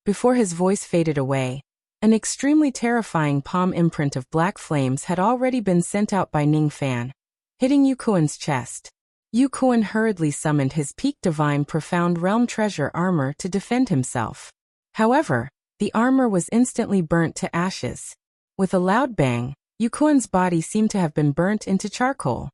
Before his voice faded away, an extremely terrifying palm imprint of black flames had already been sent out by Ningfan, hitting Yukuan's chest. Yukuan hurriedly summoned his peak divine profound realm treasure armor to defend himself. However, the armor was instantly burnt to ashes. With a loud bang, Yukuan's body seemed to have been burnt into charcoal.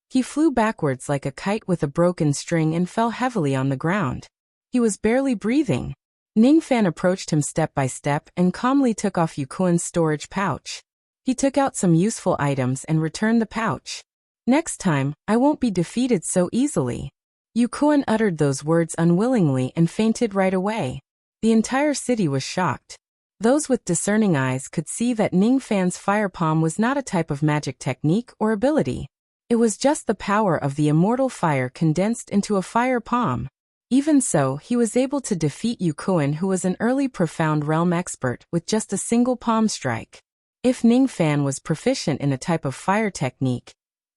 He flew backwards like a kite with a broken string and fell heavily on the ground. He was barely breathing. Ningfan approached him step by step and calmly took off Yukuan's storage pouch. He took out some useful items and returned the pouch. "Next time, I won't be defeated so easily." Yukuan uttered those words unwillingly and fainted right away. The entire city was shocked. Those with discerning eyes could see that Ningfan's fire palm was not a type of magic technique or ability. It was just the power of the immortal fire condensed into a fire palm. Even so, he was able to defeat Yukuan, who was an early profound realm expert, with just a single palm strike. If Ningfan was proficient in a type of fire technique,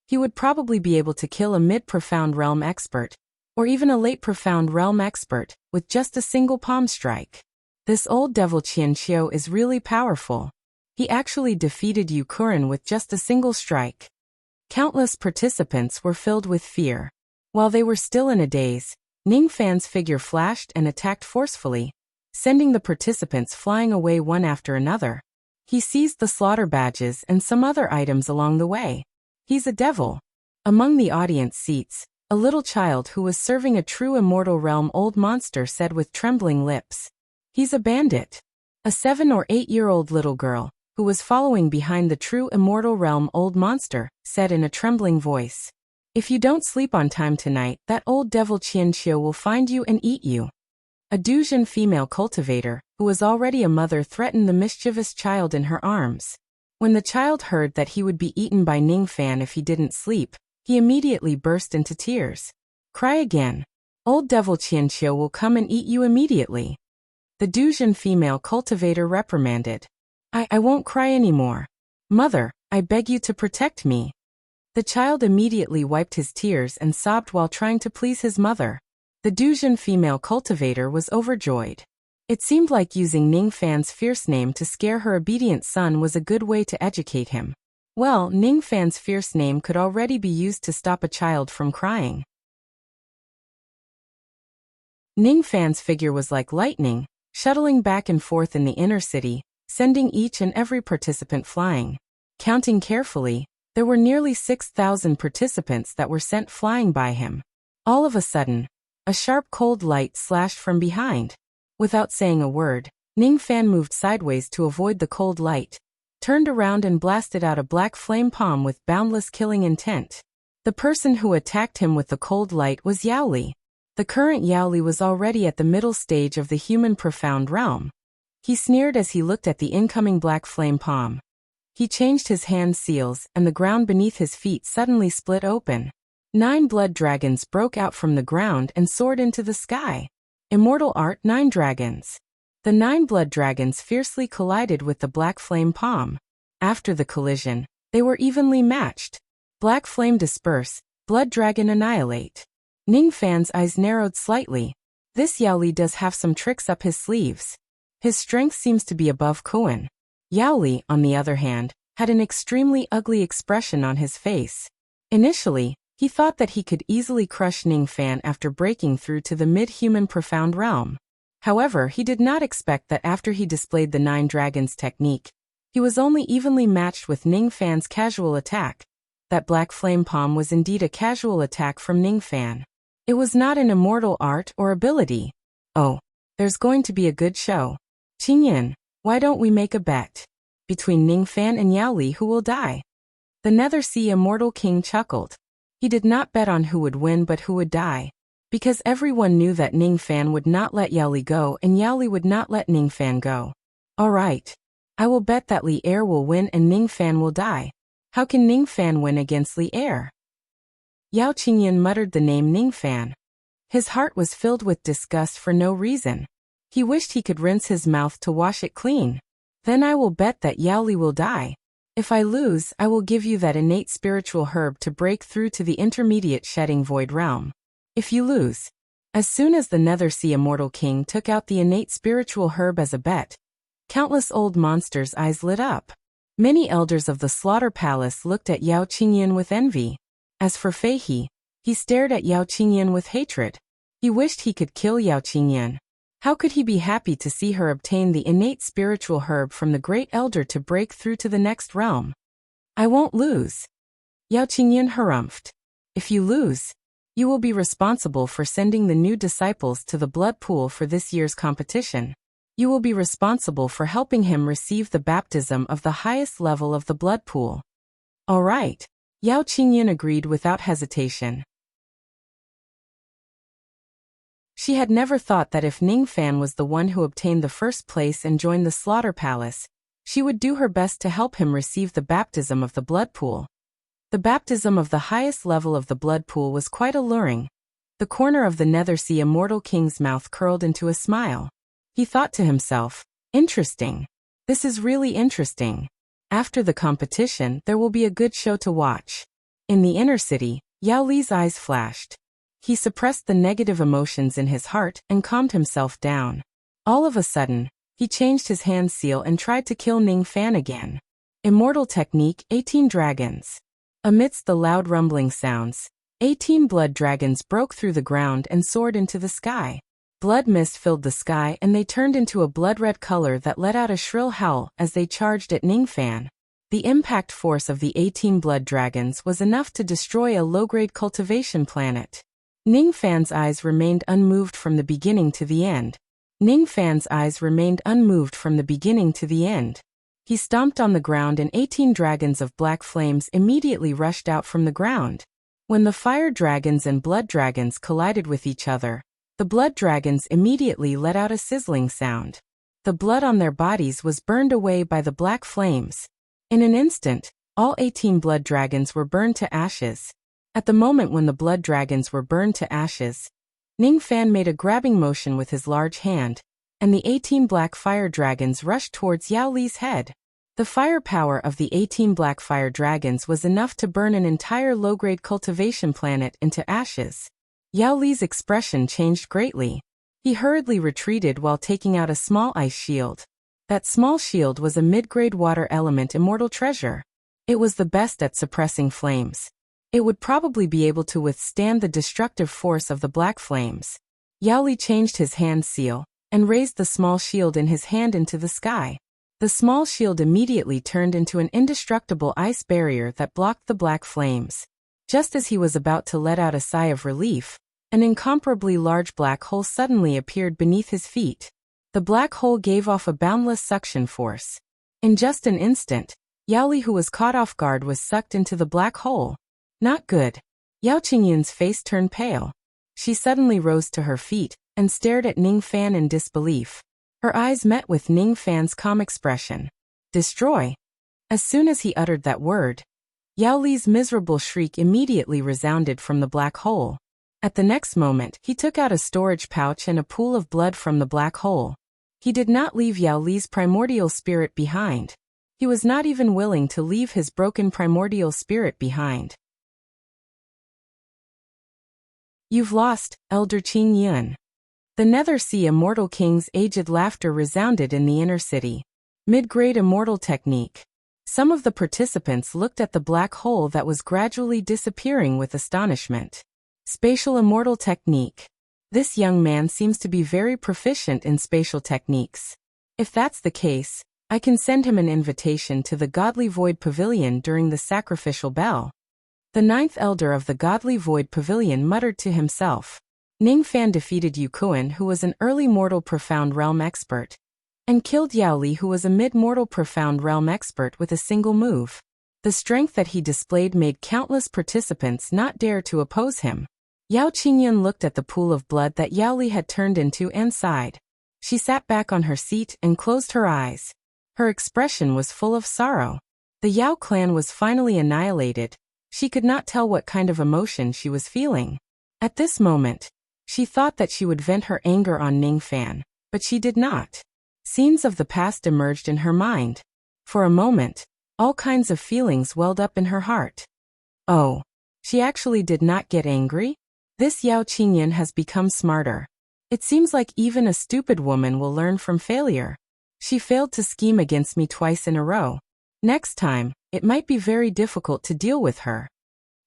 he would probably be able to kill a mid-profound realm expert, or even a late profound realm expert, with just a single palm strike. This old devil Qianqiu is really powerful. He actually defeated Yukuan with just a single strike. Countless participants were filled with fear. While they were still in a daze, Ningfan's figure flashed and attacked forcefully. sending the participants flying away one after another. He seized the slaughter badges and some other items along the way. He's a devil. Among the audience seats, a little child who was serving a true immortal realm old monster said with trembling lips. He's a bandit. A 7 or 8-year-old little girl, who was following behind the true immortal realm old monster, said in a trembling voice. If you don't sleep on time tonight, that old devil Qianqiu will find you and eat you. A Duzhen female cultivator, who was already a mother, threatened the mischievous child in her arms. When the child heard that he would be eaten by Ning Fan if he didn't sleep, he immediately burst into tears. Cry again. Old devil Qianqiu will come and eat you immediately. The Duzhen female cultivator reprimanded. I won't cry anymore. Mother, I beg you to protect me. The child immediately wiped his tears and sobbed while trying to please his mother. The Duzhen female cultivator was overjoyed. It seemed like using Ning Fan's fierce name to scare her obedient son was a good way to educate him. Well, Ning Fan's fierce name could already be used to stop a child from crying. Ning Fan's figure was like lightning, shuttling back and forth in the inner city, sending each and every participant flying. Counting carefully, there were nearly 6,000 participants that were sent flying by him. All of a sudden, a sharp cold light slashed from behind. Without saying a word, Ning Fan moved sideways to avoid the cold light, turned around and blasted out a black flame palm with boundless killing intent. The person who attacked him with the cold light was Yao Li. The current Yao Li was already at the middle stage of the human profound realm. He sneered as he looked at the incoming black flame palm. He changed his hand seals, and the ground beneath his feet suddenly split open. 9 blood dragons broke out from the ground and soared into the sky. Immortal art 9 dragons. The 9 blood dragons fiercely collided with the black flame palm. After the collision, they were evenly matched. Black flame disperse, blood dragon annihilate. Ning Fan's eyes narrowed slightly. This Yao Li does have some tricks up his sleeves. His strength seems to be above Koan. Yao Li, on the other hand, had an extremely ugly expression on his face. Initially, he thought that he could easily crush Ning Fan after breaking through to the mid-human profound realm. However, he did not expect that after he displayed the 9 dragons technique, he was only evenly matched with Ning Fan's casual attack. That black flame palm was indeed a casual attack from Ning Fan. It was not an immortal art or ability. Oh, there's going to be a good show. Qingyan, why don't we make a bet? Between Ning Fan and Yao Li, who will die? The Nether Sea Immortal King chuckled. He did not bet on who would win but who would die. Because everyone knew that Ning Fan would not let Yao Li go and Yao Li would not let Ning Fan go. Alright. I will bet that Li Er will win and Ning Fan will die. How can Ning Fan win against Li Er? Yao Qingyan muttered the name Ning Fan. His heart was filled with disgust for no reason. He wished he could rinse his mouth to wash it clean. Then I will bet that Yao Li will die. If I lose, I will give you that innate spiritual herb to break through to the intermediate shedding void realm. If you lose. As soon as the Nether Sea Immortal King took out the innate spiritual herb as a bet, countless old monsters' eyes lit up. Many elders of the Slaughter Palace looked at Yao Qingyan with envy. As for Fei he stared at Yao Qingyan with hatred. He wished he could kill Yao Qingyan. How could he be happy to see her obtain the innate spiritual herb from the great elder to break through to the next realm? I won't lose. Yao Qingyan harumphed. If you lose, you will be responsible for sending the new disciples to the blood pool for this year's competition. You will be responsible for helping him receive the baptism of the highest level of the blood pool. All right. Yao Qingyan agreed without hesitation. She had never thought that if Ning Fan was the one who obtained the first place and joined the Slaughter Palace, she would do her best to help him receive the baptism of the blood pool. The baptism of the highest level of the blood pool was quite alluring. The corner of the Nether Sea Immortal King's mouth curled into a smile. He thought to himself, interesting. This is really interesting. After the competition, there will be a good show to watch. In the inner city, Yao Li's eyes flashed. He suppressed the negative emotions in his heart and calmed himself down. All of a sudden, he changed his hand seal and tried to kill Ning Fan again. Immortal technique 18 dragons. Amidst the loud rumbling sounds, 18 blood dragons broke through the ground and soared into the sky. Blood mist filled the sky and they turned into a blood-red color that let out a shrill howl as they charged at Ningfan. The impact force of the 18 blood dragons was enough to destroy a low-grade cultivation planet. Ningfan's eyes remained unmoved from the beginning to the end. Ningfan's eyes remained unmoved from the beginning to the end. He stomped on the ground and 18 dragons of black flames immediately rushed out from the ground. When the fire dragons and blood dragons collided with each other, the blood dragons immediately let out a sizzling sound. The blood on their bodies was burned away by the black flames. In an instant, all 18 blood dragons were burned to ashes. At the moment when the blood dragons were burned to ashes, Ningfan made a grabbing motion with his large hand, and the 18 black fire dragons rushed towards Yao Li's head. The firepower of the 18 black fire dragons was enough to burn an entire low-grade cultivation planet into ashes. Yao Li's expression changed greatly. He hurriedly retreated while taking out a small ice shield. That small shield was a mid-grade water element immortal treasure. It was the best at suppressing flames. It would probably be able to withstand the destructive force of the black flames. Yao Li changed his hand seal and raised the small shield in his hand into the sky. The small shield immediately turned into an indestructible ice barrier that blocked the black flames. Just as he was about to let out a sigh of relief, an incomparably large black hole suddenly appeared beneath his feet. The black hole gave off a boundless suction force. In just an instant, Yao Li, who was caught off guard, was sucked into the black hole. Not good. Yao Qingyun's face turned pale. She suddenly rose to her feet and stared at Ningfan in disbelief. Her eyes met with Ningfan's calm expression. Destroy. As soon as he uttered that word, Yao Li's miserable shriek immediately resounded from the black hole. At the next moment, he took out a storage pouch and a pool of blood from the black hole. He did not leave Yao Li's primordial spirit behind. He was not even willing to leave his broken primordial spirit behind. You've lost, Elder Qing Yun. The Nether Sea Immortal King's aged laughter resounded in the inner city. Mid-grade immortal technique. Some of the participants looked at the black hole that was gradually disappearing with astonishment. Spatial immortal technique. This young man seems to be very proficient in spatial techniques. If that's the case, I can send him an invitation to the Godly Void Pavilion during the sacrificial bell. The ninth elder of the Godly Void Pavilion muttered to himself. Ningfan defeated Yu Kuan, who was an early mortal profound realm expert, and killed Yao Li, who was a mid-mortal profound realm expert, with a single move. The strength that he displayed made countless participants not dare to oppose him. Yao Qingyun looked at the pool of blood that Yao Li had turned into and sighed. She sat back on her seat and closed her eyes. Her expression was full of sorrow. The Yao clan was finally annihilated. She could not tell what kind of emotion she was feeling. At this moment, she thought that she would vent her anger on Ningfan, but she did not. Scenes of the past emerged in her mind. For a moment, all kinds of feelings welled up in her heart. Oh, she actually did not get angry? This Yao Qingyun has become smarter. It seems like even a stupid woman will learn from failure. She failed to scheme against me twice in a row. Next time, it might be very difficult to deal with her.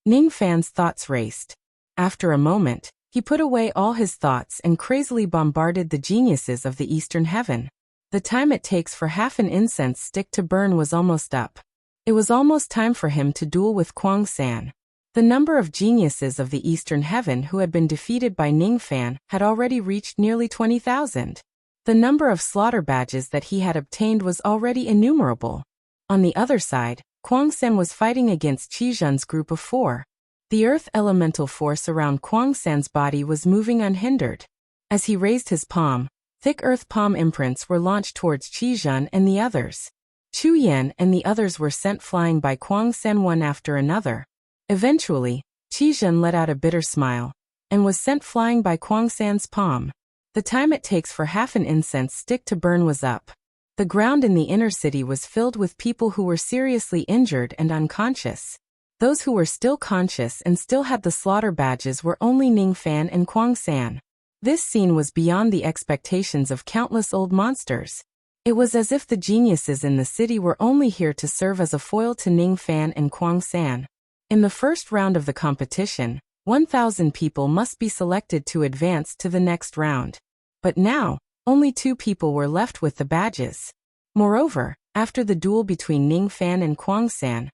Ningfan's thoughts raced. After a moment, he put away all his thoughts and crazily bombarded the geniuses of the eastern heaven. The time it takes for half an incense stick to burn was almost up. It was almost time for him to duel with Kuang San. The number of geniuses of the eastern heaven who had been defeated by Ningfan had already reached nearly 20,000. The number of slaughter badges that he had obtained was already innumerable. On the other side, Kuang San was fighting against Qizhen's group of 4. The earth elemental force around Kuang San's body was moving unhindered. As he raised his palm, thick earth palm imprints were launched towards Qizhen and the others. Chu Yan and the others were sent flying by Kuang San one after another. Eventually, Qizhen let out a bitter smile, and was sent flying by Kuang San's palm. The time it takes for half an incense stick to burn was up. The ground in the inner city was filled with people who were seriously injured and unconscious. Those who were still conscious and still had the slaughter badges were only Ningfan and Kuang San. This scene was beyond the expectations of countless old monsters. It was as if the geniuses in the city were only here to serve as a foil to Ningfan and Kuang San. In the first round of the competition, 1,000 people must be selected to advance to the next round. But now, only 2 people were left with the badges. Moreover, after the duel between Ning Fan and Kuang San,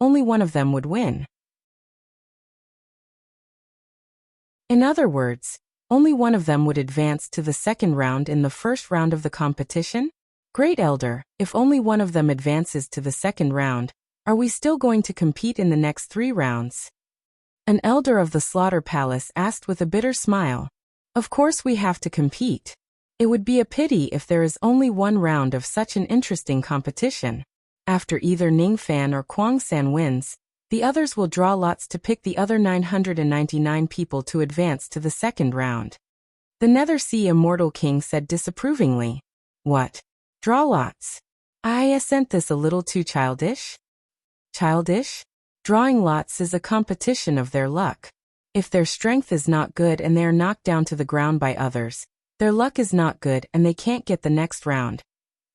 only one of them would win. In other words, only one of them would advance to the second round in the first round of the competition? Great Elder, if only one of them advances to the second round, are we still going to compete in the next 3 rounds? An elder of the Slaughter Palace asked with a bitter smile. Of course we have to compete. It would be a pity if there is only 1 round of such an interesting competition. After either Ning Fan or Kuang San wins, the others will draw lots to pick the other 999 people to advance to the second round. The Nether Sea Immortal King said disapprovingly. What? Draw lots? I assent this a little too childish? Childish? Drawing lots is a competition of their luck. If their strength is not good and they are knocked down to the ground by others, their luck is not good and they can't get the next round.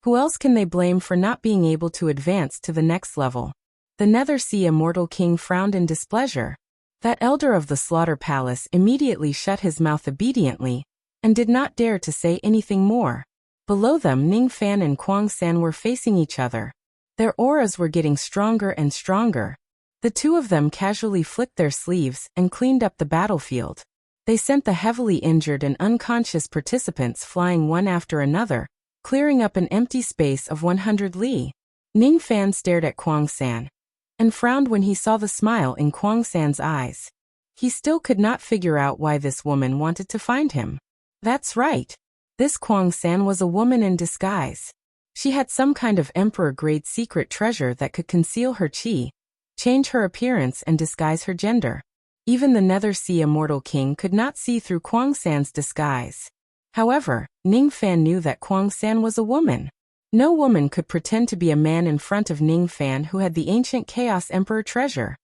Who else can they blame for not being able to advance to the next level? The Nether Sea Immortal King frowned in displeasure. That elder of the Slaughter Palace immediately shut his mouth obediently, and did not dare to say anything more. Below them Ning Fan and Kuang San were facing each other. Their auras were getting stronger and stronger. The 2 of them casually flicked their sleeves and cleaned up the battlefield. They sent the heavily injured and unconscious participants flying one after another, clearing up an empty space of 100 li. Ning Fan stared at Kuang San, and frowned when he saw the smile in Kuang San's eyes. He still could not figure out why this woman wanted to find him. That's right. This Kuang San was a woman in disguise. She had some kind of emperor-grade secret treasure that could conceal her chi, change her appearance and disguise her gender. Even the Nether Sea Immortal King could not see through Kuang San's disguise. However, Ning Fan knew that Kuang San was a woman. No woman could pretend to be a man in front of Ning Fan who had the ancient Chaos Emperor treasure.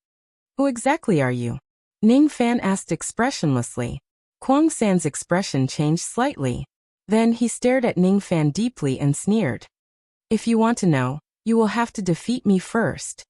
Who exactly are you? Ning Fan asked expressionlessly. Kuang San's expression changed slightly. Then he stared at Ning Fan deeply and sneered. If you want to know, you will have to defeat me first.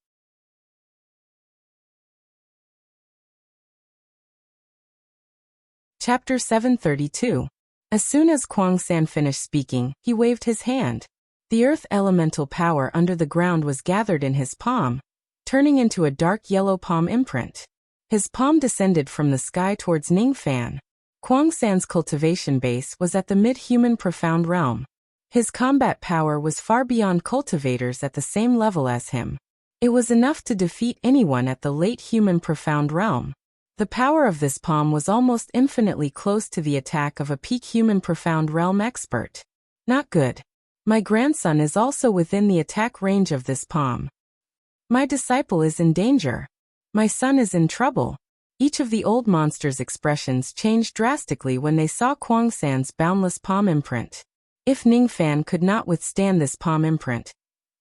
Chapter 732. As soon as Kuang San finished speaking, he waved his hand. The earth elemental power under the ground was gathered in his palm, turning into a dark yellow palm imprint. His palm descended from the sky towards Ning Fan. Kuang San's cultivation base was at the mid-human profound realm. His combat power was far beyond cultivators at the same level as him. It was enough to defeat anyone at the late human profound realm. The power of this palm was almost infinitely close to the attack of a peak human profound realm expert. Not good. My grandson is also within the attack range of this palm. My disciple is in danger. My son is in trouble. Each of the old monsters' expressions changed drastically when they saw Kuang San's boundless palm imprint. If Ning Fan could not withstand this palm imprint,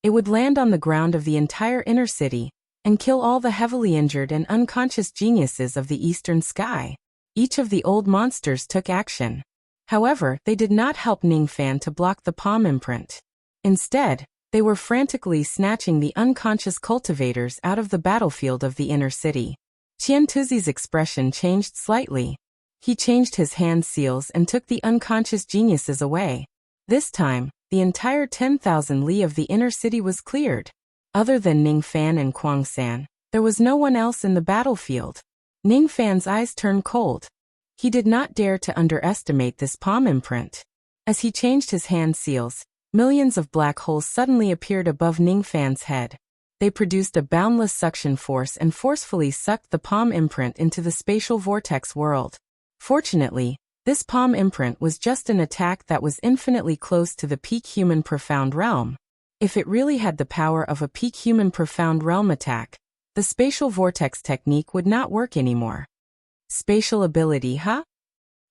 it would land on the ground of the entire inner city and kill all the heavily injured and unconscious geniuses of the eastern sky. Each of the old monsters took action. However, they did not help Ning Fan to block the palm imprint. Instead, they were frantically snatching the unconscious cultivators out of the battlefield of the inner city. Qian Tuzi's expression changed slightly. He changed his hand seals and took the unconscious geniuses away. This time, the entire 10,000 li of the inner city was cleared. Other than Ning Fan and Kuang San, there was no one else in the battlefield. Ning Fan's eyes turned cold. He did not dare to underestimate this palm imprint. As he changed his hand seals, millions of black holes suddenly appeared above Ning Fan's head. They produced a boundless suction force and forcefully sucked the palm imprint into the spatial vortex world. Fortunately, this palm imprint was just an attack that was infinitely close to the peak human profound realm. If it really had the power of a peak human profound realm attack, the spatial vortex technique would not work anymore. Spatial ability, huh?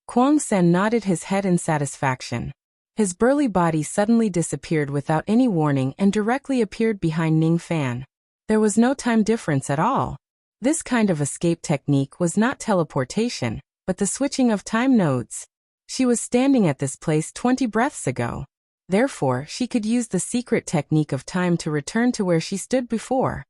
Kuang San nodded his head in satisfaction. His burly body suddenly disappeared without any warning and directly appeared behind Ning Fan. There was no time difference at all. This kind of escape technique was not teleportation, but the switching of time nodes. She was standing at this place 20 breaths ago. Therefore, she could use the secret technique of time to return to where she stood before.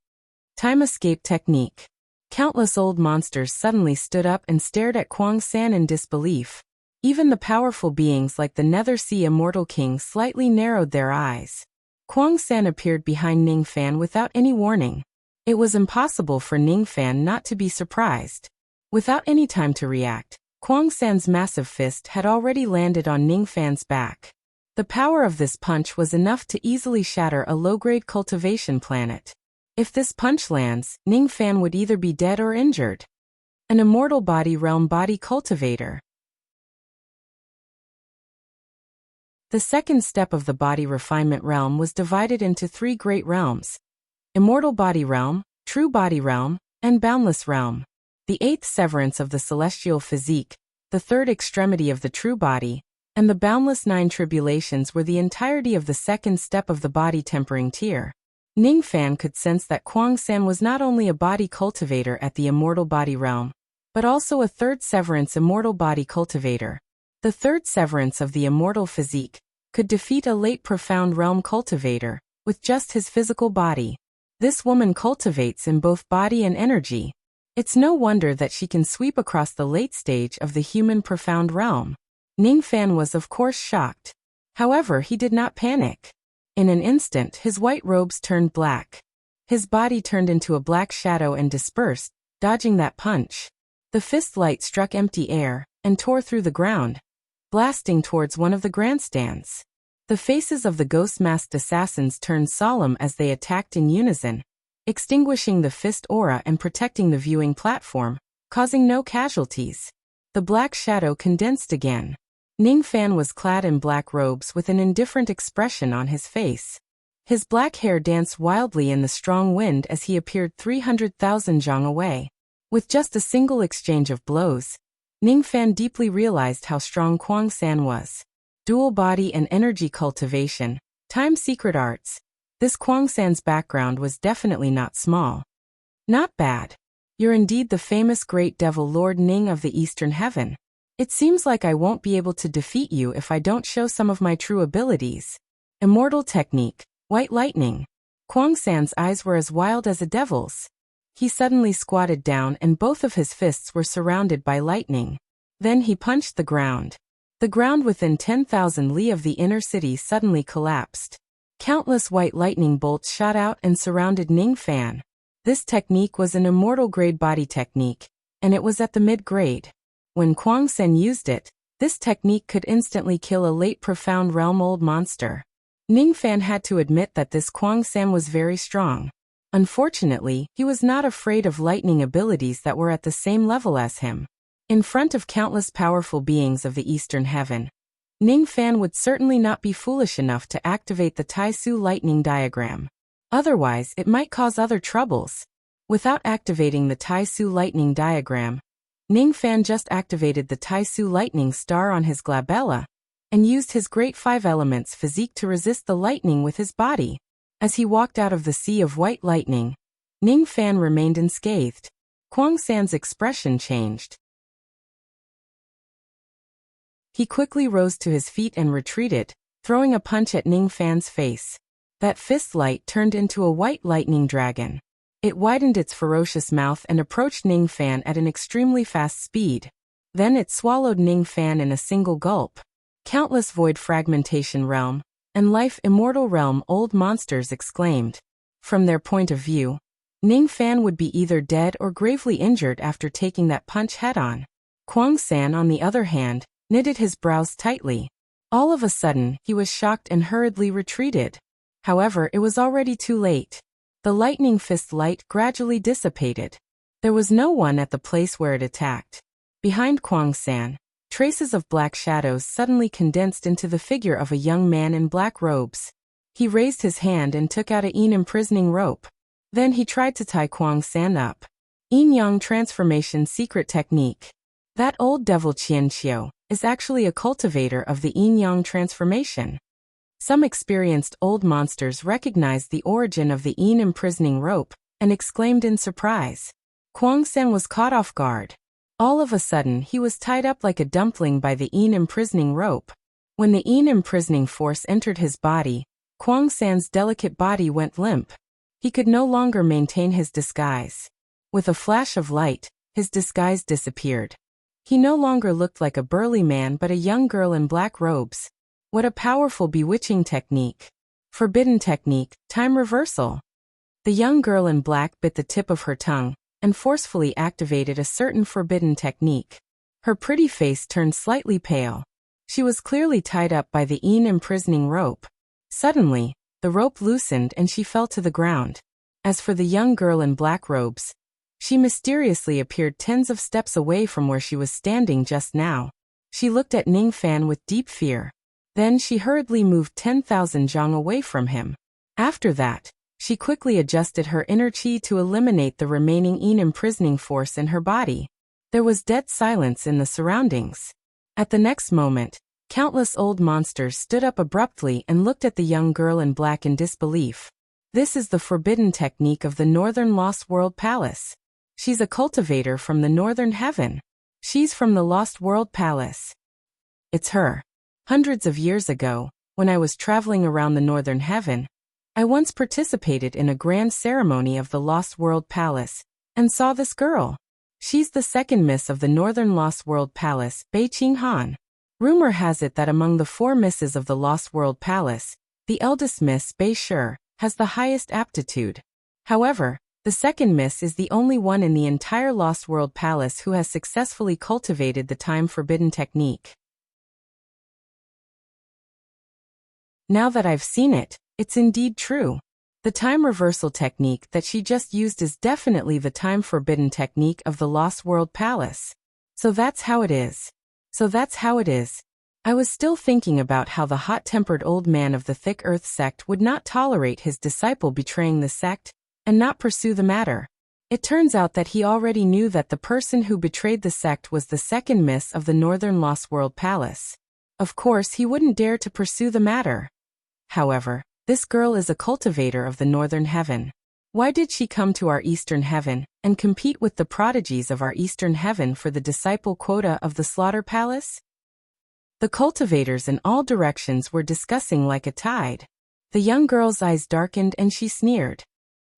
Time escape technique. Countless old monsters suddenly stood up and stared at Kuang San in disbelief. Even the powerful beings like the Nether Sea Immortal King slightly narrowed their eyes. Kuang San appeared behind Ning Fan without any warning. It was impossible for Ning Fan not to be surprised. Without any time to react, Kuang San's massive fist had already landed on Ning Fan's back. The power of this punch was enough to easily shatter a low-grade cultivation planet. If this punch lands, Ning Fan would either be dead or injured. An immortal body realm body cultivator. The second step of the body refinement realm was divided into 3 great realms: Immortal Body Realm, True Body Realm, and Boundless Realm. The 8th severance of the celestial physique, the 3rd extremity of the true body, and the boundless 9 tribulations were the entirety of the second step of the body tempering tier. Ning Fan could sense that Kuang San was not only a body cultivator at the Immortal Body Realm, but also a 3rd severance Immortal Body cultivator. The 3rd severance of the immortal physique could defeat a late profound realm cultivator with just his physical body. This woman cultivates in both body and energy. It's no wonder that she can sweep across the late stage of the human profound realm. Ning Fan was of course shocked. However, he did not panic. In an instant, his white robes turned black. His body turned into a black shadow and dispersed, dodging that punch. The fist light struck empty air and tore through the ground, blasting towards one of the grandstands. The faces of the ghost-masked assassins turned solemn as they attacked in unison, extinguishing the fist aura and protecting the viewing platform, causing no casualties. The black shadow condensed again. Ning Fan was clad in black robes with an indifferent expression on his face. His black hair danced wildly in the strong wind as he appeared 300,000 zhang away. With just a single exchange of blows, Ning Fan deeply realized how strong Kuang San was. Dual body and energy cultivation, time secret arts. This Kuang San's background was definitely not small. Not bad. You're indeed the famous great devil Lord Ning of the Eastern Heaven. It seems like I won't be able to defeat you if I don't show some of my true abilities. Immortal technique, white lightning. Kuang San's eyes were as wild as a devil's. He suddenly squatted down and both of his fists were surrounded by lightning. Then he punched the ground. The ground within 10,000 li of the inner city suddenly collapsed. Countless white lightning bolts shot out and surrounded Ning Fan. This technique was an immortal grade body technique, and it was at the mid-grade. When Kuang San used it, this technique could instantly kill a late profound realm old monster. Ning Fan had to admit that this Kuang San was very strong. Unfortunately, he was not afraid of lightning abilities that were at the same level as him. In front of countless powerful beings of the Eastern Heaven, Ning Fan would certainly not be foolish enough to activate the Tai Su lightning diagram. Otherwise, it might cause other troubles. Without activating the Tai Su lightning diagram, Ning Fan just activated the Tai Su lightning star on his glabella and used his great 5 elements physique to resist the lightning with his body. As he walked out of the sea of white lightning, Ning Fan remained unscathed. Kuang San's expression changed. He quickly rose to his feet and retreated, throwing a punch at Ning Fan's face. That fist light turned into a white lightning dragon. It widened its ferocious mouth and approached Ning Fan at an extremely fast speed. Then it swallowed Ning Fan in a single gulp. Countless void fragmentation realm and life immortal realm old monsters exclaimed. From their point of view, Ning Fan would be either dead or gravely injured after taking that punch head-on. Kuang San, on the other hand, knitted his brows tightly. All of a sudden, he was shocked and hurriedly retreated. However, it was already too late. The lightning fist light gradually dissipated. There was no one at the place where it attacked. Behind Kuang San, traces of black shadows suddenly condensed into the figure of a young man in black robes. He raised his hand and took out a yin imprisoning rope. Then he tried to tie Kuang San up. Yin Yang transformation secret technique. That old devil Qian Qiu is actually a cultivator of the Yin Yang transformation. Some experienced old monsters recognized the origin of the yin imprisoning rope and exclaimed in surprise. Kuang San was caught off guard. All of a sudden, he was tied up like a dumpling by the yin imprisoning rope. When the yin imprisoning force entered his body, Kuang San's delicate body went limp. He could no longer maintain his disguise. With a flash of light, his disguise disappeared. He no longer looked like a burly man but a young girl in black robes. What a powerful bewitching technique. Forbidden technique, time reversal. The young girl in black bit the tip of her tongue and forcefully activated a certain forbidden technique. Her pretty face turned slightly pale. She was clearly tied up by the imprisoning rope. Suddenly, the rope loosened and she fell to the ground. As for the young girl in black robes, she mysteriously appeared tens of steps away from where she was standing just now. She looked at Ning Fan with deep fear. Then she hurriedly moved 10,000 zhang away from him. After that, she quickly adjusted her inner chi to eliminate the remaining imprisoning force in her body. There was dead silence in the surroundings. At the next moment, countless old monsters stood up abruptly and looked at the young girl in black in disbelief. This is the forbidden technique of the Northern Lost World Palace. She's a cultivator from the Northern Heaven. She's from the Lost World Palace. It's her. Hundreds of years ago, when I was traveling around the Northern Heaven, I once participated in a grand ceremony of the Lost World Palace, and saw this girl. She's the second miss of the Northern Lost World Palace, Bei Qinghan. Rumor has it that among the 4 misses of the Lost World Palace, the eldest miss, Bei Shi, has the highest aptitude. However, the second miss is the only one in the entire Lost World Palace who has successfully cultivated the time-forbidden technique. Now that I've seen it, it's indeed true. The time reversal technique that she just used is definitely the time-forbidden technique of the Lost World Palace. So that's how it is. I was still thinking about how the hot-tempered old man of the Thick Earth sect would not tolerate his disciple betraying the sect and not pursue the matter. It turns out that he already knew that the person who betrayed the sect was the second miss of the Northern Lost World Palace. Of course, he wouldn't dare to pursue the matter. However, this girl is a cultivator of the Northern Heaven. Why did she come to our Eastern Heaven and compete with the prodigies of our Eastern Heaven for the disciple quota of the Slaughter Palace? The cultivators in all directions were discussing like a tide. The young girl's eyes darkened and she sneered.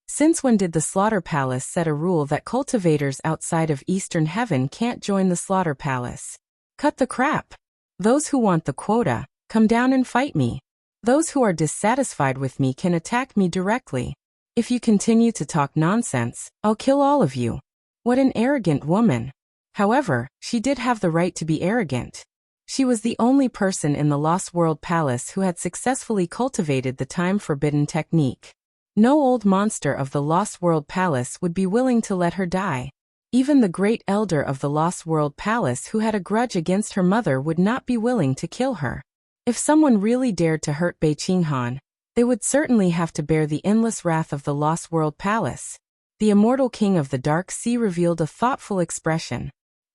Since when did the Slaughter Palace set a rule that cultivators outside of Eastern Heaven can't join the Slaughter Palace? Cut the crap. Those who want the quota, come down and fight me. Those who are dissatisfied with me can attack me directly. If you continue to talk nonsense, I'll kill all of you. What an arrogant woman. However, she did have the right to be arrogant. She was the only person in the Lost World Palace who had successfully cultivated the time-forbidden technique. No old monster of the Lost World Palace would be willing to let her die. Even the great elder of the Lost World Palace who had a grudge against her mother would not be willing to kill her. If someone really dared to hurt Bei Qinghan, they would certainly have to bear the endless wrath of the Lost World Palace. The immortal king of the Dark Sea revealed a thoughtful expression.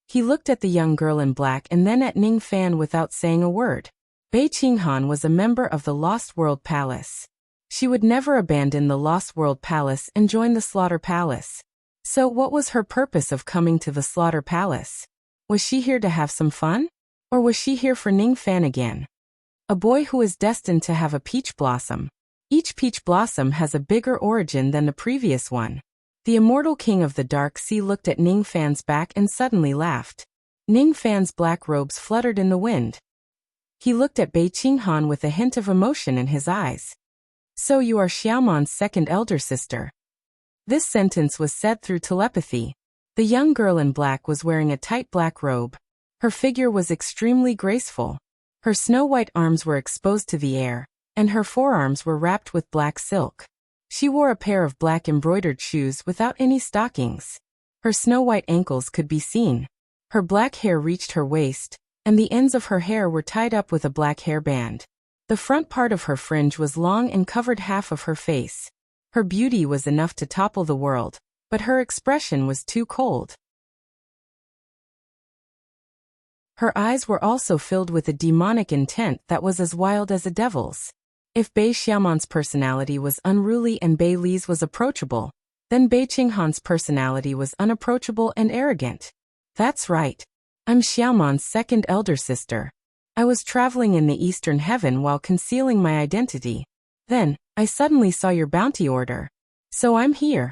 He looked at the young girl in black and then at Ning Fan without saying a word. Bei Qinghan was a member of the Lost World Palace. She would never abandon the Lost World Palace and join the Slaughter Palace. So what was her purpose of coming to the Slaughter Palace? Was she here to have some fun? Or was she here for Ning Fan again? A boy who is destined to have a peach blossom. Each peach blossom has a bigger origin than the previous one. The immortal king of the Dark Sea looked at Ning Fan's back and suddenly laughed. Ning Fan's black robes fluttered in the wind. He looked at Bei Qinghan with a hint of emotion in his eyes. So you are Xiaoman's second elder sister. This sentence was said through telepathy. The young girl in black was wearing a tight black robe. Her figure was extremely graceful. Her snow-white arms were exposed to the air, and her forearms were wrapped with black silk. She wore a pair of black embroidered shoes without any stockings. Her snow-white ankles could be seen. Her black hair reached her waist, and the ends of her hair were tied up with a black hairband. The front part of her fringe was long and covered half of her face. Her beauty was enough to topple the world, but her expression was too cold. Her eyes were also filled with a demonic intent that was as wild as a devil's. If Bei Xiaoman's personality was unruly and Bei Li's was approachable, then Bei Qinghan's personality was unapproachable and arrogant. That's right. I'm Xiaoman's second elder sister. I was traveling in the Eastern Heaven while concealing my identity. Then, I suddenly saw your bounty order. So I'm here.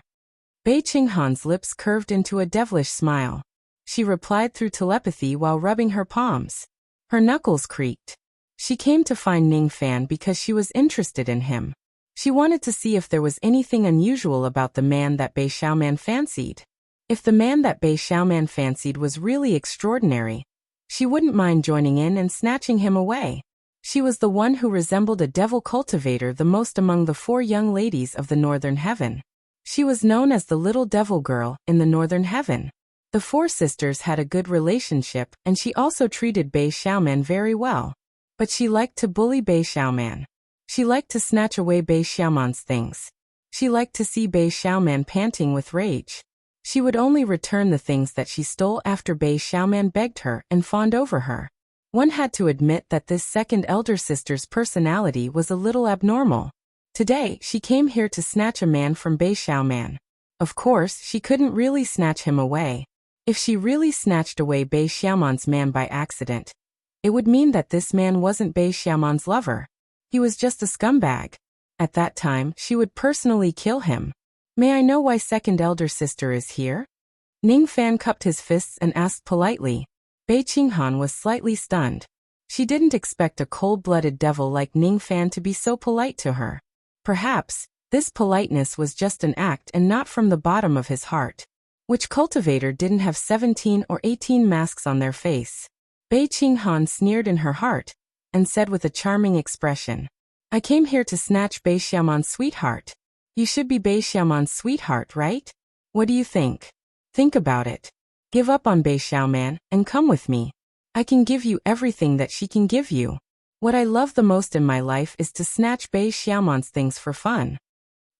Bei Qinghan's lips curved into a devilish smile. she replied through telepathy while rubbing her palms. Her knuckles creaked. She came to find Ning Fan because she was interested in him. She wanted to see if there was anything unusual about the man that Bei Xiaoman fancied. If the man that Bei Xiaoman fancied was really extraordinary, she wouldn't mind joining in and snatching him away. She was the one who resembled a devil cultivator the most among the 4 young ladies of the Northern Heaven. She was known as the Little Devil Girl in the Northern Heaven. The 4 sisters had a good relationship, and she also treated Bei Xiaoman very well. But she liked to bully Bei Xiaoman. She liked to snatch away Bei Xiaoman's things. She liked to see Bei Xiaoman panting with rage. She would only return the things that she stole after Bei Xiaoman begged her and fawned over her. One had to admit that this second elder sister's personality was a little abnormal. Today, she came here to snatch a man from Bei Xiaoman. Of course, she couldn't really snatch him away. If she really snatched away Bei Xiaoman's man by accident, it would mean that this man wasn't Bei Xiaoman's lover. He was just a scumbag. At that time, she would personally kill him. May I know why second elder sister is here? Ning Fan cupped his fists and asked politely. Bei Qinghan was slightly stunned. She didn't expect a cold-blooded devil like Ning Fan to be so polite to her. Perhaps, this politeness was just an act and not from the bottom of his heart. Which cultivator didn't have 17 or 18 masks on their face? Bei Qinghan sneered in her heart, and said with a charming expression, I came here to snatch Bei Xiaoman's sweetheart. You should be Bei Xiaoman's sweetheart, right? What do you think? Think about it. Give up on Bei Xiaoman, and come with me. I can give you everything that she can give you. What I love the most in my life is to snatch Bei Xiaoman's things for fun.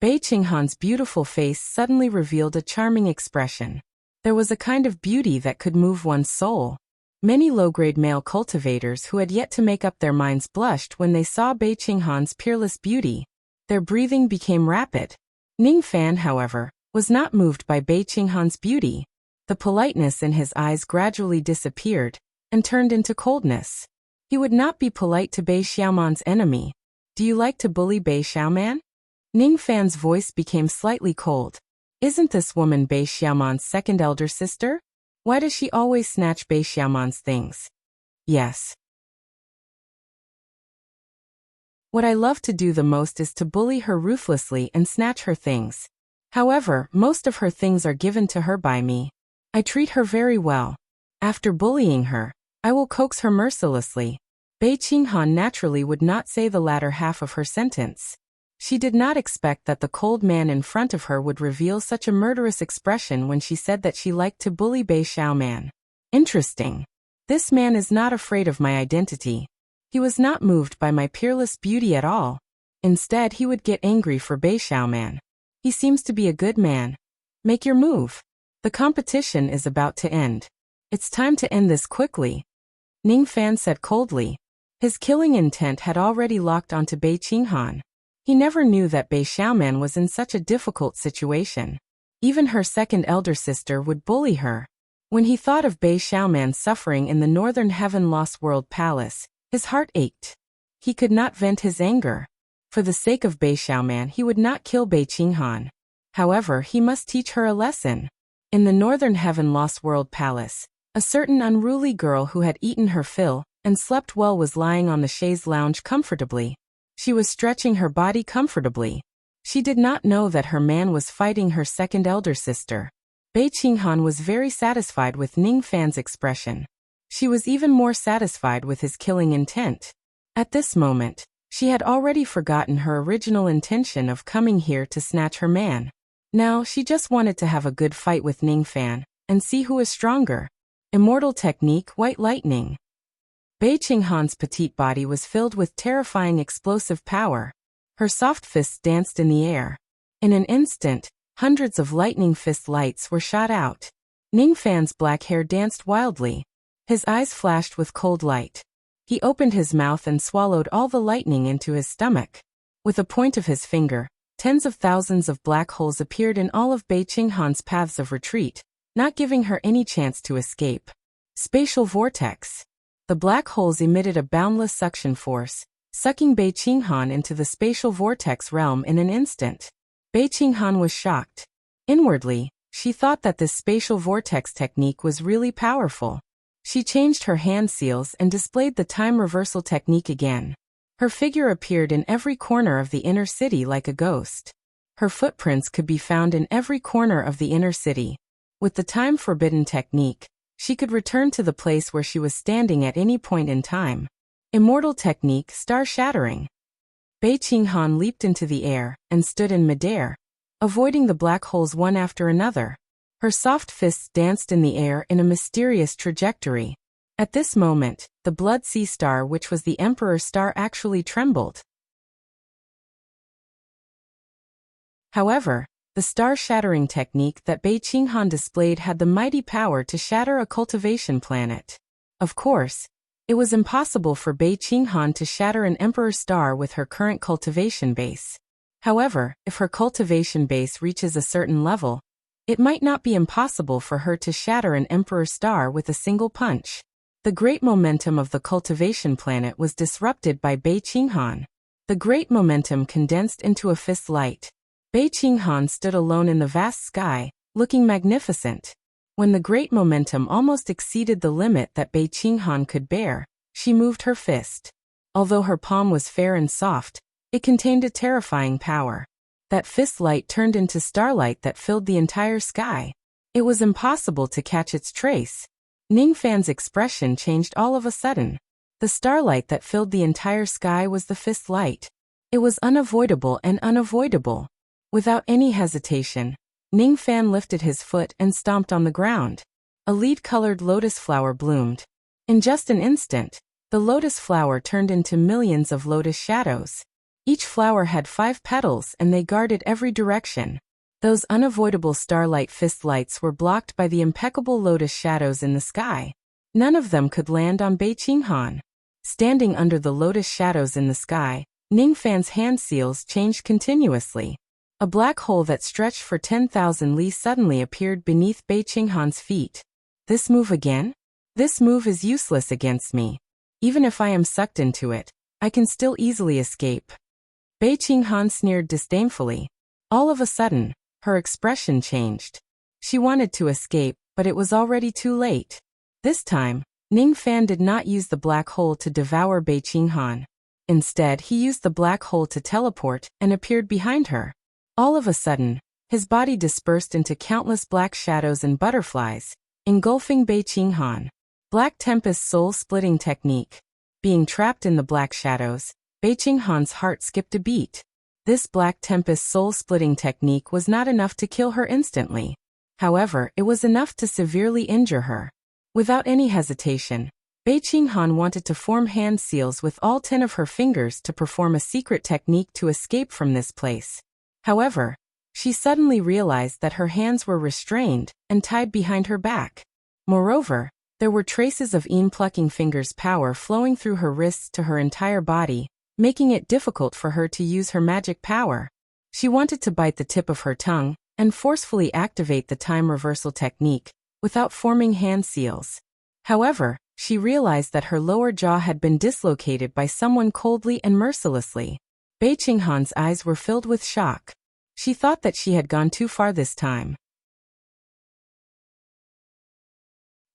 Bei Qinghan's beautiful face suddenly revealed a charming expression. There was a kind of beauty that could move one's soul. Many low-grade male cultivators who had yet to make up their minds blushed when they saw Bei Qinghan's peerless beauty. Their breathing became rapid. Ning Fan, however, was not moved by Bei Qinghan's beauty. The politeness in his eyes gradually disappeared and turned into coldness. He would not be polite to Bei Xiaoman's enemy. Do you like to bully Bei Xiaoman? Ning Fan's voice became slightly cold. Isn't this woman Bei Xiaoman's second elder sister? Why does she always snatch Bei Xiaoman's things? Yes. What I love to do the most is to bully her ruthlessly and snatch her things. However, most of her things are given to her by me. I treat her very well. After bullying her, I will coax her mercilessly. Bei Qinghan naturally would not say the latter half of her sentence. She did not expect that the cold man in front of her would reveal such a murderous expression when she said that she liked to bully Bei Xiaoman. Interesting. This man is not afraid of my identity. He was not moved by my peerless beauty at all. Instead, he would get angry for Bei Xiaoman. He seems to be a good man. Make your move. The competition is about to end. It's time to end this quickly. Ning Fan said coldly. His killing intent had already locked onto Bei Qinghan. He never knew that Bei Xiaoman was in such a difficult situation. Even her second elder sister would bully her. When he thought of Bei Xiaoman suffering in the Northern Heaven Lost World Palace, his heart ached. He could not vent his anger. For the sake of Bei Xiaoman, he would not kill Bei Qinghan. However, he must teach her a lesson. In the Northern Heaven Lost World Palace, a certain unruly girl who had eaten her fill and slept well was lying on the chaise lounge comfortably. She was stretching her body comfortably. She did not know that her man was fighting her second elder sister. Bei Qinghan was very satisfied with Ning Fan's expression. She was even more satisfied with his killing intent. At this moment, she had already forgotten her original intention of coming here to snatch her man. Now, she just wanted to have a good fight with Ning Fan and see who is stronger. Immortal technique, White Lightning. Bei Qinghan's petite body was filled with terrifying explosive power. Her soft fists danced in the air. In an instant, hundreds of lightning fist lights were shot out. Ning Fan's black hair danced wildly. His eyes flashed with cold light. He opened his mouth and swallowed all the lightning into his stomach. With a point of his finger, tens of thousands of black holes appeared in all of Bei Qinghan's paths of retreat, not giving her any chance to escape. Spatial vortex. The black holes emitted a boundless suction force, sucking Bei Qinghan into the spatial vortex realm in an instant. Bei Qinghan was shocked. Inwardly, She thought that this spatial vortex technique was really powerful. She changed her hand seals and displayed the time reversal technique again. Her figure appeared in every corner of the inner city like a ghost. Her footprints could be found in every corner of the inner city. With the time forbidden technique, she could return to the place where she was standing at any point in time. Immortal technique, star shattering. Bei Qinghan leaped into the air and stood in midair, avoiding the black holes one after another. Her soft fists danced in the air in a mysterious trajectory. At this moment, the Blood Sea Star, which was the Emperor's star, actually trembled. However, the star-shattering technique that Bei Qinghan displayed had the mighty power to shatter a cultivation planet. Of course, it was impossible for Bei Qinghan to shatter an Emperor's star with her current cultivation base. However, if her cultivation base reaches a certain level, it might not be impossible for her to shatter an Emperor's star with a single punch. The great momentum of the cultivation planet was disrupted by Bei Qinghan. The great momentum condensed into a fist light. Bei Qinghan stood alone in the vast sky, looking magnificent. When the great momentum almost exceeded the limit that Bei Qinghan could bear, she moved her fist. Although her palm was fair and soft, it contained a terrifying power. That fist light turned into starlight that filled the entire sky. It was impossible to catch its trace. Ning Fan's expression changed all of a sudden. The starlight that filled the entire sky was the fist light. It was unavoidable and unavoidable. Without any hesitation, Ning Fan lifted his foot and stomped on the ground. A lead-colored lotus flower bloomed. In just an instant, the lotus flower turned into millions of lotus shadows. Each flower had 5 petals and they guarded every direction. Those unavoidable starlight fist lights were blocked by the impeccable lotus shadows in the sky. None of them could land on Bei Qinghan. Standing under the lotus shadows in the sky, Ning Fan's hand seals changed continuously. A black hole that stretched for 10,000 li suddenly appeared beneath Bei Qinghan's feet. This move again? This move is useless against me. Even if I am sucked into it, I can still easily escape. Bei Qinghan sneered disdainfully. All of a sudden, her expression changed. She wanted to escape, but it was already too late. This time, Ning Fan did not use the black hole to devour Bei Qinghan. Instead, he used the black hole to teleport and appeared behind her. All of a sudden, his body dispersed into countless black shadows and butterflies, engulfing Bei Qinghan. Black Tempest soul-splitting technique. Being trapped in the black shadows, Bei Qinghan's heart skipped a beat. This Black Tempest soul-splitting technique was not enough to kill her instantly. However, it was enough to severely injure her. Without any hesitation, Bei Qinghan wanted to form hand seals with all 10 of her fingers to perform a secret technique to escape from this place. However, she suddenly realized that her hands were restrained and tied behind her back. Moreover, there were traces of plucking fingers' power flowing through her wrists to her entire body, making it difficult for her to use her magic power. She wanted to bite the tip of her tongue and forcefully activate the time reversal technique without forming hand seals. However, she realized that her lower jaw had been dislocated by someone coldly and mercilessly. Bei Qinghan's eyes were filled with shock. She thought that she had gone too far this time.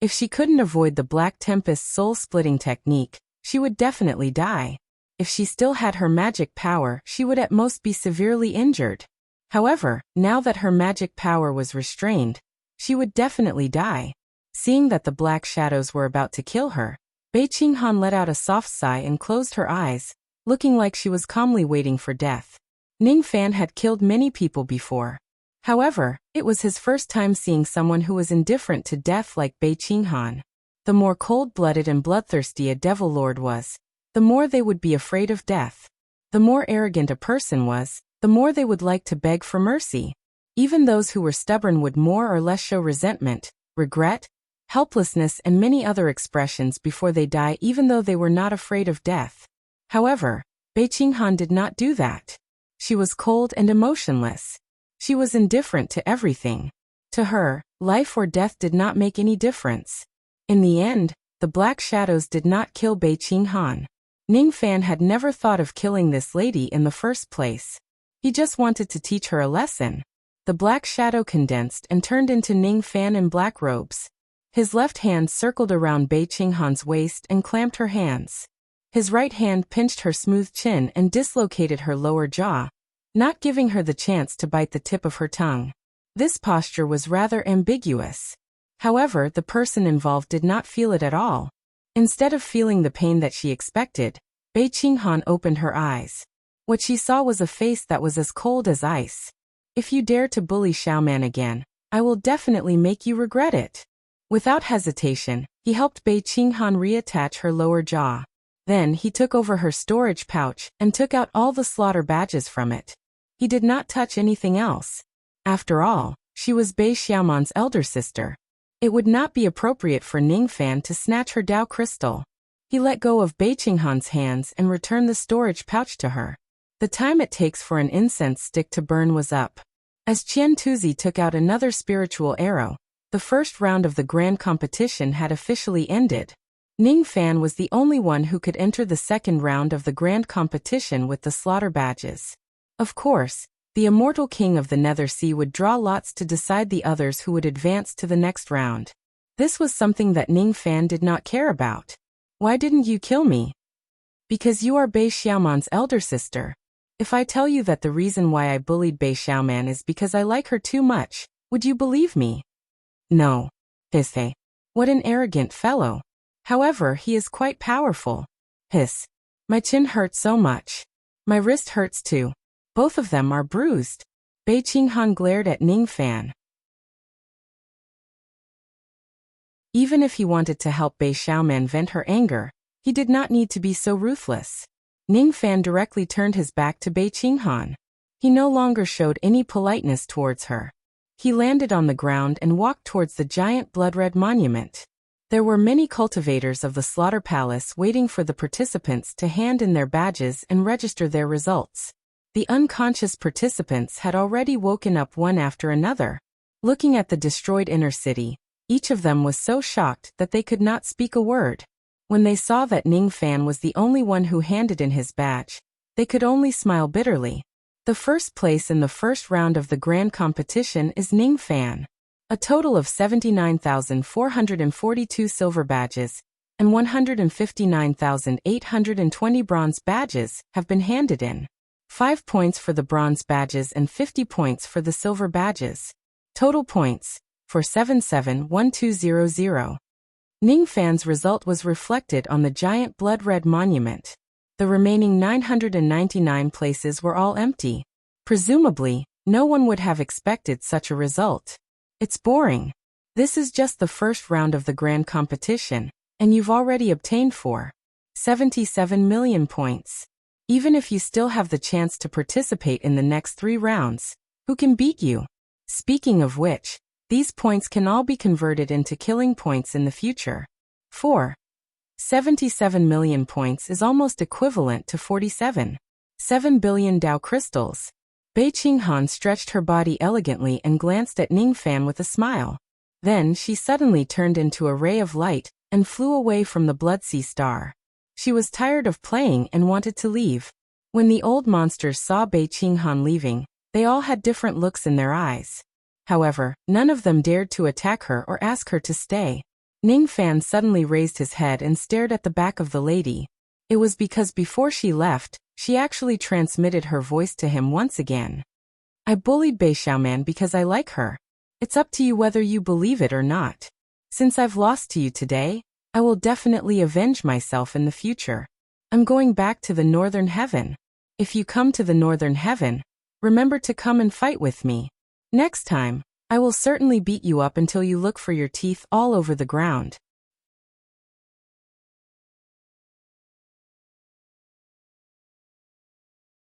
If she couldn't avoid the Black Tempest soul-splitting technique, she would definitely die. If she still had her magic power, she would at most be severely injured. However, now that her magic power was restrained, she would definitely die. Seeing that the black shadows were about to kill her, Bei Qinghan let out a soft sigh and closed her eyes, looking like she was calmly waiting for death. Ning Fan had killed many people before. However, it was his first time seeing someone who was indifferent to death like Bei Qinghan. The more cold-blooded and bloodthirsty a devil lord was, the more they would be afraid of death. The more arrogant a person was, the more they would like to beg for mercy. Even those who were stubborn would more or less show resentment, regret, helplessness and many other expressions before they die, even though they were not afraid of death. However, Bei Qinghan did not do that. She was cold and emotionless. She was indifferent to everything. To her, life or death did not make any difference. In the end, the black shadows did not kill Bei Qinghan. Ning Fan had never thought of killing this lady in the first place. He just wanted to teach her a lesson. The black shadow condensed and turned into Ning Fan in black robes. His left hand circled around Bei Qinghan's waist and clamped her hands. His right hand pinched her smooth chin and dislocated her lower jaw, not giving her the chance to bite the tip of her tongue. This posture was rather ambiguous. However, the person involved did not feel it at all. Instead of feeling the pain that she expected, Bei Qinghan opened her eyes. What she saw was a face that was as cold as ice. "If you dare to bully Xiaoman again, I will definitely make you regret it." Without hesitation, he helped Bei Qinghan reattach her lower jaw. Then he took over her storage pouch and took out all the slaughter badges from it. He did not touch anything else. After all, she was Bei Xiaoman's elder sister. It would not be appropriate for Ning Fan to snatch her Dao crystal. He let go of Bei Qinghan's hands and returned the storage pouch to her. The time it takes for an incense stick to burn was up. As Qian Tuzi took out another spiritual arrow, the first round of the grand competition had officially ended. Ning Fan was the only one who could enter the second round of the grand competition with the slaughter badges. Of course, the immortal king of the Nether Sea would draw lots to decide the others who would advance to the next round. This was something that Ning Fan did not care about. "Why didn't you kill me?" "Because you are Bei Xiaoman's elder sister. If I tell you that the reason why I bullied Bei Xiaoman is because I like her too much, would you believe me?" "No." "Hiss. What an arrogant fellow. However, he is quite powerful." "Hiss. My chin hurts so much. My wrist hurts too. Both of them are bruised." Bei Qinghan glared at Ning Fan. Even if he wanted to help Bei Xiaoman vent her anger, he did not need to be so ruthless. Ning Fan directly turned his back to Bei Qinghan. He no longer showed any politeness towards her. He landed on the ground and walked towards the giant blood-red monument. There were many cultivators of the Slaughter Palace waiting for the participants to hand in their badges and register their results. The unconscious participants had already woken up one after another. Looking at the destroyed inner city, each of them was so shocked that they could not speak a word. When they saw that Ning Fan was the only one who handed in his badge, they could only smile bitterly. The first place in the first round of the grand competition is Ning Fan. A total of 79,442 silver badges and 159,820 bronze badges have been handed in. 5 points for the bronze badges and 50 points for the silver badges. Total points, for 771200. Ning Fan's result was reflected on the giant blood-red monument. The remaining 999 places were all empty. Presumably, no one would have expected such a result. "It's boring. This is just the first round of the grand competition, and you've already obtained 4.77 million points. Even if you still have the chance to participate in the next 3 rounds, who can beat you? Speaking of which, these points can all be converted into killing points in the future. 4.77 million points is almost equivalent to 47.7 billion Dao crystals." Bei Qinghan stretched her body elegantly and glanced at Ning Fan with a smile. Then she suddenly turned into a ray of light and flew away from the Bloodsea Star. She was tired of playing and wanted to leave. When the old monsters saw Bei Qinghan leaving, they all had different looks in their eyes. However, none of them dared to attack her or ask her to stay. Ning Fan suddenly raised his head and stared at the back of the lady. It was because before she left, she actually transmitted her voice to him once again. "I bullied Bei Xiaoman because I like her. It's up to you whether you believe it or not. Since I've lost to you today, I will definitely avenge myself in the future. I'm going back to the Northern Heaven. If you come to the Northern Heaven, remember to come and fight with me. Next time, I will certainly beat you up until you look for your teeth all over the ground."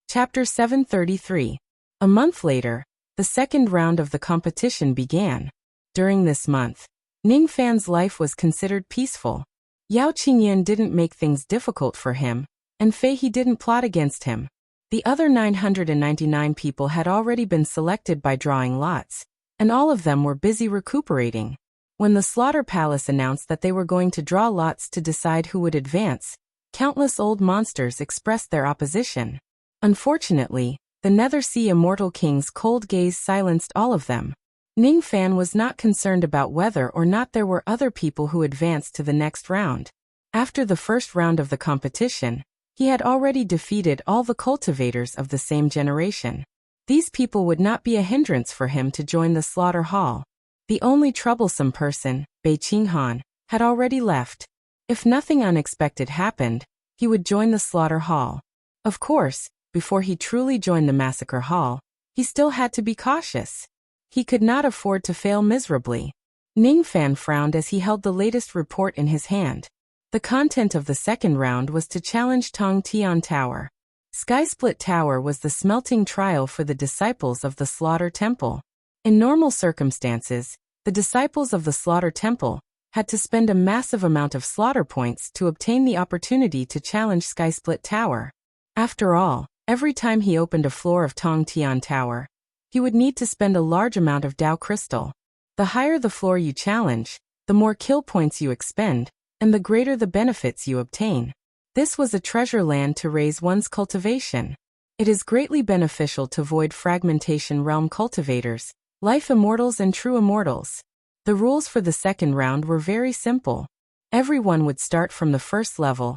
Chapter 733. A month later, the second round of the competition began. During this month, Ning Fan's life was considered peaceful. Yao Qingyan didn't make things difficult for him, and Fei He didn't plot against him. The other 999 people had already been selected by drawing lots, and all of them were busy recuperating. When the Slaughter Palace announced that they were going to draw lots to decide who would advance, countless old monsters expressed their opposition. Unfortunately, The Nether Sea Immortal King's cold gaze silenced all of them. Ning Fan was not concerned about whether or not there were other people who advanced to the next round. After the first round of the competition, he had already defeated all the cultivators of the same generation. These people would not be a hindrance for him to join the slaughter hall. The only troublesome person, Bei Qinghan, had already left. If nothing unexpected happened, he would join the slaughter hall. Of course, before he truly joined the massacre hall, he still had to be cautious. He could not afford to fail miserably. Ning Fan frowned as he held the latest report in his hand. The content of the second round was to challenge Tong Tian Tower. Skysplit Tower was the smelting trial for the disciples of the Slaughter Temple. In normal circumstances, the disciples of the Slaughter Temple had to spend a massive amount of slaughter points to obtain the opportunity to challenge Skysplit Tower. After all, every time he opened a floor of Tong Tian Tower, he would need to spend a large amount of Dao Crystal. The higher the floor you challenge, the more kill points you expend, and the greater the benefits you obtain. This was a treasure land to raise one's cultivation. It is greatly beneficial to void fragmentation realm cultivators, life immortals and true immortals. The rules for the second round were very simple. Everyone would start from the first level,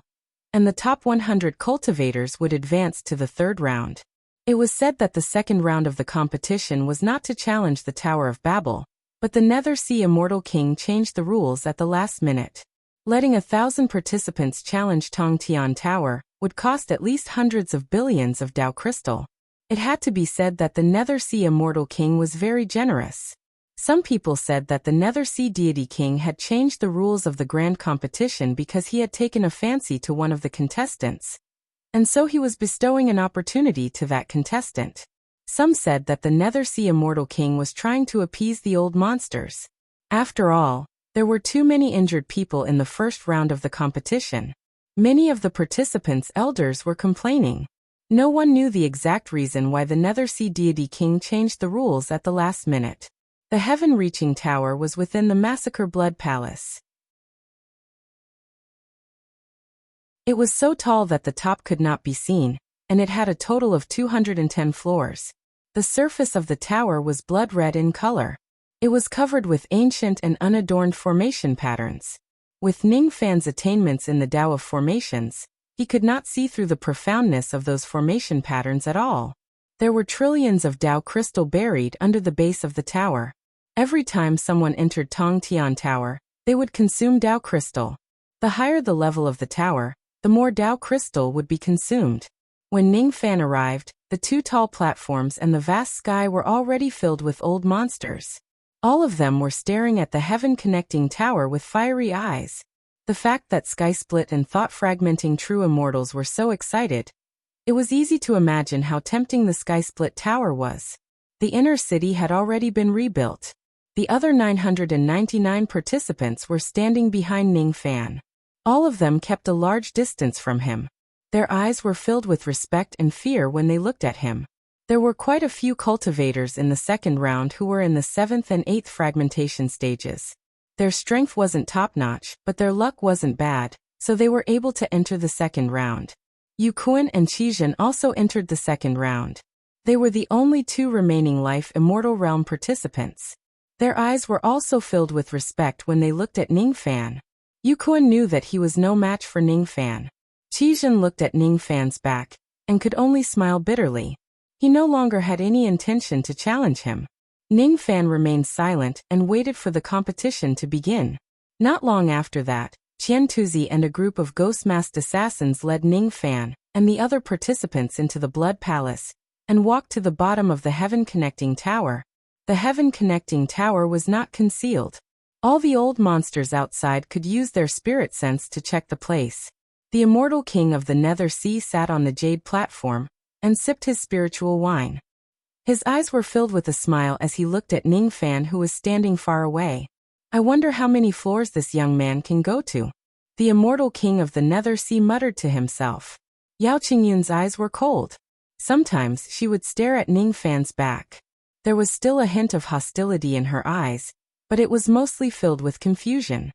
and the top 100 cultivators would advance to the third round. It was said that the second round of the competition was not to challenge the Tower of Babel, but the Nether Sea Immortal King changed the rules at the last minute. Letting 1,000 participants challenge Tong Tian Tower would cost at least hundreds of billions of Dao Crystal. It had to be said that the Nether Sea Immortal King was very generous. Some people said that the Nether Sea Deity King had changed the rules of the grand competition because he had taken a fancy to one of the contestants, and so he was bestowing an opportunity to that contestant. Some said that the Nether Sea Immortal King was trying to appease the old monsters. After all, there were too many injured people in the first round of the competition. Many of the participants' elders were complaining. No one knew the exact reason why the Nether Sea Deity King changed the rules at the last minute. The heaven-reaching tower was within the Massacre Blood Palace. It was so tall that the top could not be seen, and it had a total of 210 floors. The surface of the tower was blood red in color. It was covered with ancient and unadorned formation patterns. With Ning Fan's attainments in the Tao of formations, he could not see through the profoundness of those formation patterns at all. There were trillions of Dao crystal buried under the base of the tower. Every time someone entered Tong Tian Tower, they would consume Dao crystal. The higher the level of the tower, the more Dao crystal would be consumed. When Ning Fan arrived, the two tall platforms and the vast sky were already filled with old monsters. All of them were staring at the heaven-connecting tower with fiery eyes. The fact that Skysplit and thought-fragmenting true immortals were so excited, it was easy to imagine how tempting the Skysplit Tower was. The inner city had already been rebuilt. The other 999 participants were standing behind Ning Fan. All of them kept a large distance from him. Their eyes were filled with respect and fear when they looked at him. There were quite a few cultivators in the second round who were in the 7th and 8th fragmentation stages. Their strength wasn't top-notch, but their luck wasn't bad, so they were able to enter the second round. Yu Kuan and Qizhen also entered the second round. They were the only two remaining Life Immortal Realm participants. Their eyes were also filled with respect when they looked at Ning Fan. Yu Kuan knew that he was no match for Ning Fan. Qizhen looked at Ning Fan's back, and could only smile bitterly. He no longer had any intention to challenge him. Ning Fan remained silent and waited for the competition to begin. Not long after that, Qian Tuzi and a group of ghost-masked assassins led Ning Fan and the other participants into the Blood Palace and walked to the bottom of the heaven-connecting tower. The heaven-connecting tower was not concealed. All the old monsters outside could use their spirit sense to check the place. The immortal king of the Nether Sea sat on the jade platform and sipped his spiritual wine. His eyes were filled with a smile as he looked at Ning Fan, who was standing far away. I wonder how many floors this young man can go to. The immortal king of the Nether Sea muttered to himself. Yao Qingyun's eyes were cold. Sometimes she would stare at Ning Fan's back. There was still a hint of hostility in her eyes, but it was mostly filled with confusion.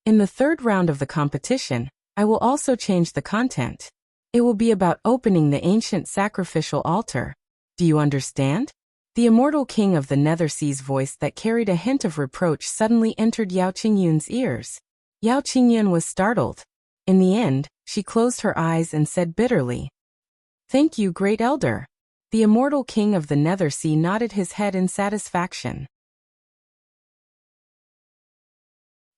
In the third round of the competition, I will also change the content. It will be about opening the ancient sacrificial altar. Do you understand? The immortal king of the nether sea's voice that carried a hint of reproach suddenly entered Yao Qingyun's ears. Yao Qingyun was startled. In the end, she closed her eyes and said bitterly, "Thank you, great elder." The immortal king of the nether sea nodded his head in satisfaction.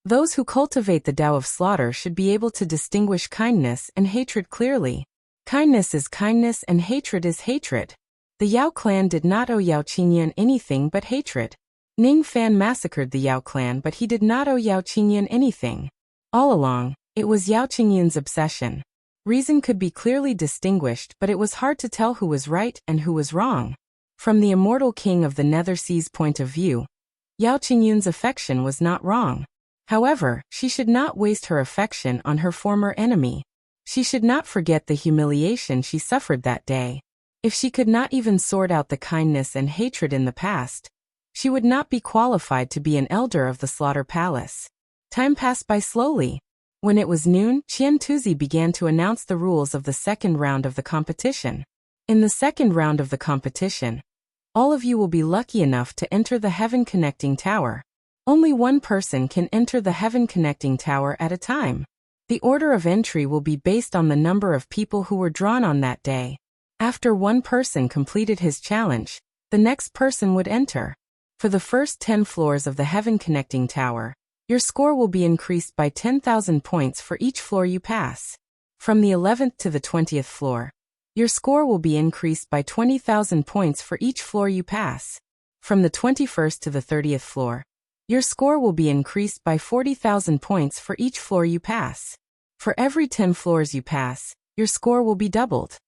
Those who cultivate the Tao of slaughter should be able to distinguish kindness and hatred clearly. Kindness is kindness and hatred is hatred. The Yao clan did not owe Yao Qingyun anything but hatred. Ning Fan massacred the Yao clan, but he did not owe Yao Qingyun anything. All along, it was Yao Qingyun's obsession. Reason could be clearly distinguished, but it was hard to tell who was right and who was wrong. From the immortal king of the nether sea's point of view, Yao Qingyun's affection was not wrong. However, she should not waste her affection on her former enemy. She should not forget the humiliation she suffered that day. If she could not even sort out the kindness and hatred in the past, she would not be qualified to be an elder of the Slaughter Palace. Time passed by slowly. When it was noon, Qian Tuzi began to announce the rules of the second round of the competition. In the second round of the competition, all of you will be lucky enough to enter the Heaven Connecting Tower. Only one person can enter the Heaven Connecting Tower at a time. The order of entry will be based on the number of people who were drawn on that day. After one person completed his challenge, the next person would enter. For the first 10 floors of the Heaven Connecting Tower, your score will be increased by 10,000 points for each floor you pass. From the 11th to the 20th floor, your score will be increased by 20,000 points for each floor you pass. From the 21st to the 30th floor, your score will be increased by 40,000 points for each floor you pass. For every 10 floors you pass, your score will be doubled.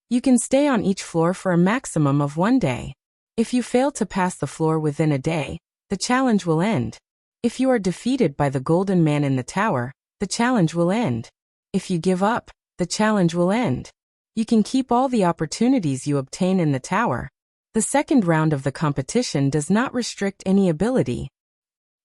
You can stay on each floor for a maximum of 1 day. If you fail to pass the floor within a day, the challenge will end. If you are defeated by the golden man in the tower, the challenge will end. If you give up, the challenge will end. You can keep all the opportunities you obtain in the tower. The second round of the competition does not restrict any ability.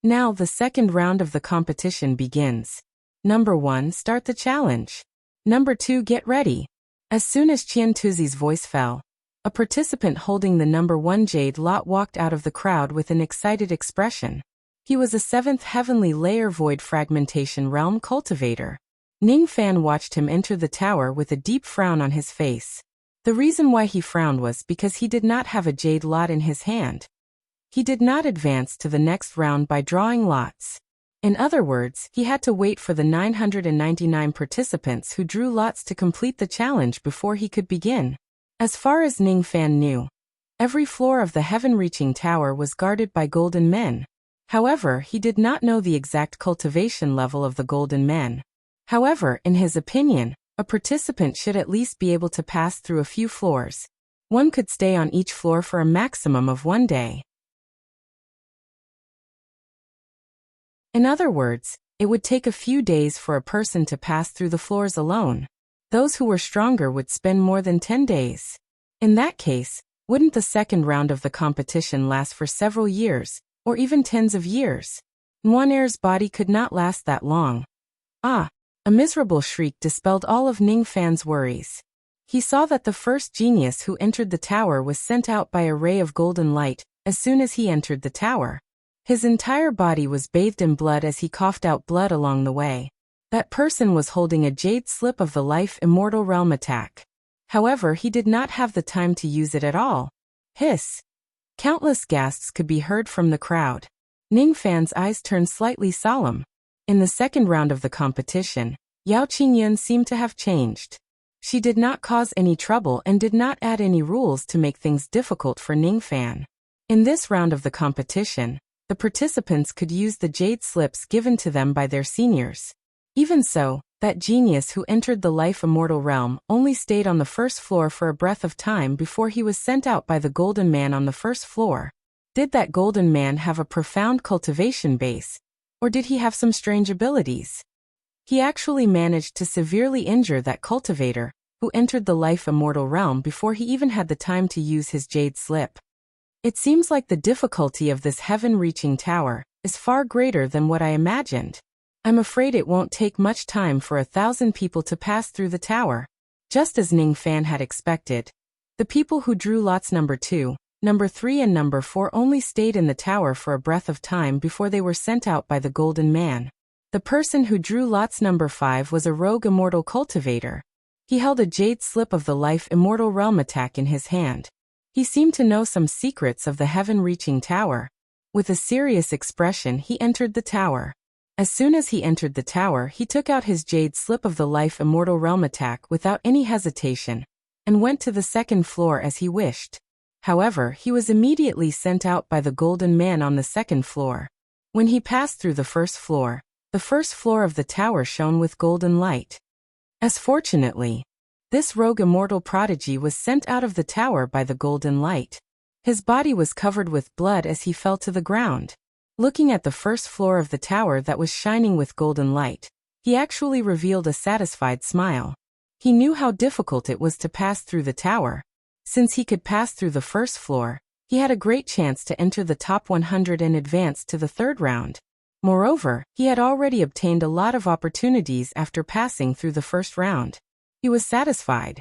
Now the second round of the competition begins. Number 1, start the challenge. Number 2, get ready. As soon as Qian Tuzi's voice fell, a participant holding the number 1 jade lot walked out of the crowd with an excited expression. He was a 7th heavenly layer void fragmentation realm cultivator. Ning Fan watched him enter the tower with a deep frown on his face. The reason why he frowned was because he did not have a jade lot in his hand. He did not advance to the next round by drawing lots. In other words, he had to wait for the 999 participants who drew lots to complete the challenge before he could begin. As far as Ning Fan knew, every floor of the heaven-reaching tower was guarded by golden men. However, he did not know the exact cultivation level of the golden men. However, in his opinion, a participant should at least be able to pass through a few floors. One could stay on each floor for a maximum of 1 day. In other words, it would take a few days for a person to pass through the floors alone. Those who were stronger would spend more than 10 days. In that case, wouldn't the second round of the competition last for several years, or even tens of years? Nuaner's body could not last that long. Ah! A miserable shriek dispelled all of Ning Fan's worries. He saw that the first genius who entered the tower was sent out by a ray of golden light as soon as he entered the tower. His entire body was bathed in blood as he coughed out blood along the way. That person was holding a jade slip of the life immortal realm attack. However, he did not have the time to use it at all. Hiss! Countless gasps could be heard from the crowd. Ning Fan's eyes turned slightly solemn. In the second round of the competition, Yao Qingyun seemed to have changed. She did not cause any trouble and did not add any rules to make things difficult for Ning Fan. In this round of the competition, the participants could use the jade slips given to them by their seniors. Even so, that genius who entered the life immortal realm only stayed on the first floor for a breath of time before he was sent out by the golden man on the first floor. Did that golden man have a profound cultivation base, or did he have some strange abilities? He actually managed to severely injure that cultivator, who entered the life immortal realm before he even had the time to use his jade slip. It seems like the difficulty of this heaven-reaching tower is far greater than what I imagined. I'm afraid it won't take much time for 1,000 people to pass through the tower. Just as Ning Fan had expected, The people who drew lots number 2, number 3 and number 4 only stayed in the tower for a breath of time before they were sent out by the Golden Man. The person who drew lots number 5 was a rogue immortal cultivator. He held a jade slip of the life immortal realm attack in his hand. He seemed to know some secrets of the heaven-reaching tower. With a serious expression he entered the tower. As soon as he entered the tower he took out his jade slip of the life immortal realm attack without any hesitation, and went to the second floor as he wished. However, he was immediately sent out by the Golden Man on the second floor. When he passed through the first floor of the tower shone with golden light. As fortunately, this rogue immortal prodigy was sent out of the tower by the golden light. His body was covered with blood as he fell to the ground. Looking at the first floor of the tower that was shining with golden light, he actually revealed a satisfied smile. He knew how difficult it was to pass through the tower. Since he could pass through the first floor, he had a great chance to enter the top 100 and advance to the third round. Moreover, he had already obtained a lot of opportunities after passing through the first round. He was satisfied.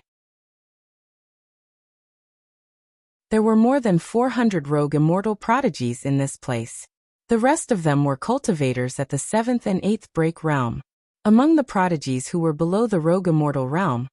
There were more than 400 rogue immortal prodigies in this place. The rest of them were cultivators at the 7th and 8th break realm. Among the prodigies who were below the rogue immortal realm,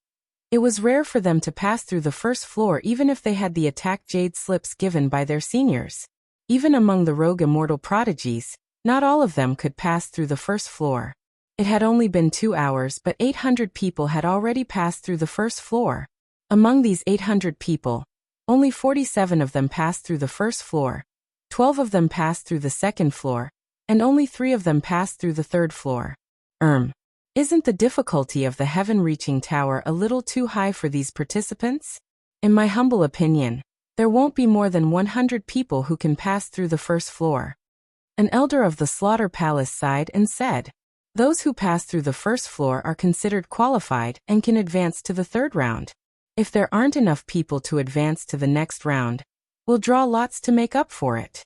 it was rare for them to pass through the first floor even if they had the attack jade slips given by their seniors. Even among the rogue immortal prodigies, not all of them could pass through the first floor. It had only been 2 hours but 800 people had already passed through the first floor. Among these 800 people, only 47 of them passed through the first floor, 12 of them passed through the second floor, and only 3 of them passed through the third floor. Isn't the difficulty of the heaven-reaching tower a little too high for these participants? In my humble opinion, there won't be more than 100 people who can pass through the first floor. An elder of the Slaughter Palace sighed and said, "Those who pass through the first floor are considered qualified and can advance to the third round. If there aren't enough people to advance to the next round, we'll draw lots to make up for it."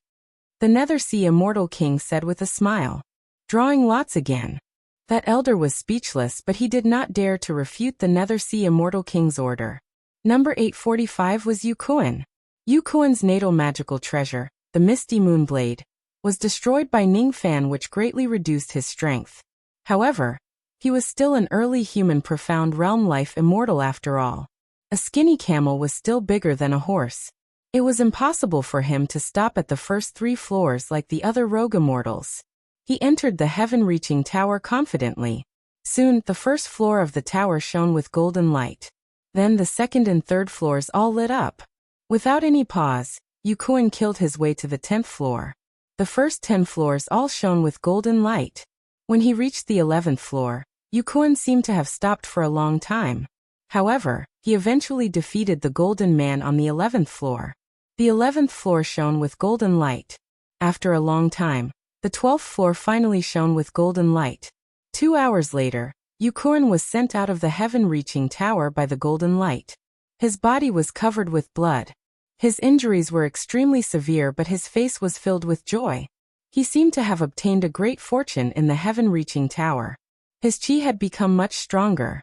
The Nethersea Immortal King said with a smile. Drawing lots again. That elder was speechless but he did not dare to refute the Nethersea Immortal King's order. Number 845 was Yukuan. Yukuan's natal magical treasure, the Misty Moonblade, was destroyed by Ning Fan, which greatly reduced his strength. However, he was still an early human profound realm life immortal after all. A skinny camel was still bigger than a horse. It was impossible for him to stop at the first 3 floors like the other rogue immortals. He entered the heaven-reaching tower confidently. Soon, the first floor of the tower shone with golden light. Then the second and third floors all lit up. Without any pause, Yukuan killed his way to the 10th floor. The first 10 floors all shone with golden light. When he reached the 11th floor, Yukuan seemed to have stopped for a long time. However, he eventually defeated the Golden Man on the 11th floor. The 11th floor shone with golden light. After a long time, the 12th floor finally shone with golden light. 2 hours later, Yukuan was sent out of the heaven-reaching tower by the golden light. His body was covered with blood. His injuries were extremely severe but his face was filled with joy. He seemed to have obtained a great fortune in the heaven-reaching tower. His chi had become much stronger.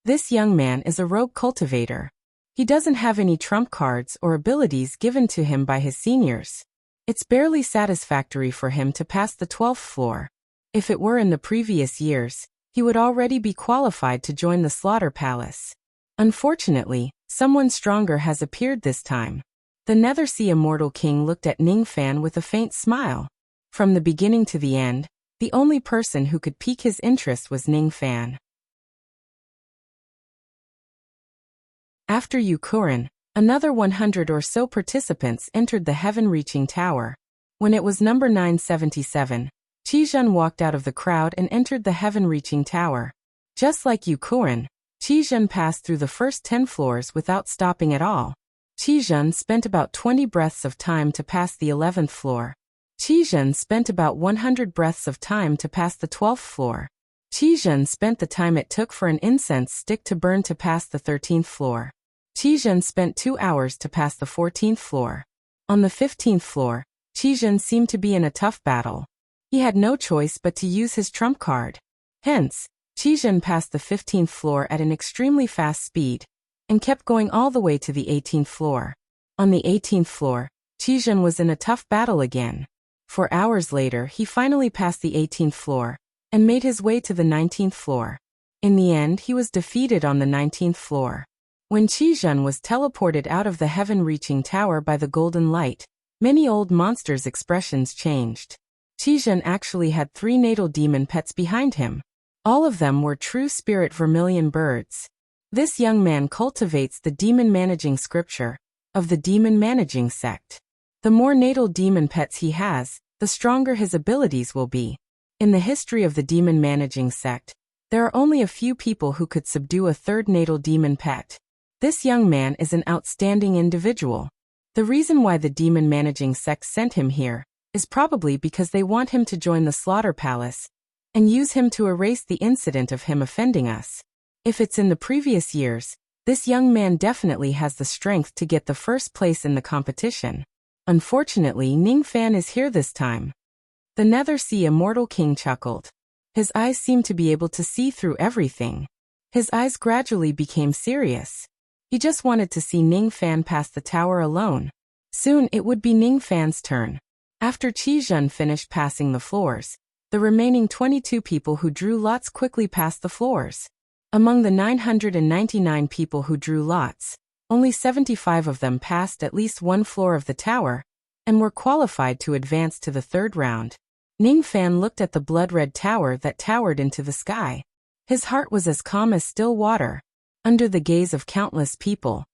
This young man is a rogue cultivator. He doesn't have any trump cards or abilities given to him by his seniors. It's barely satisfactory for him to pass the 12th floor. If it were in the previous years, he would already be qualified to join the Slaughter Palace. Unfortunately, someone stronger has appeared this time. The Nethersea Immortal King looked at Ning Fan with a faint smile. From the beginning to the end, the only person who could pique his interest was Ning Fan. After Yukuan, another 100 or so participants entered the heaven-reaching tower. When it was number 977, Qizhen walked out of the crowd and entered the heaven-reaching tower. Just like Yukuan, Qizhen passed through the first 10 floors without stopping at all. Qizhen spent about 20 breaths of time to pass the 11th floor. Qizhen spent about 100 breaths of time to pass the 12th floor. Qizhen spent the time it took for an incense stick to burn to pass the 13th floor. Qizhen spent 2 hours to pass the 14th floor. On the 15th floor, Qizhen seemed to be in a tough battle. He had no choice but to use his trump card. Hence, Qizhen passed the 15th floor at an extremely fast speed. and kept going all the way to the 18th floor. On the 18th floor, Qizhen was in a tough battle again. 4 hours later, he finally passed the 18th floor and made his way to the 19th floor. In the end, he was defeated on the 19th floor. When Qizhen was teleported out of the heaven-reaching tower by the golden light, many old monsters' expressions changed. Qizhen actually had 3 natal demon pets behind him. All of them were true spirit vermilion birds. This young man cultivates the demon-managing scripture of the demon-managing sect. The more natal demon pets he has, the stronger his abilities will be. In the history of the demon-managing sect, there are only a few people who could subdue a 3rd natal demon pet. This young man is an outstanding individual. The reason why the demon-managing sect sent him here is probably because they want him to join the Slaughter Palace and use him to erase the incident of him offending us. If it's in the previous years, this young man definitely has the strength to get the first place in the competition. Unfortunately, Ningfan is here this time. The Nether Sea Immortal King chuckled. His eyes seemed to be able to see through everything. His eyes gradually became serious. He just wanted to see Ningfan pass the tower alone. Soon it would be Ningfan's turn. After Qizhen finished passing the floors, the remaining 22 people who drew lots quickly passed the floors. Among the 999 people who drew lots, only 75 of them passed at least one floor of the tower and were qualified to advance to the 3rd round. Ningfan looked at the blood-red tower that towered into the sky. His heart was as calm as still water. Under the gaze of countless people,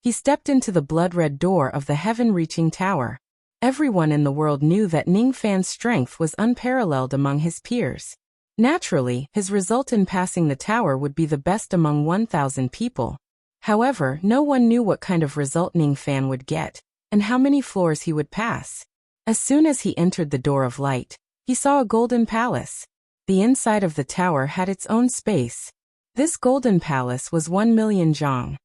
he stepped into the blood-red door of the heaven-reaching tower. Everyone in the world knew that Ningfan's strength was unparalleled among his peers. Naturally, his result in passing the tower would be the best among 1,000 people. However, no one knew what kind of result Ningfan would get and how many floors he would pass. As soon as he entered the door of light, he saw a golden palace. The inside of the tower had its own space. This golden palace was 1,000,000 zhang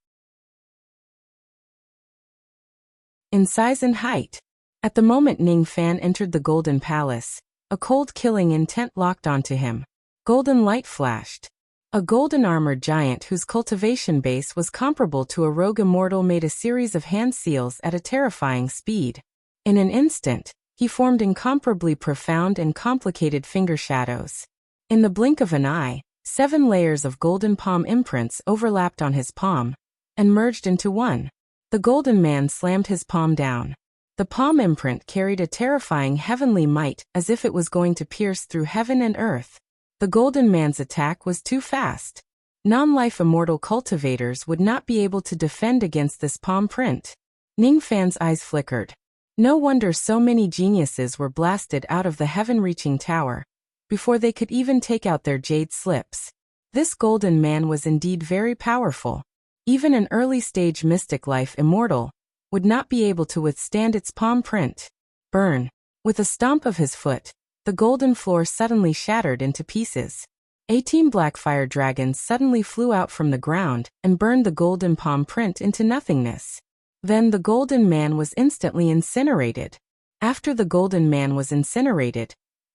in size and height. At the moment Ningfan entered the golden palace, a cold killing intent locked onto him. Golden light flashed. A golden armored giant whose cultivation base was comparable to a rogue immortal made a series of hand seals at a terrifying speed. In an instant, he formed incomparably profound and complicated finger shadows. In the blink of an eye, 7 layers of golden palm imprints overlapped on his palm and merged into one. The golden man slammed his palm down. The palm imprint carried a terrifying heavenly might as if it was going to pierce through heaven and earth. The golden man's attack was too fast. Non-life immortal cultivators would not be able to defend against this palm print. Ningfan's eyes flickered. No wonder so many geniuses were blasted out of the heaven-reaching tower before they could even take out their jade slips. This golden man was indeed very powerful. Even an early-stage mystic life immortal would not be able to withstand its palm print. Burn. With a stomp of his foot, the golden floor suddenly shattered into pieces. 18 black fire dragons suddenly flew out from the ground and burned the golden palm print into nothingness. Then the golden man was instantly incinerated. After the golden man was incinerated,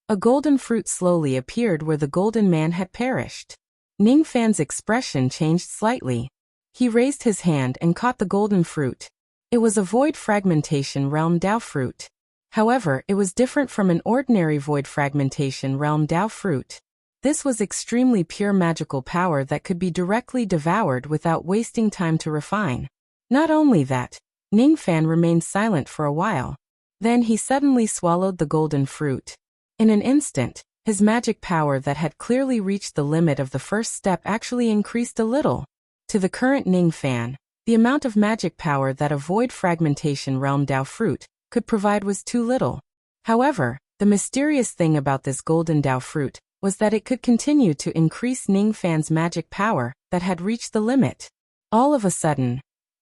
a golden fruit slowly appeared where the golden man had perished. Ningfan's expression changed slightly. He raised his hand and caught the golden fruit. It was a void fragmentation realm Dao fruit. However, it was different from an ordinary void fragmentation realm Dao fruit. This was extremely pure magical power that could be directly devoured without wasting time to refine. Not only that, Ningfan remained silent for a while. Then he suddenly swallowed the golden fruit. In an instant, his magic power that had clearly reached the limit of the first step actually increased a little. To the current Ningfan, the amount of magic power that a void fragmentation realm Dao fruit could provide was too little. However, the mysterious thing about this golden Dao fruit was that it could continue to increase Ningfan's magic power that had reached the limit. All of a sudden,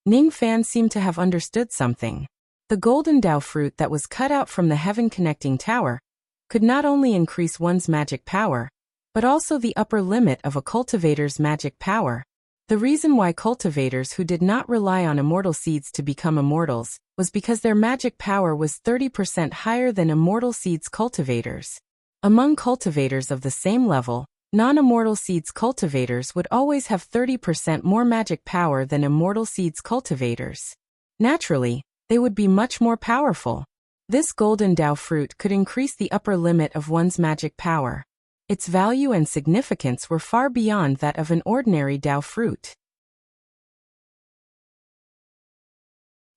Ningfan seemed to have understood something. The golden Dao fruit that was cut out from the heaven-connecting tower could not only increase one's magic power, but also the upper limit of a cultivator's magic power. The reason why cultivators who did not rely on immortal seeds to become immortals was because their magic power was 30% higher than immortal seeds cultivators. Among cultivators of the same level, Non-immortal seeds cultivators would always have 30% more magic power than immortal seeds cultivators. Naturally, they would be much more powerful. This golden Dao fruit could increase the upper limit of one's magic power. Its value and significance were far beyond that of an ordinary Dao fruit.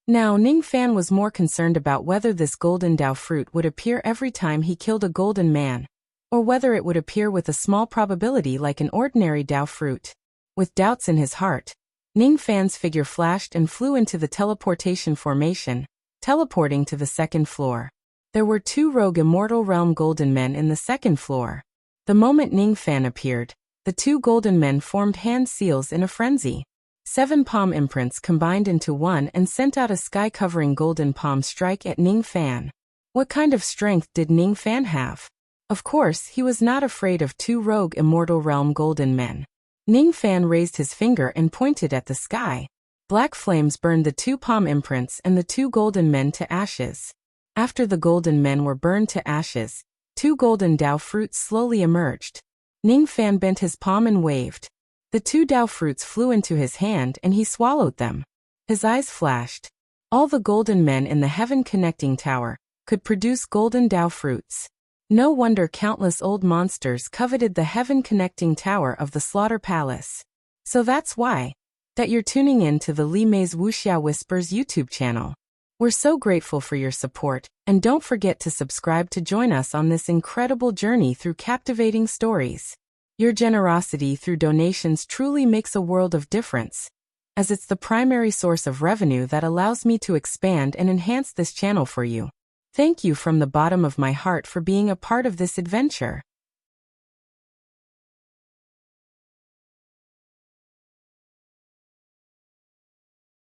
Now, Ning Fan was more concerned about whether this golden Dao fruit would appear every time he killed a golden man, or whether it would appear with a small probability like an ordinary Dao fruit. With doubts in his heart, Ning Fan's figure flashed and flew into the teleportation formation, teleporting to the second floor. There were 2 rogue Immortal Realm golden men in the second floor. The moment Ning Fan appeared, the 2 golden men formed hand seals in a frenzy. 7 palm imprints combined into one and sent out a sky-covering golden palm strike at Ning Fan. What kind of strength did Ning Fan have? Of course, he was not afraid of 2 rogue Immortal Realm golden men. Ning Fan raised his finger and pointed at the sky. Black flames burned the 2 palm imprints and the 2 golden men to ashes. After the golden men were burned to ashes, 2 golden Dao fruits slowly emerged. Ning Fan bent his palm and waved. The 2 Dao fruits flew into his hand and he swallowed them. His eyes flashed. All the golden men in the Heaven Connecting Tower could produce golden Dao fruits. No wonder countless old monsters coveted the Heaven Connecting Tower of the Slaughter Palace. So that's why that you're tuning in to the Li Mei's Wuxia Whispers YouTube channel. We're so grateful for your support, and don't forget to subscribe to join us on this incredible journey through captivating stories. Your generosity through donations truly makes a world of difference, as it's the primary source of revenue that allows me to expand and enhance this channel for you. Thank you from the bottom of my heart for being a part of this adventure.